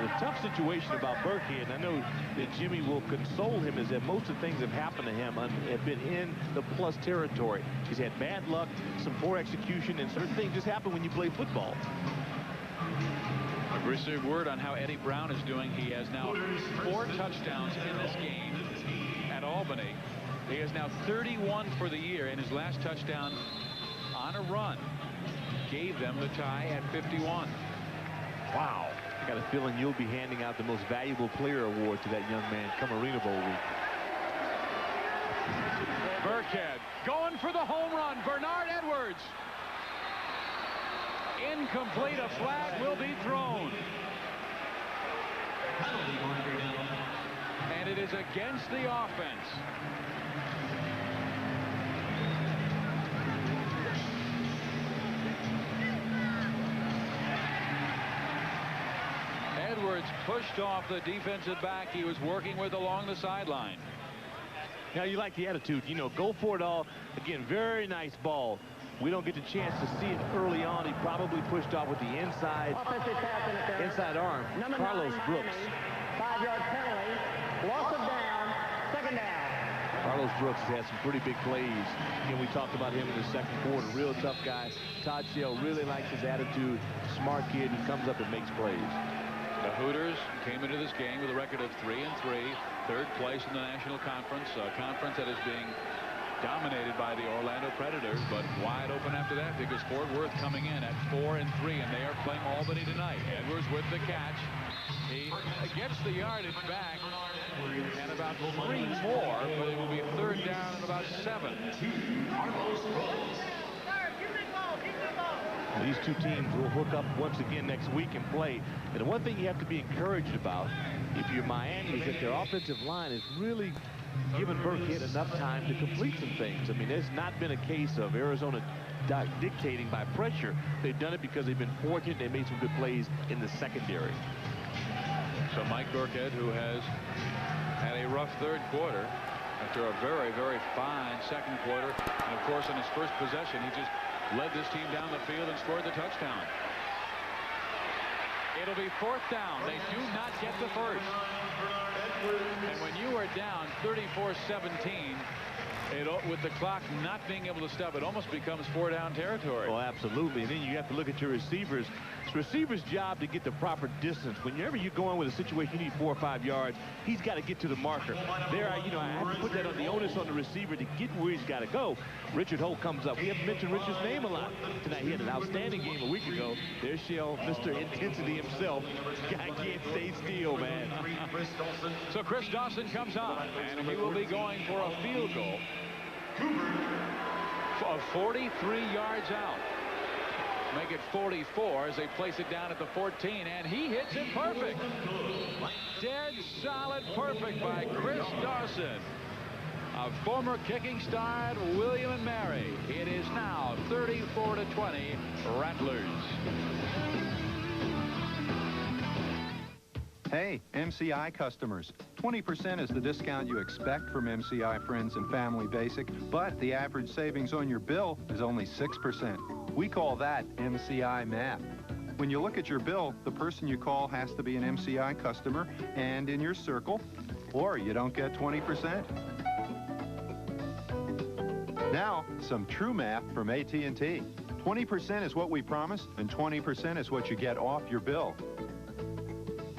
The tough situation about Burkhead, and I know that Jimmy will console him, is that most of the things that have happened to him have been in the plus territory. He's had bad luck, some poor execution, and certain things just happen when you play football. I've received word on how Eddie Brown is doing. He has now 4 touchdowns in this game at Albany. He has now 31 for the year, and his last touchdown on a run gave them the tie at 51. Wow. I got a feeling you'll be handing out the most valuable player award to that young man come Arena Bowl week. Burkhead going for the home run. Bernard Edwards. Incomplete. A flag will be thrown. And it is against the offense. Edwards pushed off the defensive back he was working with along the sideline. Now, you like the attitude, you know, go for it all. Again, very nice ball. We don't get the chance to see it early on. He probably pushed off with the inside arm. Carlos Brooks. 5-yard penalty. Loss of down. Second down. Carlos Brooks has had some pretty big plays. Again, we talked about him in the second quarter. Real tough guy. Todd Shell really likes his attitude. Smart kid. He comes up and makes plays. The Hooters came into this game with a record of 3-3, third place in the National Conference, a conference that is being dominated by the Orlando Predators, but wide open after that because Fort Worth coming in at 4-3, and they are playing Albany tonight. Edwards with the catch. He gets the yardage back and about 3 more, but it will be third down and about 7. These two teams will hook up once again next week and play. And the one thing you have to be encouraged about, if you're Miami, is that their offensive line is really giving Burkhead enough time to complete some things. I mean, there's not been a case of Arizona dictating by pressure. They've done it because they've been fortunate. They made some good plays in the secondary. So Mike Burkhead, who has had a rough third quarter after a very, very fine second quarter, and of course on his first possession he just led this team down the field and scored the touchdown. It'll be fourth down. They do not get the first. And when you are down 34-17, with the clock not being able to stop, it almost becomes 4-down territory. Oh, absolutely. And then you have to look at your receivers. It's the receiver's job to get the proper distance. Whenever you go in with a situation you need 4 or 5 yards, he's got to get to the marker. There, I have to put that on the onus on the receiver to get where he's got to go. Richard Holt comes up. We haven't mentioned Richard's name a lot tonight. He had an outstanding game a week ago. There's Shell, Mr. Intensity himself. Guy can't stay still, man. So Chris Dawson comes on, and he will be going for a field goal of 43 yards out. Make it 44 as they place it down at the 14, and he hits it perfect. Dead solid perfect by Chris Dawson. A former kicking star at William and Mary. It is now 34-20 Rattlers. Hey, MCI customers, 20% is the discount you expect from MCI Friends and Family Basic, but the average savings on your bill is only 6%. We call that MCI math. When you look at your bill, the person you call has to be an MCI customer and in your circle, or you don't get 20%. Now, some true math from AT&T. 20% is what we promise, and 20% is what you get off your bill.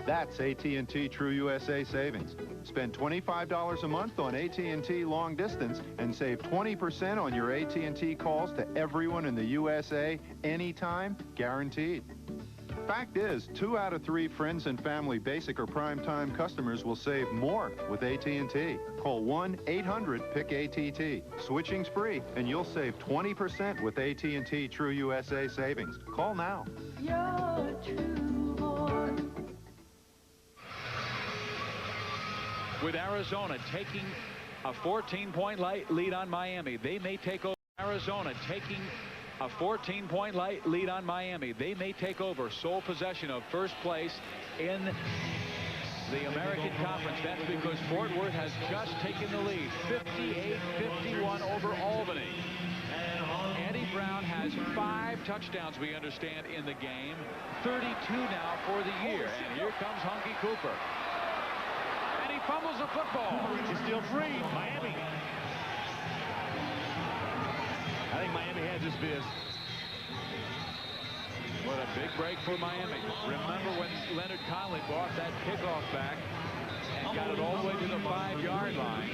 That's AT&T True USA Savings. Spend $25 a month on AT&T Long Distance and save 20% on your AT&T calls to everyone in the USA, anytime, guaranteed. Fact is, 2 out of 3 Friends and Family Basic or Primetime customers will save more with AT&T. Call 1-800-PIC-ATT. Switching's free, and you'll save 20% with AT&T True USA Savings. Call now. You're true boy. With Arizona taking a 14-point lead on Miami, they may take over. Arizona taking a 14-point lead on Miami. They may take over sole possession of first place in the American Conference. That's because Fort Worth has just taken the lead, 58-51 over Albany. Andy Brown has 5 touchdowns, we understand, in the game, 32 now for the year. And here comes Hunky Cooper. And he fumbles the football. It's still free. Miami. I think Miami has this biz. What a big break for Miami. Remember when Leonard Conley brought that kickoff back and got it all the way to the 5-yard line.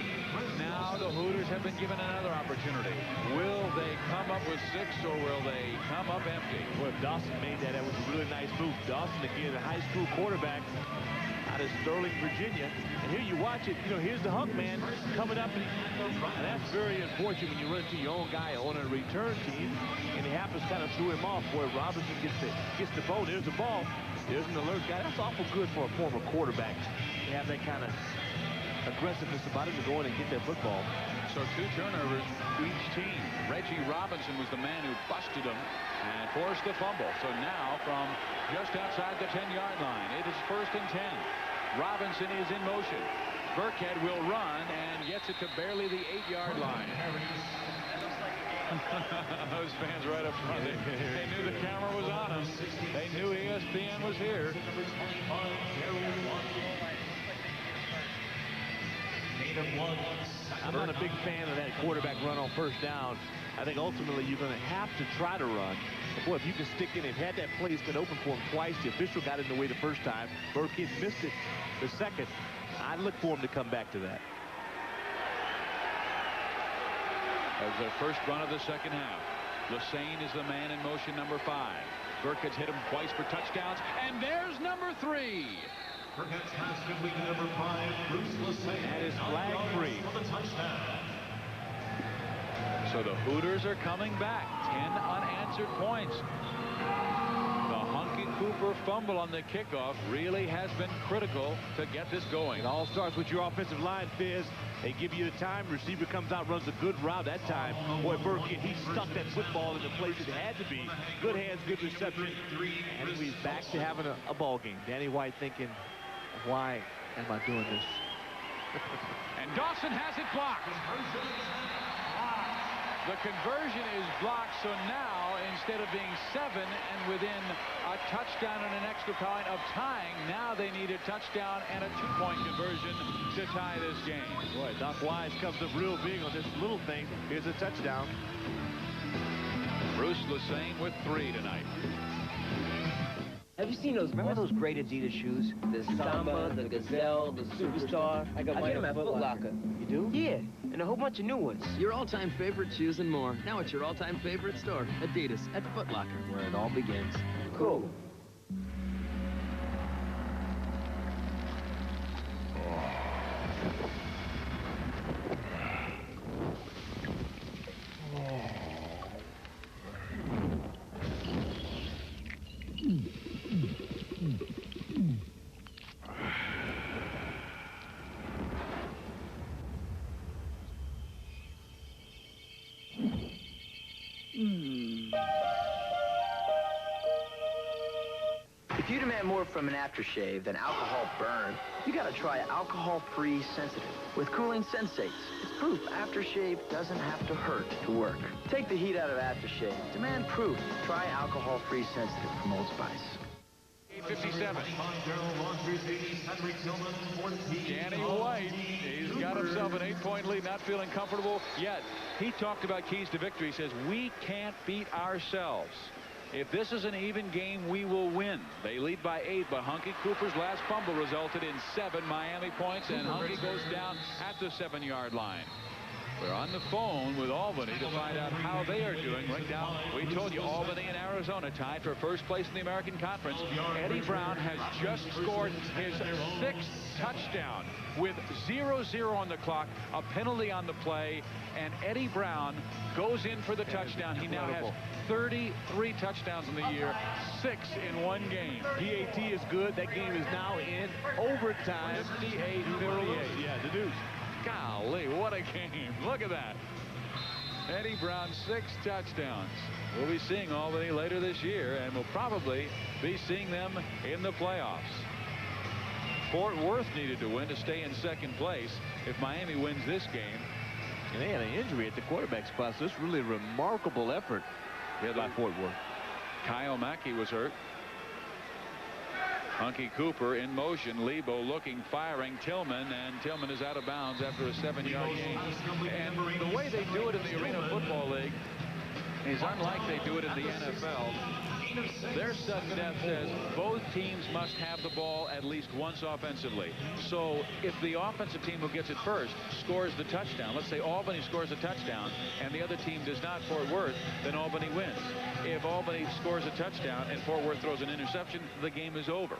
Now the Hooters have been given another opportunity. Will they come up with 6 or will they come up empty? Well, if Dawson made that was a really nice move. Dawson, again, a high school quarterback out of Sterling, Virginia. And here you watch it, here's the hunk man coming up. And that's very unfortunate when you run into your own guy on a return team. And he happens kind of threw him off where Robinson gets the ball. There's the ball. There's an alert guy. That's awful good for a former quarterback to have that kind of aggressiveness about him to go in and get that football. So 2 turnovers each team. Reggie Robinson was the man who busted him and forced the fumble. So now from just outside the 10-yard line, it is 1st and 10. Robinson is in motion. Burkhead will run and gets it to barely the 8-yard line. Those fans right up front, they knew the camera was on them. They knew ESPN was here. I'm not a big fan of that quarterback run on first down. I think ultimately you're going to have to try to run. But boy, if you can stick in, they've had that play. It's been open for him twice. The official got in the way the first time. Burkhead missed it the second. I look for him to come back to that. That was their first run of the second half. Lassane is the man in motion, number 5. Burkett's hit him twice for touchdowns, and there's number 3. Burkett's pass complete to number 5, Bruce Lassane. That is flag free. For the touchdown. So the Hooters are coming back. 10 unanswered points. The Hunky Cooper fumble on the kickoff really has been critical to get this going. It all starts with your offensive line, Fizz. They give you the time. Receiver comes out, runs a good route that time. Boy, Burkett, he stuck that football in the place it had to be. Good hands, good reception. And he's back to having a ball game. Danny White thinking, why am I doing this? And Dawson has it blocked. The conversion is blocked, so now instead of being 7 and within a touchdown and an extra point of tying, now they need a touchdown and a 2-point conversion to tie this game. Boy, Doc Wise comes up real big on this little thing. Here's a touchdown. Bruce Lassane with 3 tonight. Have you seen those? Remember those great Adidas shoes? The Samba, the Gazelle, the Superstar. I get them at Foot Locker. You do? Yeah, and a whole bunch of new ones. Your all-time favorite shoes and more. Now it's your all-time favorite store, Adidas at Foot Locker, where it all begins. Cool. If you demand more from an aftershave than alcohol burn, you gotta try alcohol-free Sensitive. With cooling sensates, it's proof aftershave doesn't have to hurt to work. Take the heat out of aftershave. Demand proof. Try alcohol-free Sensitive from Old Spice. 8:57. Danny White, he's got himself an 8-point lead, not feeling comfortable yet. He talked about keys to victory. He says, we can't beat ourselves. If this is an even game, we will win. They lead by 8, but Hunky Cooper's last fumble resulted in 7 Miami points, and Hunky goes down at the 7-yard line. We're on the phone with Albany to find out how they are doing. Right now, we told you Albany and Arizona tied for first place in the American Conference. Eddie Brown has just scored his 6th touchdown with 0-0 on the clock, a penalty on the play, and Eddie Brown goes in for the touchdown. He now has 33 touchdowns in the year, 6 in one game. PAT is good. That game is now in overtime. 58-58. Yeah, the deuce. Golly, what a game. Look at that. Eddie Brown, 6 touchdowns. We'll be seeing Albany later this year, and we'll probably be seeing them in the playoffs. Fort Worth needed to win to stay in 2nd place. If Miami wins this game. And they had an injury at the quarterback spot, so it's really a remarkable effort by Fort Worth. Kyle Mackey was hurt. Hunky Cooper in motion. Lebo looking, firing. Tillman, and Tillman is out of bounds after a 7-yard gain. And the way they do it in the Arena Football League is unlike they do it in the NFL. Their sudden death says both teams must have the ball at least once offensively. So if the offensive team who gets it first scores the touchdown, let's say Albany scores a touchdown and the other team does not, Fort Worth, then Albany wins. If Albany scores a touchdown and Fort Worth throws an interception, the game is over.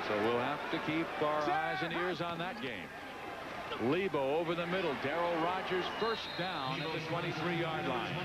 So we'll have to keep our eyes and ears on that game. Lebo over the middle. Darrell Rogers first down at the 23-yard line.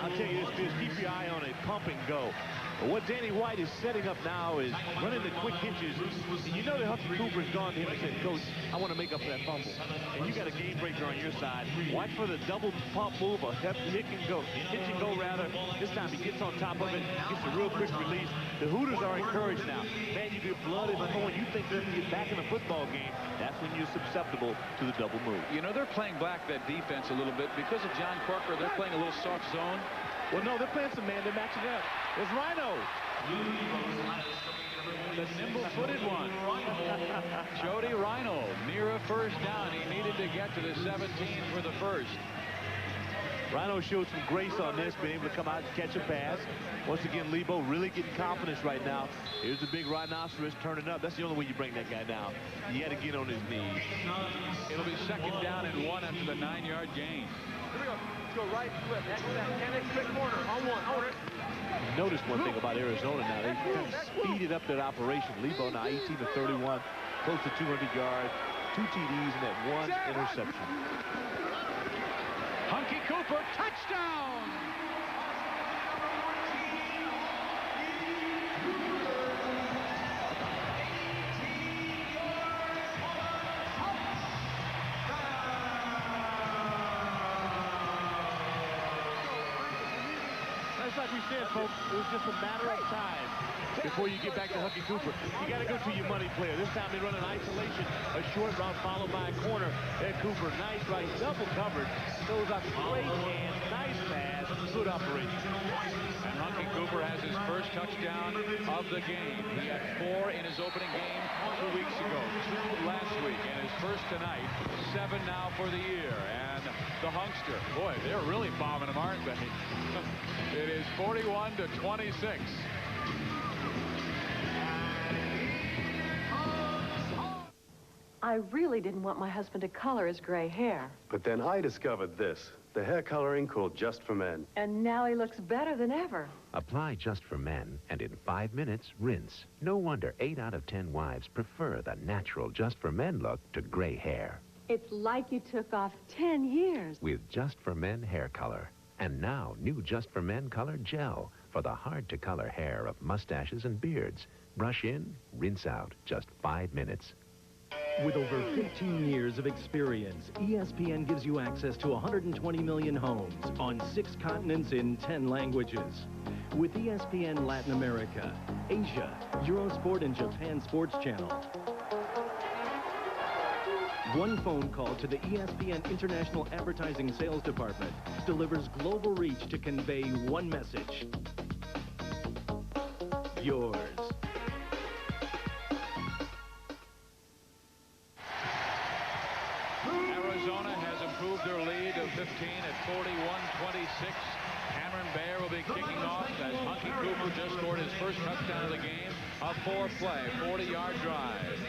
I'll tell you this, keep your eye on it. Pump and go. But what Danny White is setting up now is running the quick hitches. And you know that Hunky Cooper's gone to him and said, Coach, I want to make up for that fumble. And you got a game breaker on your side. Watch for the double pump move, a hit and go. Hitch and go, rather. This time he gets on top of it, gets a real quick release. The Hooters are encouraged now. Man, you get blood in the hole and you think you can get back in the football game. That's when you're susceptible to the double move. You know, they're playing back that defense a little bit because of John Corker. They're playing a little soft zone. Well, no, they're playing some man. They're matching up. There's Rhino. The nimble-footed one. Jody Rhino near a first down. He needed to get to the 17 for the first. Rhino showed some grace on this, being able to come out and catch a pass. Once again, Lebo really getting confidence right now. Here's the big rhinoceros turning up. That's the only way you bring that guy down. You got to get on his knees. It'll be 2nd down and 1 after the 9-yard gain. Here we go. Let's go right, flip, X quick corner, on one, own it. Notice one thing about Arizona now. They kind of speeded up their operation. Lebo now 18 to 31, close to 200 yards, 2 TDs, and that 1 interception. Hunky Cooper, touchdown! That's like we said, folks. It was just a matter of time before you get back to Hunky Cooper. You got to go to your money player. This time they run an isolation, a short route followed by a corner. Ed Cooper, nice right, double covered. Throws out great hands, nice pass, good operation. And Hunky Cooper has his first touchdown of the game. He had 4 in his opening game 2 weeks ago, 2 last week, and his first tonight, 7 now for the year. And the Hunkster, boy, they're really bombing him, aren't they? It is 41 to 26. I really didn't want my husband to color his gray hair. But then I discovered this, the hair coloring called Just for Men. And now he looks better than ever. Apply Just for Men, and in 5 minutes, rinse. No wonder 8 out of 10 wives prefer the natural Just for Men look to gray hair. It's like you took off 10 years. With Just for Men hair color. And now, new Just for Men color gel for the hard-to-color hair of mustaches and beards. Brush in, rinse out, just 5 minutes. With over 15 years of experience, ESPN gives you access to 120 million homes on 6 continents in 10 languages. With ESPN Latin America, Asia, Eurosport, and Japan Sports Channel. One phone call to the ESPN International Advertising Sales Department delivers global reach to convey one message. Yours. Arizona has improved their lead of 15 at 41-26. Cameron Bayer will be kicking off as Hunky Cooper just scored his first touchdown of the game. A 4-play, 40-yard drive.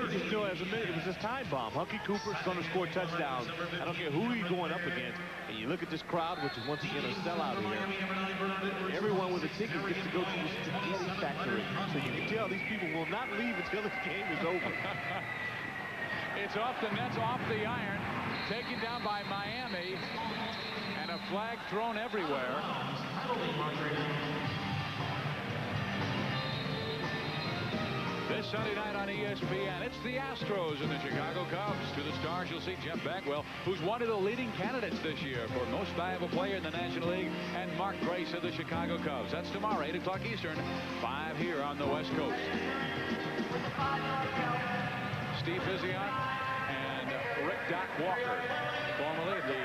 You just know, as a minute, it was this time bomb. Hunky Cooper's going to score touchdowns. I don't care who he's going up against. And you look at this crowd, which is once again a sellout here. Everyone with a ticket gets to go to the spaghetti factory. So you can tell these people will not leave until this game is over. It's off the nets, off the iron, taken down by Miami, and a flag thrown everywhere. This Sunday night on ESPN, it's the Astros and the Chicago Cubs. To the Stars, you'll see Jeff Bagwell, who's one of the leading candidates this year for most valuable player in the National League, and Mark Grace of the Chicago Cubs. That's tomorrow, 8 o'clock Eastern, 5 here on the West Coast. Steve Vizion and Rick Doc Walker, formerly of the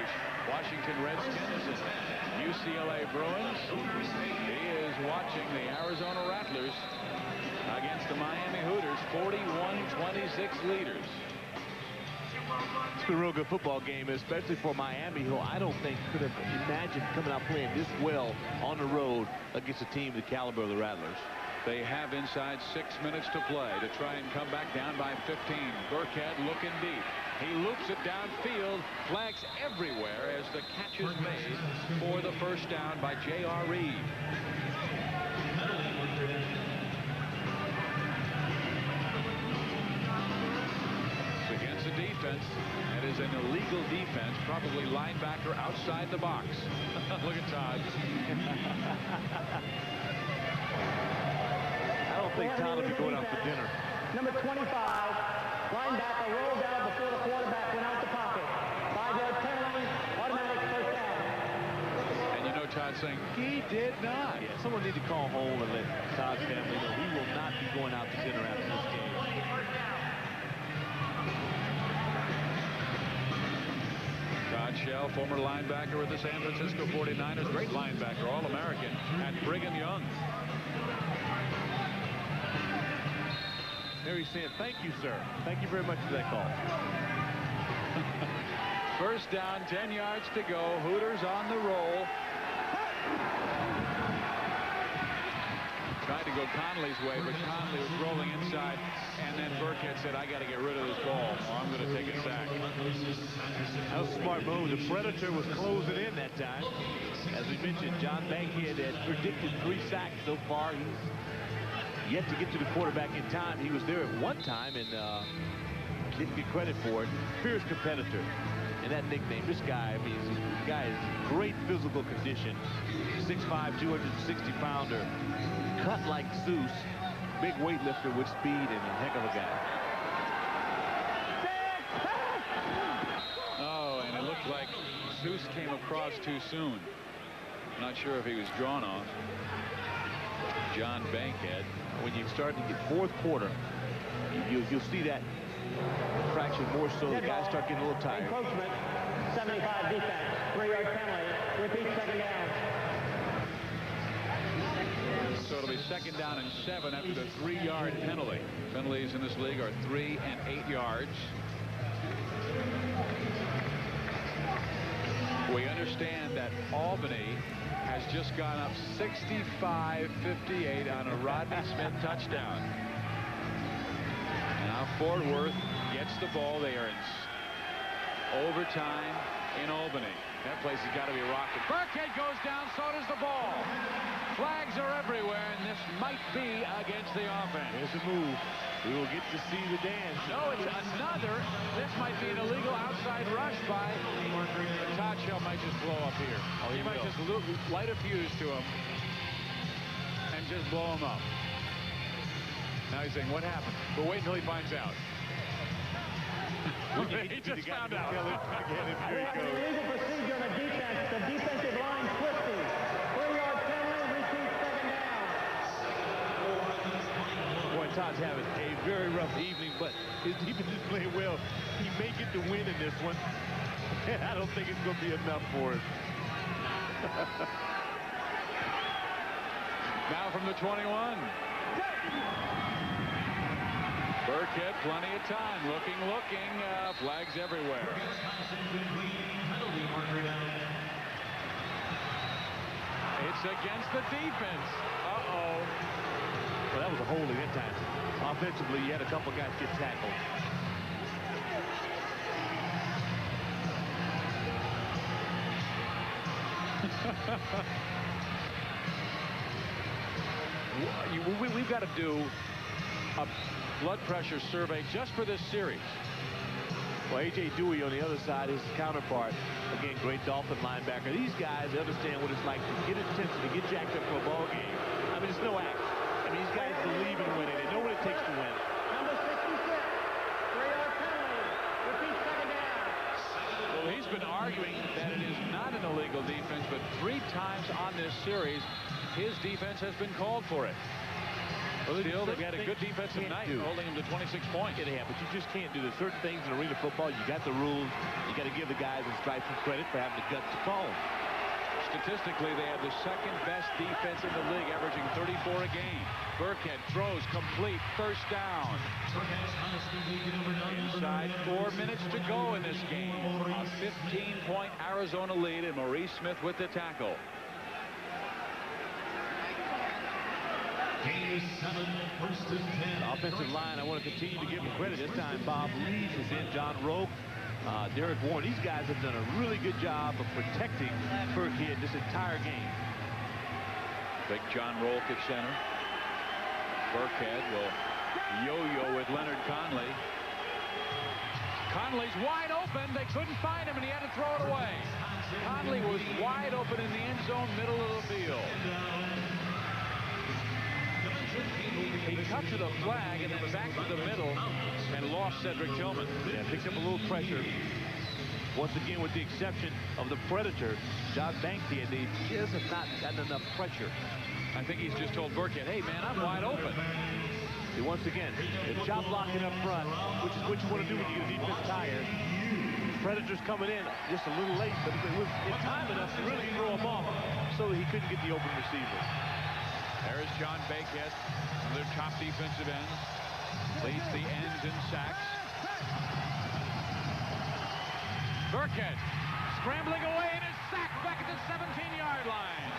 Washington Redskins and UCLA Bruins. He is watching the Arizona Rattlers against the Miami Hooters, 41-26 leaders. It's been a real good football game, especially for Miami, who I don't think could have imagined coming out playing this well on the road against a team the caliber of the Rattlers. They have inside 6 minutes to play to try and come back down by 15. Burkhead looking deep. He loops it downfield. Flags everywhere as the catch is made for the first down by J.R. Reed. It's against the defense. It is an illegal defense, probably linebacker outside the box. Look at Todd. I don't think Todd will be going out for dinner. Number 25, linebacker rolled out before the quarterback went out the pocket. 5-yard penalty, automatic first down. And you know Todd saying, he did not. Yeah, someone need to call home and let Todd's family know he will not be going out to dinner after this game. Michelle, former linebacker with the San Francisco 49ers, great linebacker, All-American at Brigham Young. There he's saying, thank you, sir. Thank you very much for that call. First down, 10 yards to go. Hooters on the roll. Tried to go Conley's way, but Conley was rolling inside, and then Burkhead said, I got to get rid of this ball, or I'm going to take a sack. That was a smart move. The Predator was closing in that time. As we mentioned, John Bankhead had predicted 3 sacks so far. He's yet to get to the quarterback in time. He was there at one time and didn't get credit for it. Fierce competitor. And that nickname, this guy, I mean, this guy is great physical condition. 6'5", 260-pounder. Cut like Zeus. Big weightlifter with speed and a heck of a guy. Oh, and it looked like Zeus came across too soon. Not sure if he was drawn off. John Bankhead. When you start to get fourth quarter, you'll see that fraction more so. The guys start getting a little tired. Encroachment, 75 defense, 3-yard penalty. Repeat, second down. So it'll be second down and 7 after the 3-yard penalty. Penalties in this league are 3 and 8 yards. We understand that Albany has just gone up 65-58 on a Rodney Smith touchdown. Now Fort Worth gets the ball. They are in overtime in Albany. That place has got to be rocking. Burkhead goes down, so does the ball. Flags are everywhere, and this might be against the offense. There's a move. We will get to see the dance. No, it's another. This might be an illegal outside rush by Todd Shell. Might just blow up here. Oh, he might just light a fuse to him and just blow him up. Now he's saying, what happened? But wait until he finds out. He just found out. Illegal procedure on the defense. The defensive line twisting. 3-yard penalty. Repeat, second down. Boy, Todd's having a very rough evening, but his defense is playing well. He may get the win in this one. And I don't think it's going to be enough for him. Now from the 21. Burkhead, plenty of time. Looking. Flags everywhere. It's against the defense. Uh-oh. Well, that was a holding that time. Offensively, you had a couple guys get tackled. We've got to do a blood pressure survey just for this series. Well, A.J. Dewey on the other side, his counterpart, again, great Dolphin linebacker. These guys understand what it's like to get intensity, get jacked up for a ball game. I mean, it's no act. I mean, these guys believe in winning. They know what it takes to win. Number 66, 3-yard penalty. Repeat, second down. Well, he's been arguing that it is not an illegal defense, but 3 times on this series, his defense has been called for it. Well, still, they've got a good defensive night, holding him to 26 points. Yeah, but you just can't do this. Certain things in arena football, you got the rules. You got to give the guys in stripes some credit for having the guts to call them. Statistically, they have the second best defense in the league, averaging 34 a game. Burkhead throws complete, first down. Inside 4 minutes to go in this game. A 15-point Arizona lead, and Maurice Smith with the tackle. Offensive line, I want to continue to give him credit. This time, Bob Lees is in, John Roque, Derek Warren. These guys have done a really good job of protecting Burkhead this entire game. Big John Roque at center. Burkhead will yo-yo with Leonard Conley. Conley's wide open. They couldn't find him, and he had to throw it away. Conley was wide open in the end zone, middle of the field. He cut to the flag and then back to the middle and lost Cedric Tillman. Yeah, picked up a little pressure. Once again, with the exception of the Predator, John Bankhead, they just have not gotten enough pressure. I think he's just told Burkhead, hey, man, I'm wide open. And once again, the chop blocking up front, which is what you want to do when you get a defense tired. Predators coming in just a little late, but it was in time enough to really throw him off so that he couldn't get the open receiver. There's John Bakehead, one of their top defensive ends. Leads the ends in sacks. Burkhead scrambling away and is sacked back at the 17-yard line.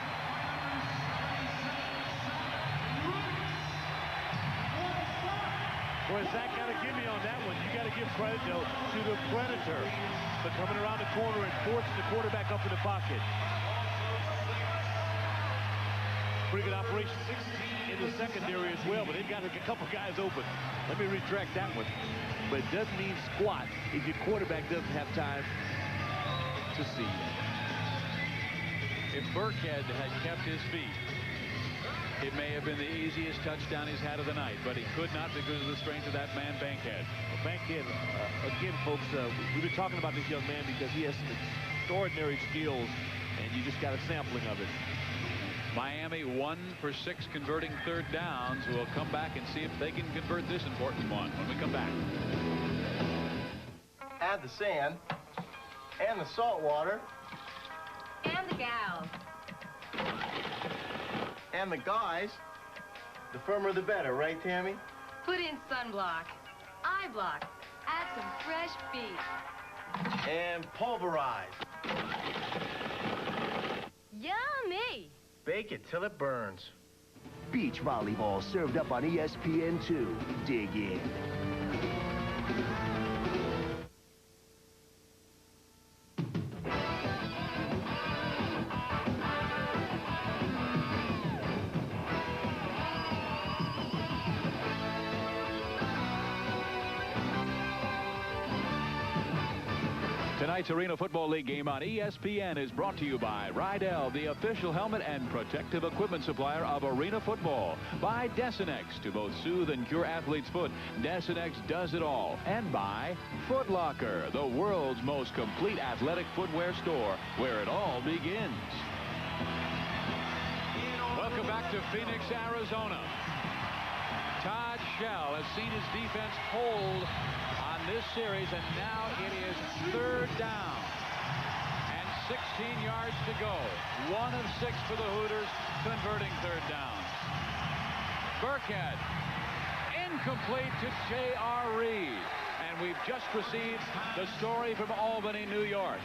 Boy, Zach got to give me on that one. You got to give credit to the Predator for coming around the corner and forcing the quarterback up in the pocket. Pretty good operation in the secondary as well, but they've got a couple guys open. Let me retract that one. But it doesn't mean squat if your quarterback doesn't have time to see. If Burkhead had kept his feet, it may have been the easiest touchdown he's had of the night, but he could not because of the strength of that man, Bankhead. Well, Bankhead, again, folks, we've been talking about this young man because he has some extraordinary skills, and you just got a sampling of it. Miami 1 for 6 converting third downs. We'll come back and see if they can convert this important one when we come back. Add the sand, and the salt water, and the gals. and the guys. The firmer the better, right, Tammy? Put in sunblock, eye block, add some fresh beef. And pulverize. Yummy! Bake it till it burns. Beach volleyball served up on ESPN2. Dig in. Tonight's Arena Football League game on ESPN is brought to you by Rydell, the official helmet and protective equipment supplier of Arena Football. By Desinex, to both soothe and cure athlete's foot. Desinex does it all. And by Foot Locker, the world's most complete athletic footwear store, where it all begins. Welcome back to Phoenix, Arizona. Todd Shell has seen his defense hold on this series, and now it is third down and 16 yards to go. 1 of 6 for the Hooters, converting third down. Burkhead incomplete to J.R. Reed. And we've just received the story from Albany, New York.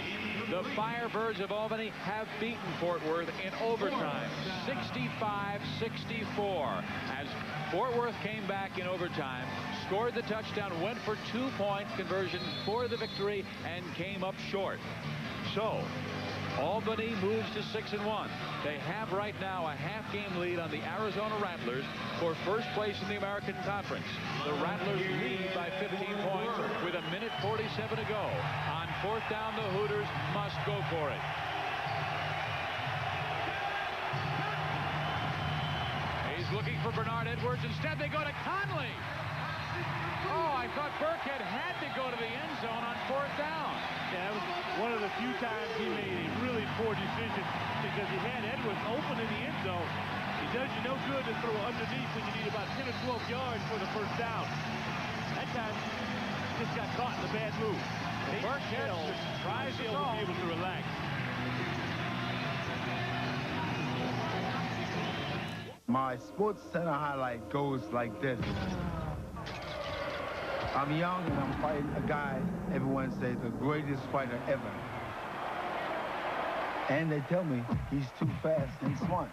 The Firebirds of Albany have beaten Fort Worth in overtime, 65-64. As Fort Worth came back in overtime, scored the touchdown, went for 2-point conversion for the victory, and came up short. So, Albany moves to 6-1. They have right now a half-game lead on the Arizona Rattlers for first place in the American Conference. The Rattlers lead by 15 points with 1:47 to go. On fourth down, the Hooters must go for it. He's looking for Bernard Edwards. Instead, they go to Conley. Oh, I thought Burkhead had to go to the end zone on fourth down. Yeah, that was one of the few times he made a really poor decision because he had Edwards open in the end zone. It does you no good to throw underneath when you need about 10 or 12 yards for the first down. That time, he just got caught in a bad move. Burkhead tries to be able to relax. My Sports Center highlight goes like this. I'm young and I'm fighting a guy everyone says the greatest fighter ever. And they tell me he's too fast and smart.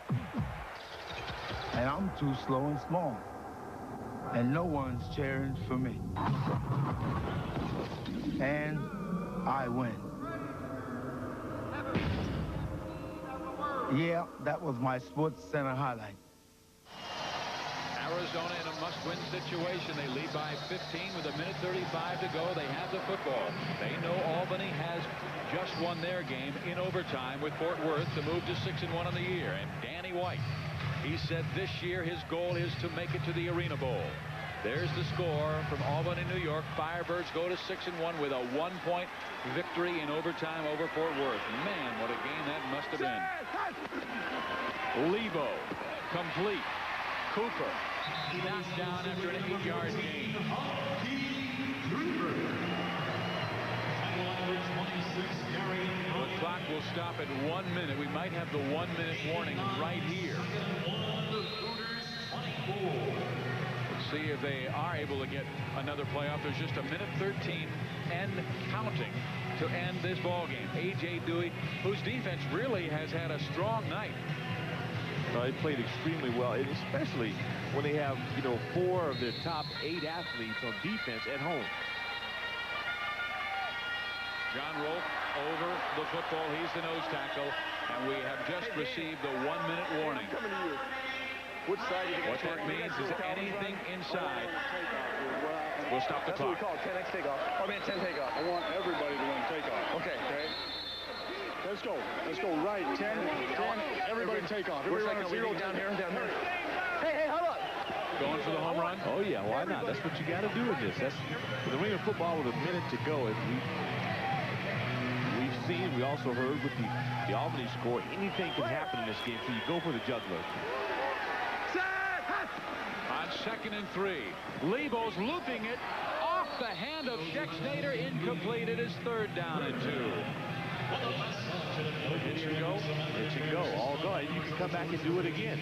And I'm too slow and small. And no one's cheering for me. And I win. Yeah, that was my Sports Center highlight. Arizona in a must-win situation. They lead by 15 with 1:35 to go. They have the football. They know Albany has just won their game in overtime with Fort Worth to move to 6-1 on the year. And Danny White, he said this year his goal is to make it to the Arena Bowl. There's the score from Albany, New York. Firebirds go to 6-1 with a 1-point victory in overtime over Fort Worth. Man, what a game that must have been. Lebo, complete. Cooper knocked down after an 8-yard gain. will stop at 1 minute. We might have the 1 minute warning right here. Let's see if they are able to get another playoff. There's just 1:13 and counting to end this ball game. A.J. Dewey, whose defense really has had a strong night. They played extremely well, and especially when they have, 4 of their top 8 athletes on defense at home. John Rolfe over the football. He's the nose tackle, and we have just received the 1 minute warning. Which side What that means is anything inside will stop the clock. That's what we call 10x takeoff. Or 10 takeoff. I want everybody to win takeoff. Okay. Let's go. Let's go right. 10. Everybody take off. Everybody run 0 down here. Hey, hold up. Going for the home run? Oh, yeah. Why not? That's what you got to do in this. That's with the Arena football with a minute to go. And we've seen, we also heard with the Albany score, anything can happen in this game, so you go for the juggler. On 2nd and 3, Lebo's looping it off the hand of Schexnayder, incomplete. It is 3rd down and 2. It should go. It should go. All go. And you can come back and do it again.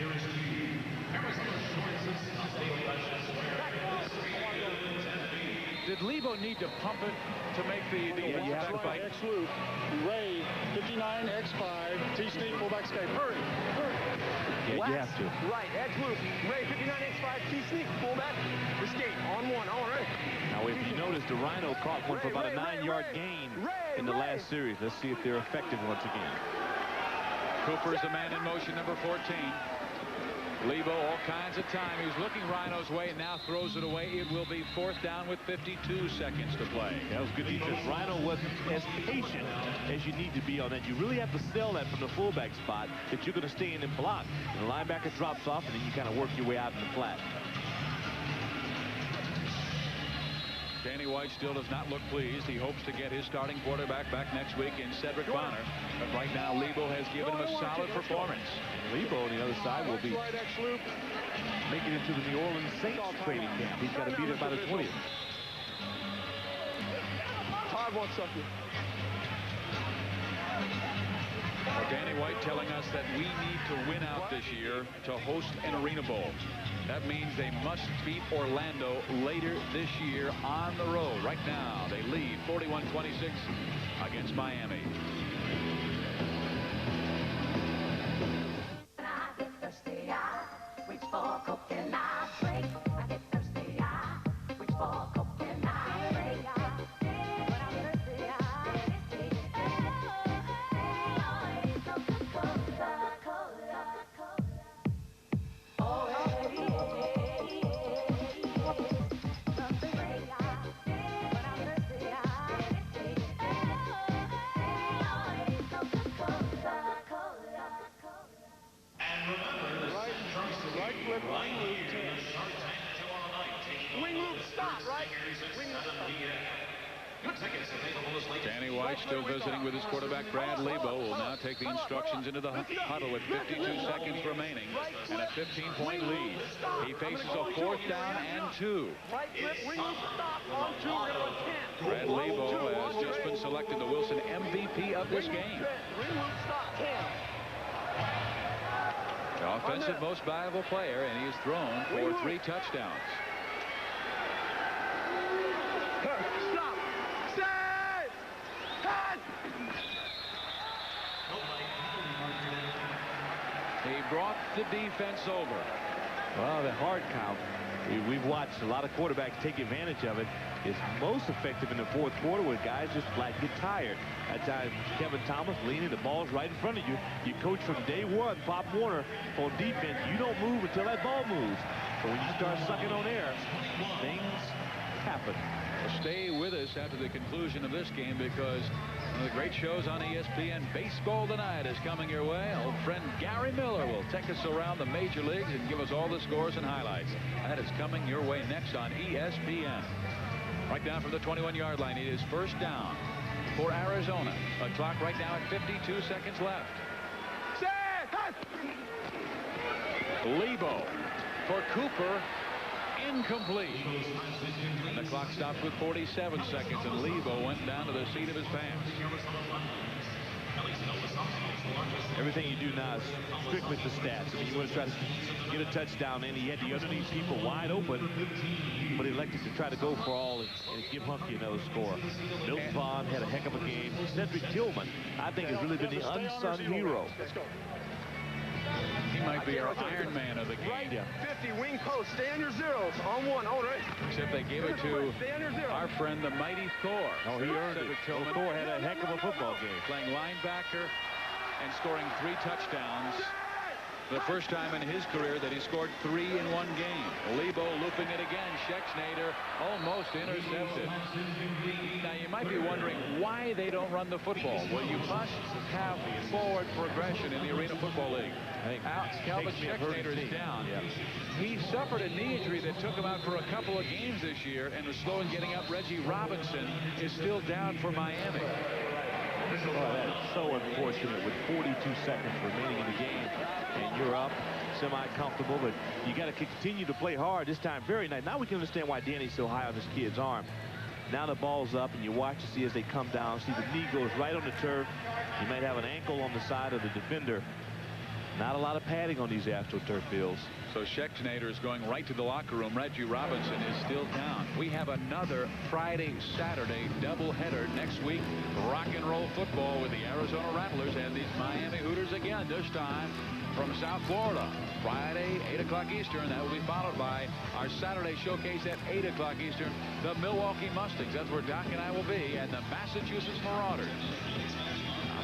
Did Lebo need to pump it to make the You have to fight. X loop. Ray 59 X5 T sneak fullback escape. Hurry. Yeah, you have to. Right, X loop. Ray 59 X5 T sneak fullback escape on 1. All right. Now, if you notice, the Rhino caught one for about a 9-yard gain in the last series. Let's see if they're effective once again. Cooper's the man in motion, number 14. Lebo all kinds of time. He was looking Rhino's way and now throws it away. It will be 4th down with 52 seconds to play. That was good defense. Rhino wasn't as patient as you need to be on that. You really have to sell that from the fullback spot that you're going to stay in and block. And the linebacker drops off, and then you kind of work your way out in the flat. Danny White still does not look pleased. He hopes to get his starting quarterback back next week in Cedric Bonner. But right now, Lebo has given him a solid performance. Lebo on the other side will be making it to the New Orleans Saints training camp. He's got to be there by the 20th. Todd wants something. Well, Danny White telling us that we need to win out this year to host an Arena Bowl. That means they must beat Orlando later this year on the road. Right now, they lead 41-26 against Miami. Danny White still visiting with his quarterback, Brad Lebo, will now take the instructions into the huddle with 52 seconds remaining and a 15-point lead. He faces a 4th down and 2. Brad Lebo has just been selected the Wilson MVP of this game. The offensive most valuable player, and he's thrown for 3 touchdowns. He brought the defense over. Well, the hard count, we've watched a lot of quarterbacks take advantage of it. It's most effective in the 4th quarter where guys just flat get tired. At times, Kevin Thomas leaning, the ball's right in front of you. You coach from day 1, Pop Warner, on defense. You don't move until that ball moves. So when you start sucking on air, things happen. Well, stay with us after the conclusion of this game, because one of the great shows on ESPN, Baseball Tonight, is coming your way. Old friend Gary Miller will take us around the major leagues and give us all the scores and highlights. That is coming your way next on ESPN. Right down from the 21-yard line, it is 1st down for Arizona. A clock right now at 52 seconds left. Lebo for Cooper. Incomplete. And the clock stops with 47 seconds, and Lebo went down to the seat of his pants. Everything you do now is strictly for stats. I mean, you want to try to get a touchdown, and he had the underneath people wide open, but he elected to try to go for all and give Humphrey another score. Milton Vaughn had a heck of a game. Cedric Tillman, I think, has really been the unsung hero. He might be our Iron Man of the game. Right, 50, wing post, stay on your zeros. On one, owner it. Except they gave it to our friend, the mighty Thor. Oh, he earned it. Well, Thor had a heck of a football game. Playing linebacker and scoring 3 touchdowns. The first time in his career that he scored 3 in one game. Lebo looping it again. Schexnayder almost intercepted. Now you might be wondering why they don't run the football. Well, you must have forward progression in the Arena Football League. Calvin Schexnayder is down. Yeah. He suffered a knee injury that took him out for a couple of games this year and was slow in getting up. Reggie Robinson is still down for Miami. Oh, that's so unfortunate with 42 seconds remaining in the game. And you're up, semi-comfortable, but you got to continue to play hard this time. Very nice. Now we can understand why Danny's so high on this kid's arm. Now the ball's up, and you watch to see as they come down. See the knee goes right on the turf. You might have an ankle on the side of the defender. Not a lot of padding on these AstroTurf fields. So Schexnayder is going right to the locker room. Reggie Robinson is still down. We have another Friday-Saturday doubleheader next week. Rock and roll football with the Arizona Rattlers and these Miami Hooters again, this time from South Florida. Friday, 8 o'clock Eastern. That will be followed by our Saturday showcase at 8 o'clock Eastern. The Milwaukee Mustangs. That's where Doc and I will be. And the Massachusetts Marauders.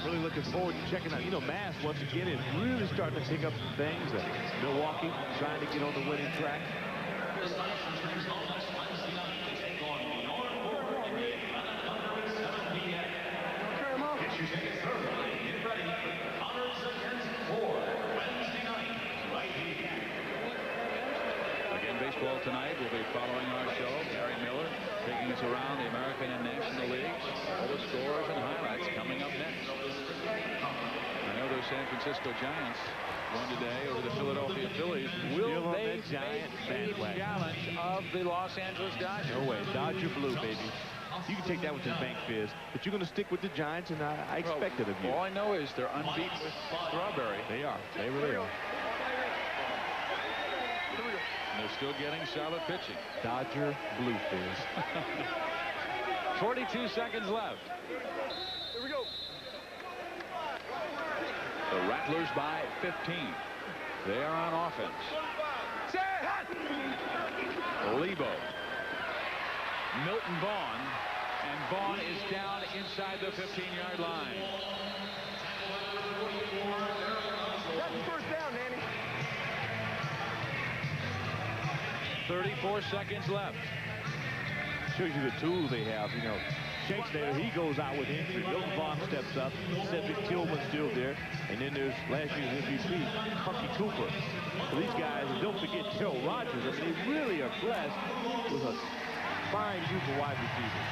Really looking forward to checking out. You know, Mass, once again, is really starting to pick up some things. Milwaukee trying to get on the winning track. Again, baseball tonight. We'll be following our show. Gary Miller taking us around the American and National Leagues. All the scores and highlights coming up next. I know those San Francisco Giants won today over the Philadelphia Phillies. Will they face the challenge of the Los Angeles Dodgers? No way. Dodger blue, baby. You can take that one to the bank, Fizz. But you're going to stick with the Giants, and I expect it of you. All I know is they're unbeaten with Strawberry. They are. They really are. And they're still getting solid pitching. Dodger blue, Fizz. 42 seconds left. Here we go. The Rattlers by 15. They are on offense. Lebo. Milton Vaughn. And Vaughn is down inside the 15-yard line. That's the first down, Nanny. 34 seconds left. Shows you the tools they have. You know, Schexnayder, he goes out with injury. Milton Vaughn steps up. Cedric Tillman's still there. And then there's last year's MVP, Humphrey Cooper. So these guys, and don't forget Joe Rogers. I mean, they really are blessed with a fine group of wide receivers.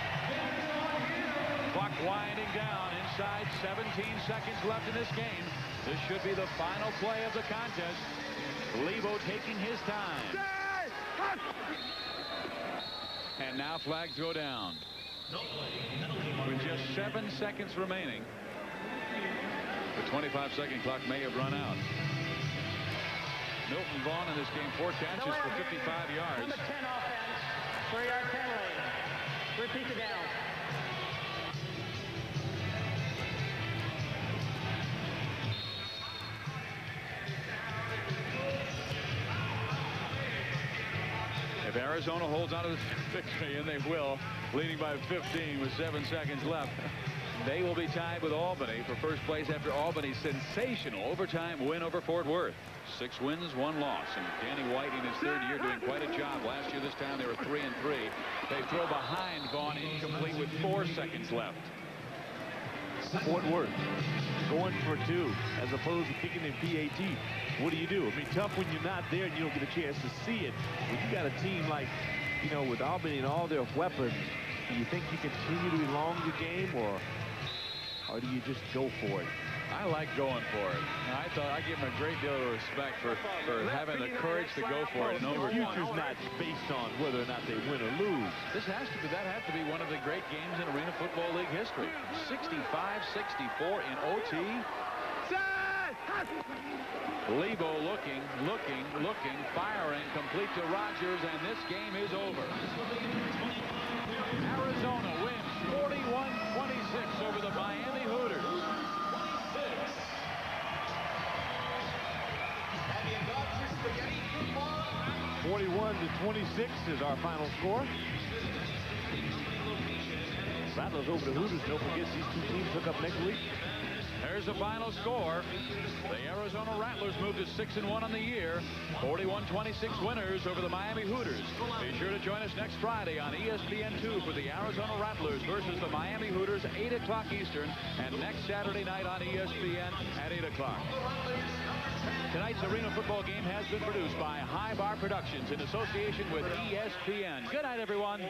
Clock winding down inside 17 seconds left in this game. This should be the final play of the contest. Lebo taking his time. And now flags go down. With just 7 seconds remaining, the 25-second clock may have run out. Milton Vaughn in this game, 4 catches for 55 yards. Number 10 offense, 3-yard penalty. Repeat the down. If Arizona holds on to the victory, and they will, leading by 15 with 7 seconds left, they will be tied with Albany for first place after Albany's sensational overtime win over Fort Worth. 6 wins, 1 loss. And Danny White in his 3rd year doing quite a job. Last year, this time, they were 3-3. They throw behind Vaughn, incomplete with 4 seconds left. Fort Worth going for 2 as opposed to kicking in PAT. What do you do? I mean, tough when you're not there and you don't get a chance to see it. When you got a team like, you know, with Albany and all their weapons, do you think you continue to elong the game, or do you just go for it? I like going for it. I give him a great deal of respect for having the courage to go for it. The future's not based on whether or not they win or lose. That has to be one of the great games in arena football. Football League history. 65-64 in OT. Lebo looking, firing, complete to Rogers, and this game is over. Arizona wins 41-26 over the Miami Hooters. 41-26 is our final score. Rattlers over the Hooters. Don't forget, these two teams hook up next week. There's the final score. The Arizona Rattlers moved to 6-1 on the year. 41-26 winners over the Miami Hooters. Be sure to join us next Friday on ESPN2 for the Arizona Rattlers versus the Miami Hooters, 8 o'clock Eastern, and next Saturday night on ESPN at 8 o'clock. Tonight's arena football game has been produced by High Bar Productions in association with ESPN. Good night, everyone.